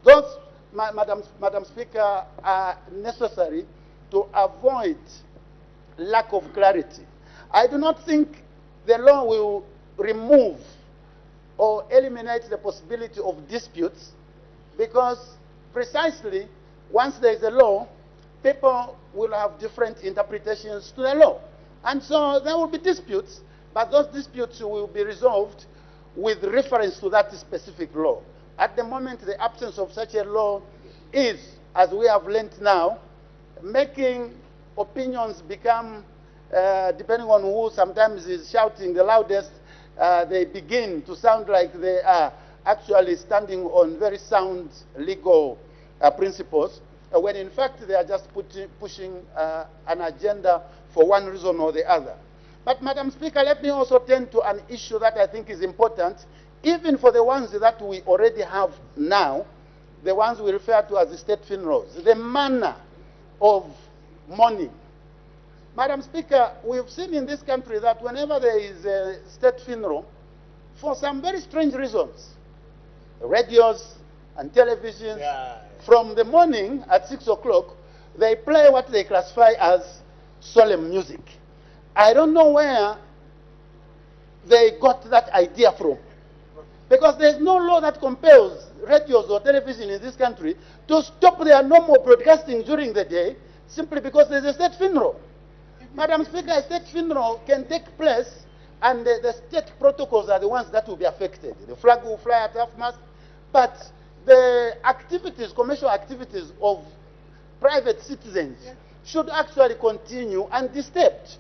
Speaker 6: Those, Madam Speaker, are necessary to avoid lack of clarity. I do not think the law will remove or eliminate the possibility of disputes, because precisely once there is a law, people will have different interpretations to the law. And so there will be disputes, but those disputes will be resolved with reference to that specific law. At the moment, the absence of such a law is, as we have learned now, making opinions become, depending on who sometimes is shouting the loudest, they begin to sound like they are actually standing on very sound legal principles, when in fact they are just pushing an agenda for one reason or the other. But Madam Speaker, let me also turn to an issue that I think is important, even for the ones that we already have now, the ones we refer to as the state funerals, the manner of mourning. Madam Speaker, we've seen in this country that whenever there is a state funeral, for some very strange reasons, radios and televisions, from the morning at 6 o'clock, they play what they classify as solemn music. I don't know where they got that idea from, because there's no law that compels radios or television in this country to stop their normal broadcasting during the day simply because there's a state funeral. Madam Speaker, a state funeral can take place and the state protocols are the ones that will be affected. The flag will fly at half-mast, but the activities, commercial activities of private citizens should actually continue undisturbed.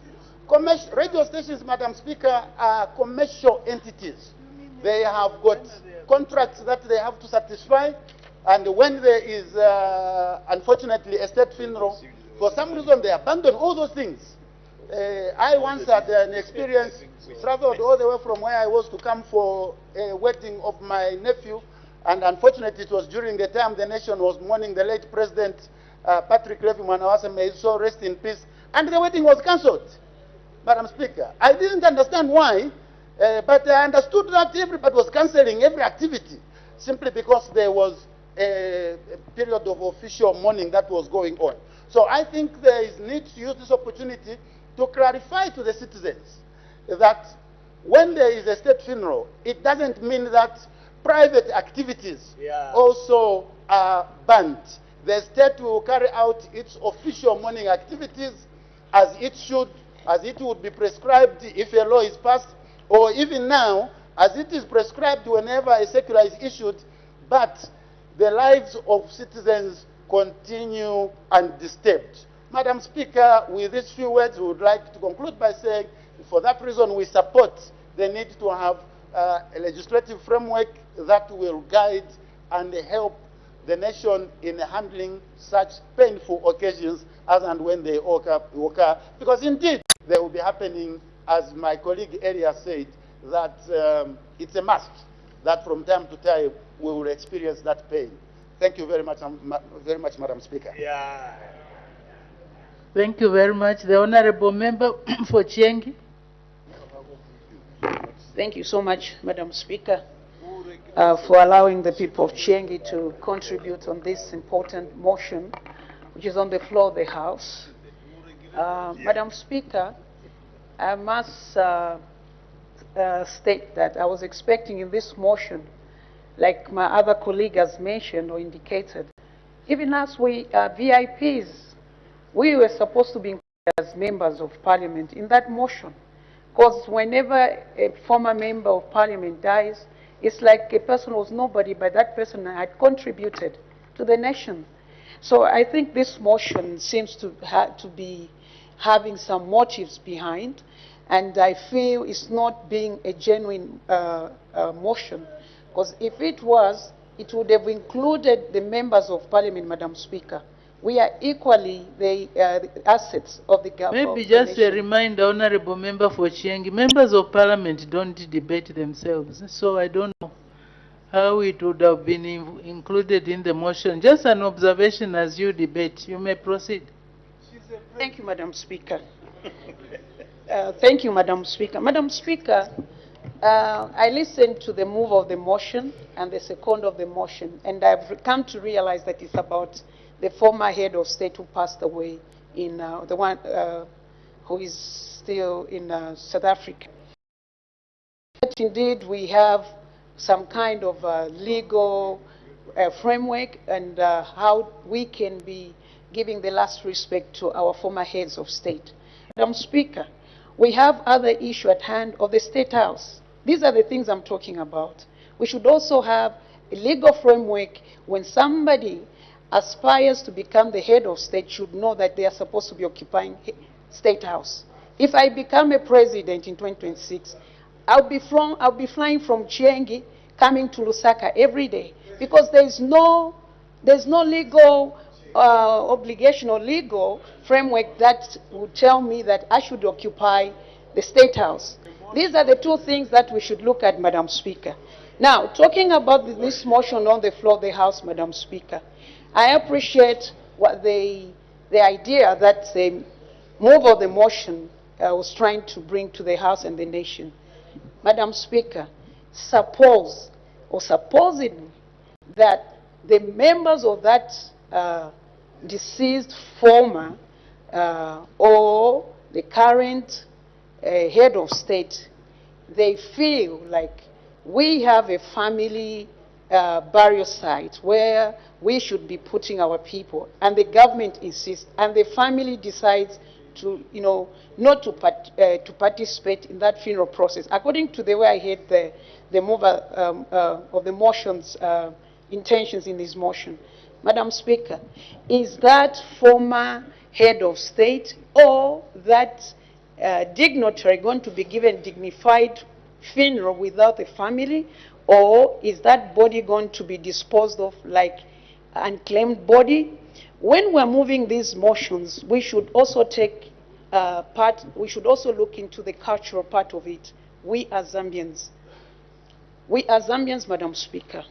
Speaker 6: Radio stations, Madam Speaker, are commercial entities. They have got contracts that they have to satisfy, and when there is, unfortunately, a state funeral, for some reason they abandon all those things. I once had an experience, traveled all the way from where I was to come for a wedding of my nephew, and unfortunately it was during the time the nation was mourning the late President Patrick Levi Mwanawasa, may his soul rest in peace, and the wedding was cancelled. Madam Speaker, I didn't understand why, but I understood that everybody was cancelling every activity simply because there was a period of official mourning that was going on. So I think there is need to use this opportunity to clarify to the citizens that when there is a state funeral, it doesn't mean that private activities also are banned. The state will carry out its official mourning activities as it should, as it would be prescribed if a law is passed, or even now, as it is prescribed whenever a circular is issued, but the lives of citizens continue undisturbed. Madam Speaker, with these few words, we would like to conclude by saying, for that reason, we support the need to have a legislative framework that will guide and help the nation in handling such painful occasions as and when they occur, because indeed they will be happening, as my colleague earlier said, that it's a must that from time to time we will experience that pain. Thank you very much, Madam Speaker.
Speaker 5: Thank you very much. The Honorable Member for Chiengi.
Speaker 8: Thank you so much, Madam Speaker, for allowing the people of Chiengi to contribute on this important motion, which is on the floor of the House. Madam Speaker, I must state that I was expecting in this motion, like my other colleague has mentioned or indicated, even as we are VIPs, we were supposed to be included as members of Parliament in that motion. Because whenever a former member of Parliament dies, it's like a person was nobody, but that person had contributed to the nation. So I think this motion seems to be having some motives behind, and I feel it's not being a genuine motion. Because if it was, it would have included the members of Parliament, Madam Speaker. We are equally the assets of the government.
Speaker 5: Maybe just a reminder, Honorable Member for Chiengi, members of Parliament don't debate themselves, so I don't know how it would have been included in the motion. Just an observation as you debate. You may proceed.
Speaker 8: Thank you, Madam Speaker. Thank you, Madam Speaker. Madam Speaker, I listened to the move of the motion and the second of the motion, and I've come to realize that it's about the former head of state who passed away, in the one who is still in South Africa. But indeed, we have some kind of legal framework and how we can be giving the last respect to our former heads of state. Madam Speaker, we have other issue at hand of the State House. These are the things I'm talking about. We should also have a legal framework when somebody aspires to become the head of state should know that they are supposed to be occupying State House. If I become a president in 2026, I'll be flying from Chiengi, coming to Lusaka every day, because there's no legal obligation or legal framework that would tell me that I should occupy the State House. These are the two things that we should look at, Madam Speaker. Now, talking about this motion on the floor of the House, Madam Speaker, I appreciate what the idea that the move of the motion was trying to bring to the House and the nation. Madam Speaker, suppose or supposing that the members of that deceased former or the current head of state, they feel like we have a family burial site where we should be putting our people, and the government insists, and the family decides not to participate in that funeral process. According to the way I heard the mover of the motion's intentions in this motion, Madam Speaker, is that former head of state or that dignitary going to be given dignified funeral without the family, or is that body going to be disposed of like unclaimed body? When we're moving these motions, we should also take we should also look into the cultural part of it. We are Zambians, Madam Speaker,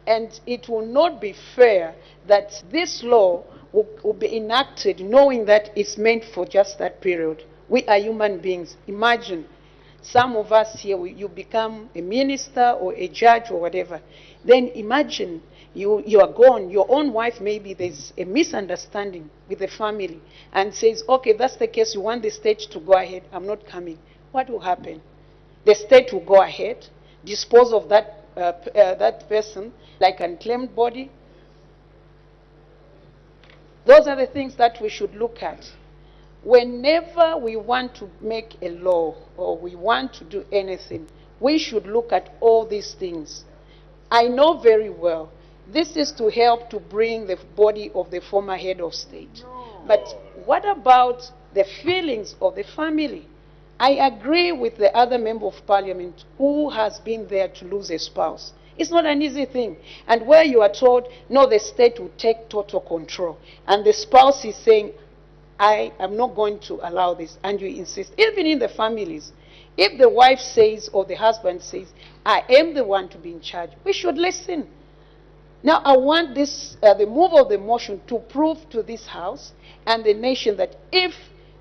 Speaker 8: and it will not be fair that this law will be enacted knowing that it's meant for just that period. We are human beings. Imagine some of us here, you become a minister or a judge or whatever. Then imagine you are gone. Your own wife, maybe there's a misunderstanding with the family and says, okay, that's the case. You want the state to go ahead. I'm not coming. What will happen? The state will go ahead, dispose of that person like an unclaimed body. Those are the things that we should look at. Whenever we want to make a law or we want to do anything, we should look at all these things. I know very well this is to help to bring the body of the former head of state. But what about the feelings of the family? I agree with the other member of parliament who has been there to lose a spouse. It's not an easy thing. And where you are told, no, the state will take total control, and the spouse is saying, I am not going to allow this, and you insist, even in the families. If the wife says or the husband says, I am the one to be in charge, we should listen. Now, I want this, the move of the motion to prove to this House and the nation that if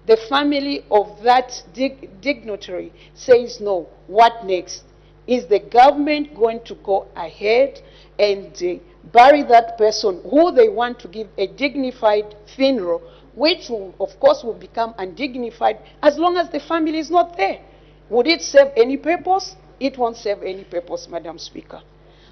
Speaker 8: the family of that dignitary says no, what next? Is the government going to go ahead and bury that person who they want to give a dignified funeral, which will, of course, will become undignified as long as the family is not there? Would it serve any purpose? It won't serve any purpose, Madam Speaker.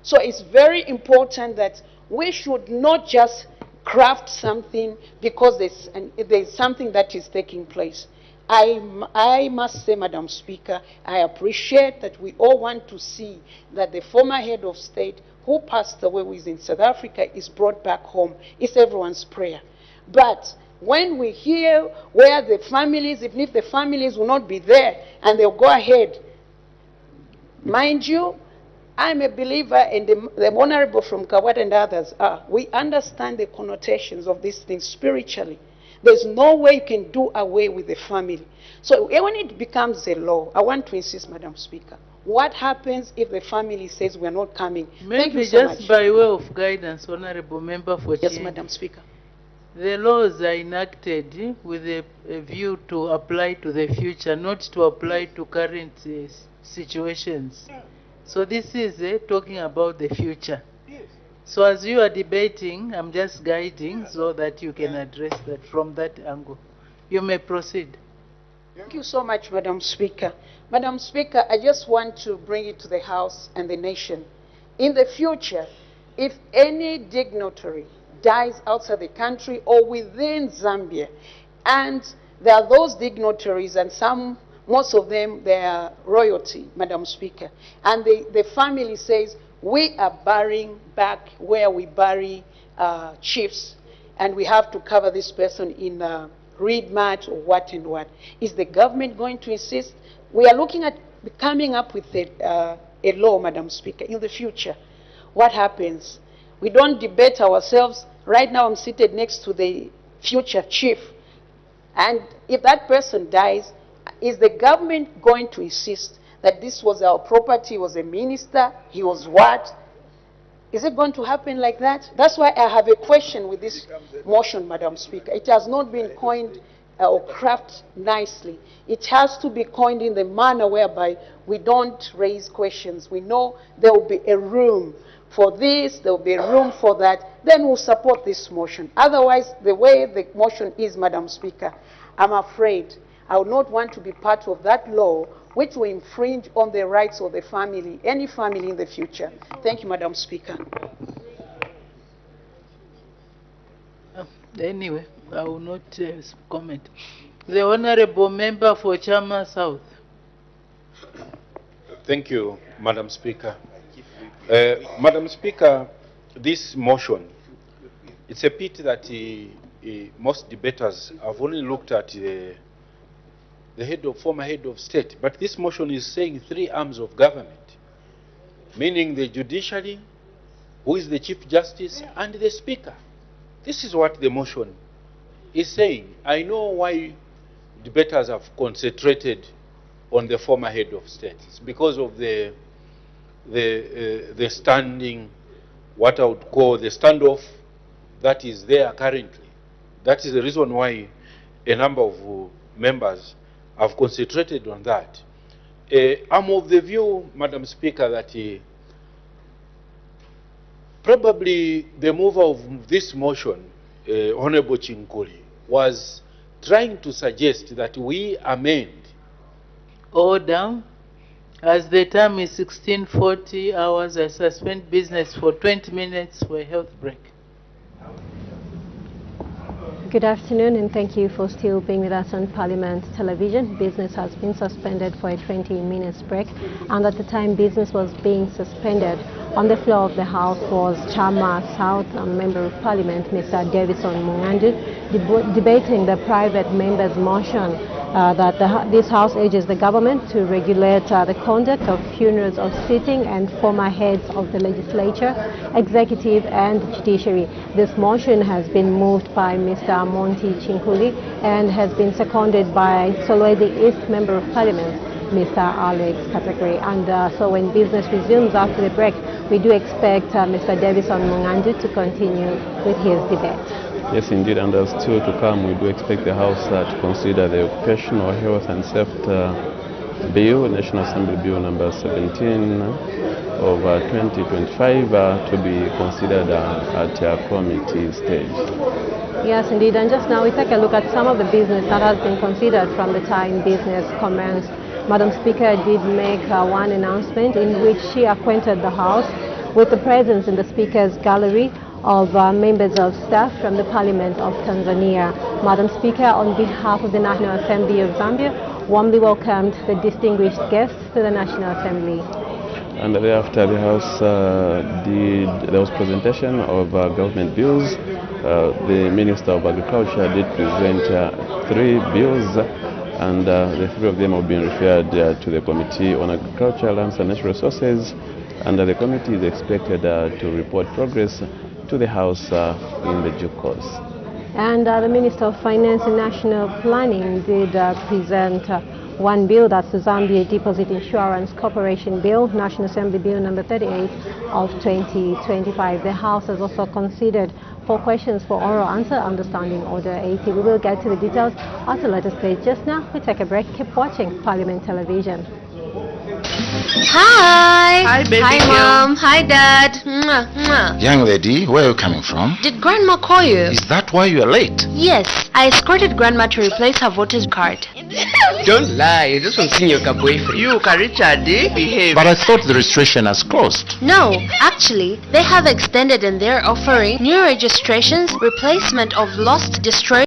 Speaker 8: So it's very important that we should not just craft something because there's something that is taking place. I must say, Madam Speaker, I appreciate that we all want to see that the former head of state who passed away, who is in South Africa, is brought back home. It's everyone's prayer. But when we hear where the families, even if the families will not be there and they'll go ahead, mind you, I'm a believer, and the Honorable from Kawat and others are. We understand the connotations of these things spiritually. There's no way you can do away with the family. So when it becomes a law, I want to insist, Madam Speaker, what happens if the family says we're not coming? Thank you so much.
Speaker 5: Just by way of guidance, Honorable Member for
Speaker 8: Yes, Madam Speaker.
Speaker 5: The laws are enacted with a view to apply to the future, not to apply to current situations. So this is talking about the future. So as you are debating, I'm just guiding so that you can address that from that angle. You may proceed.
Speaker 8: Thank you so much, Madam Speaker. Madam Speaker, I just want to bring it to the House and the nation. In the future, if any dignitary dies outside the country or within Zambia, and there are those dignitaries and most of them, they are royalty, Madam Speaker, and the family says, we are burying back where we bury chiefs, and we have to cover this person in reed mat or what and what. Is the government going to insist? We are looking at coming up with a law, Madam Speaker, in the future. What happens? We don't debate ourselves. Right now I'm seated next to the future chief, and if that person dies, is the government going to insist that this was our property, he was a minister, he was what? Is it going to happen like that? That's why I have a question with this motion, Madam Speaker. It has not been coined or crafted nicely. It has to be coined in the manner whereby we don't raise questions. We know there will be a room for this, there will be a room for that, then we'll support this motion. Otherwise, the way the motion is, Madam Speaker, I'm afraid I would not want to be part of that law which will infringe on the rights of the family, any family in the future. Thank you, Madam Speaker.
Speaker 5: Anyway, I will not comment. The Honorable Member for Chama South.
Speaker 10: Thank you, Madam Speaker. Madam Speaker, this motion, it's a pity that most debaters have only looked at the former head of state, but this motion is saying 3 arms of government, meaning the judiciary, who is the Chief Justice, and the Speaker. This is what the motion is saying. I know why debaters have concentrated on the former head of state. It's because of the standing, what I would call the standoff that is there currently. That is the reason why a number of members have concentrated on that. I'm of the view, Madam Speaker, that probably the mover of this motion, Honorable Chinkuli, was trying to suggest that we amend.
Speaker 5: Order. As the time is 16:40 hours, I suspend business for 20 minutes for a health break.
Speaker 11: Good afternoon, and thank you for still being with us on Parliament Television. Business has been suspended for a 20-minute break, and at the time business was being suspended, on the floor of the House was Chama South Member of Parliament, Mr. Davison Mungandu, debating the private member's motion that this House urges the government to regulate the conduct of funerals of sitting and former heads of the legislature, executive and judiciary. This motion has been moved by Mr. Monty Chinkuli and has been seconded by Solwezi East Member of Parliament, Mr. Alex Katakri. And so when business resumes after the break, we do expect Mr. Davison Mungandu to continue with his debate.
Speaker 23: Yes, indeed, and as still to come, we do expect the House to consider the Occupational Health and Safety Bill, National Assembly Bill number 17 of 2025 to be considered at a committee stage.
Speaker 11: Yes, indeed, and just now we take a look at some of the business that has been considered from the time business commenced. Madam Speaker did make one announcement in which she acquainted the House with the presence in the Speaker's gallery of members of staff from the Parliament of Tanzania. Madam Speaker, on behalf of the National Assembly of Zambia, warmly welcomed the distinguished guests to the National Assembly.
Speaker 23: And thereafter, the House there was presentation of government bills. The Minister of Agriculture did present 3 bills, and the 3 of them have been referred to the Committee on Agriculture, Lands and Natural Resources, and the committee is expected to report progress to the House in the due course.
Speaker 11: And the Minister of Finance and National Planning did present one bill, that's the Zambia Deposit Insurance Corporation Bill, National Assembly Bill number 38 of 2025. The House has also considered 4 questions for oral answer under Standing Order 80. We will get to the details at a later stage. Just now, we take a break. Keep watching Parliament Television.
Speaker 24: Hi!
Speaker 25: Hi, baby
Speaker 24: Hi,
Speaker 25: girl.
Speaker 24: Mom. Hi, Dad. Mwah, mwah.
Speaker 25: Young lady, where are you coming from?
Speaker 24: Did Grandma call you?
Speaker 25: Is that why you are late?
Speaker 24: Yes. I escorted Grandma to replace her voter's card.
Speaker 25: Don't lie, you just want to see your boyfriend.
Speaker 26: You, Richard, behave.
Speaker 25: But I thought the registration has closed.
Speaker 24: No, actually, they have extended and they're offering new registrations, replacement of lost, destroyed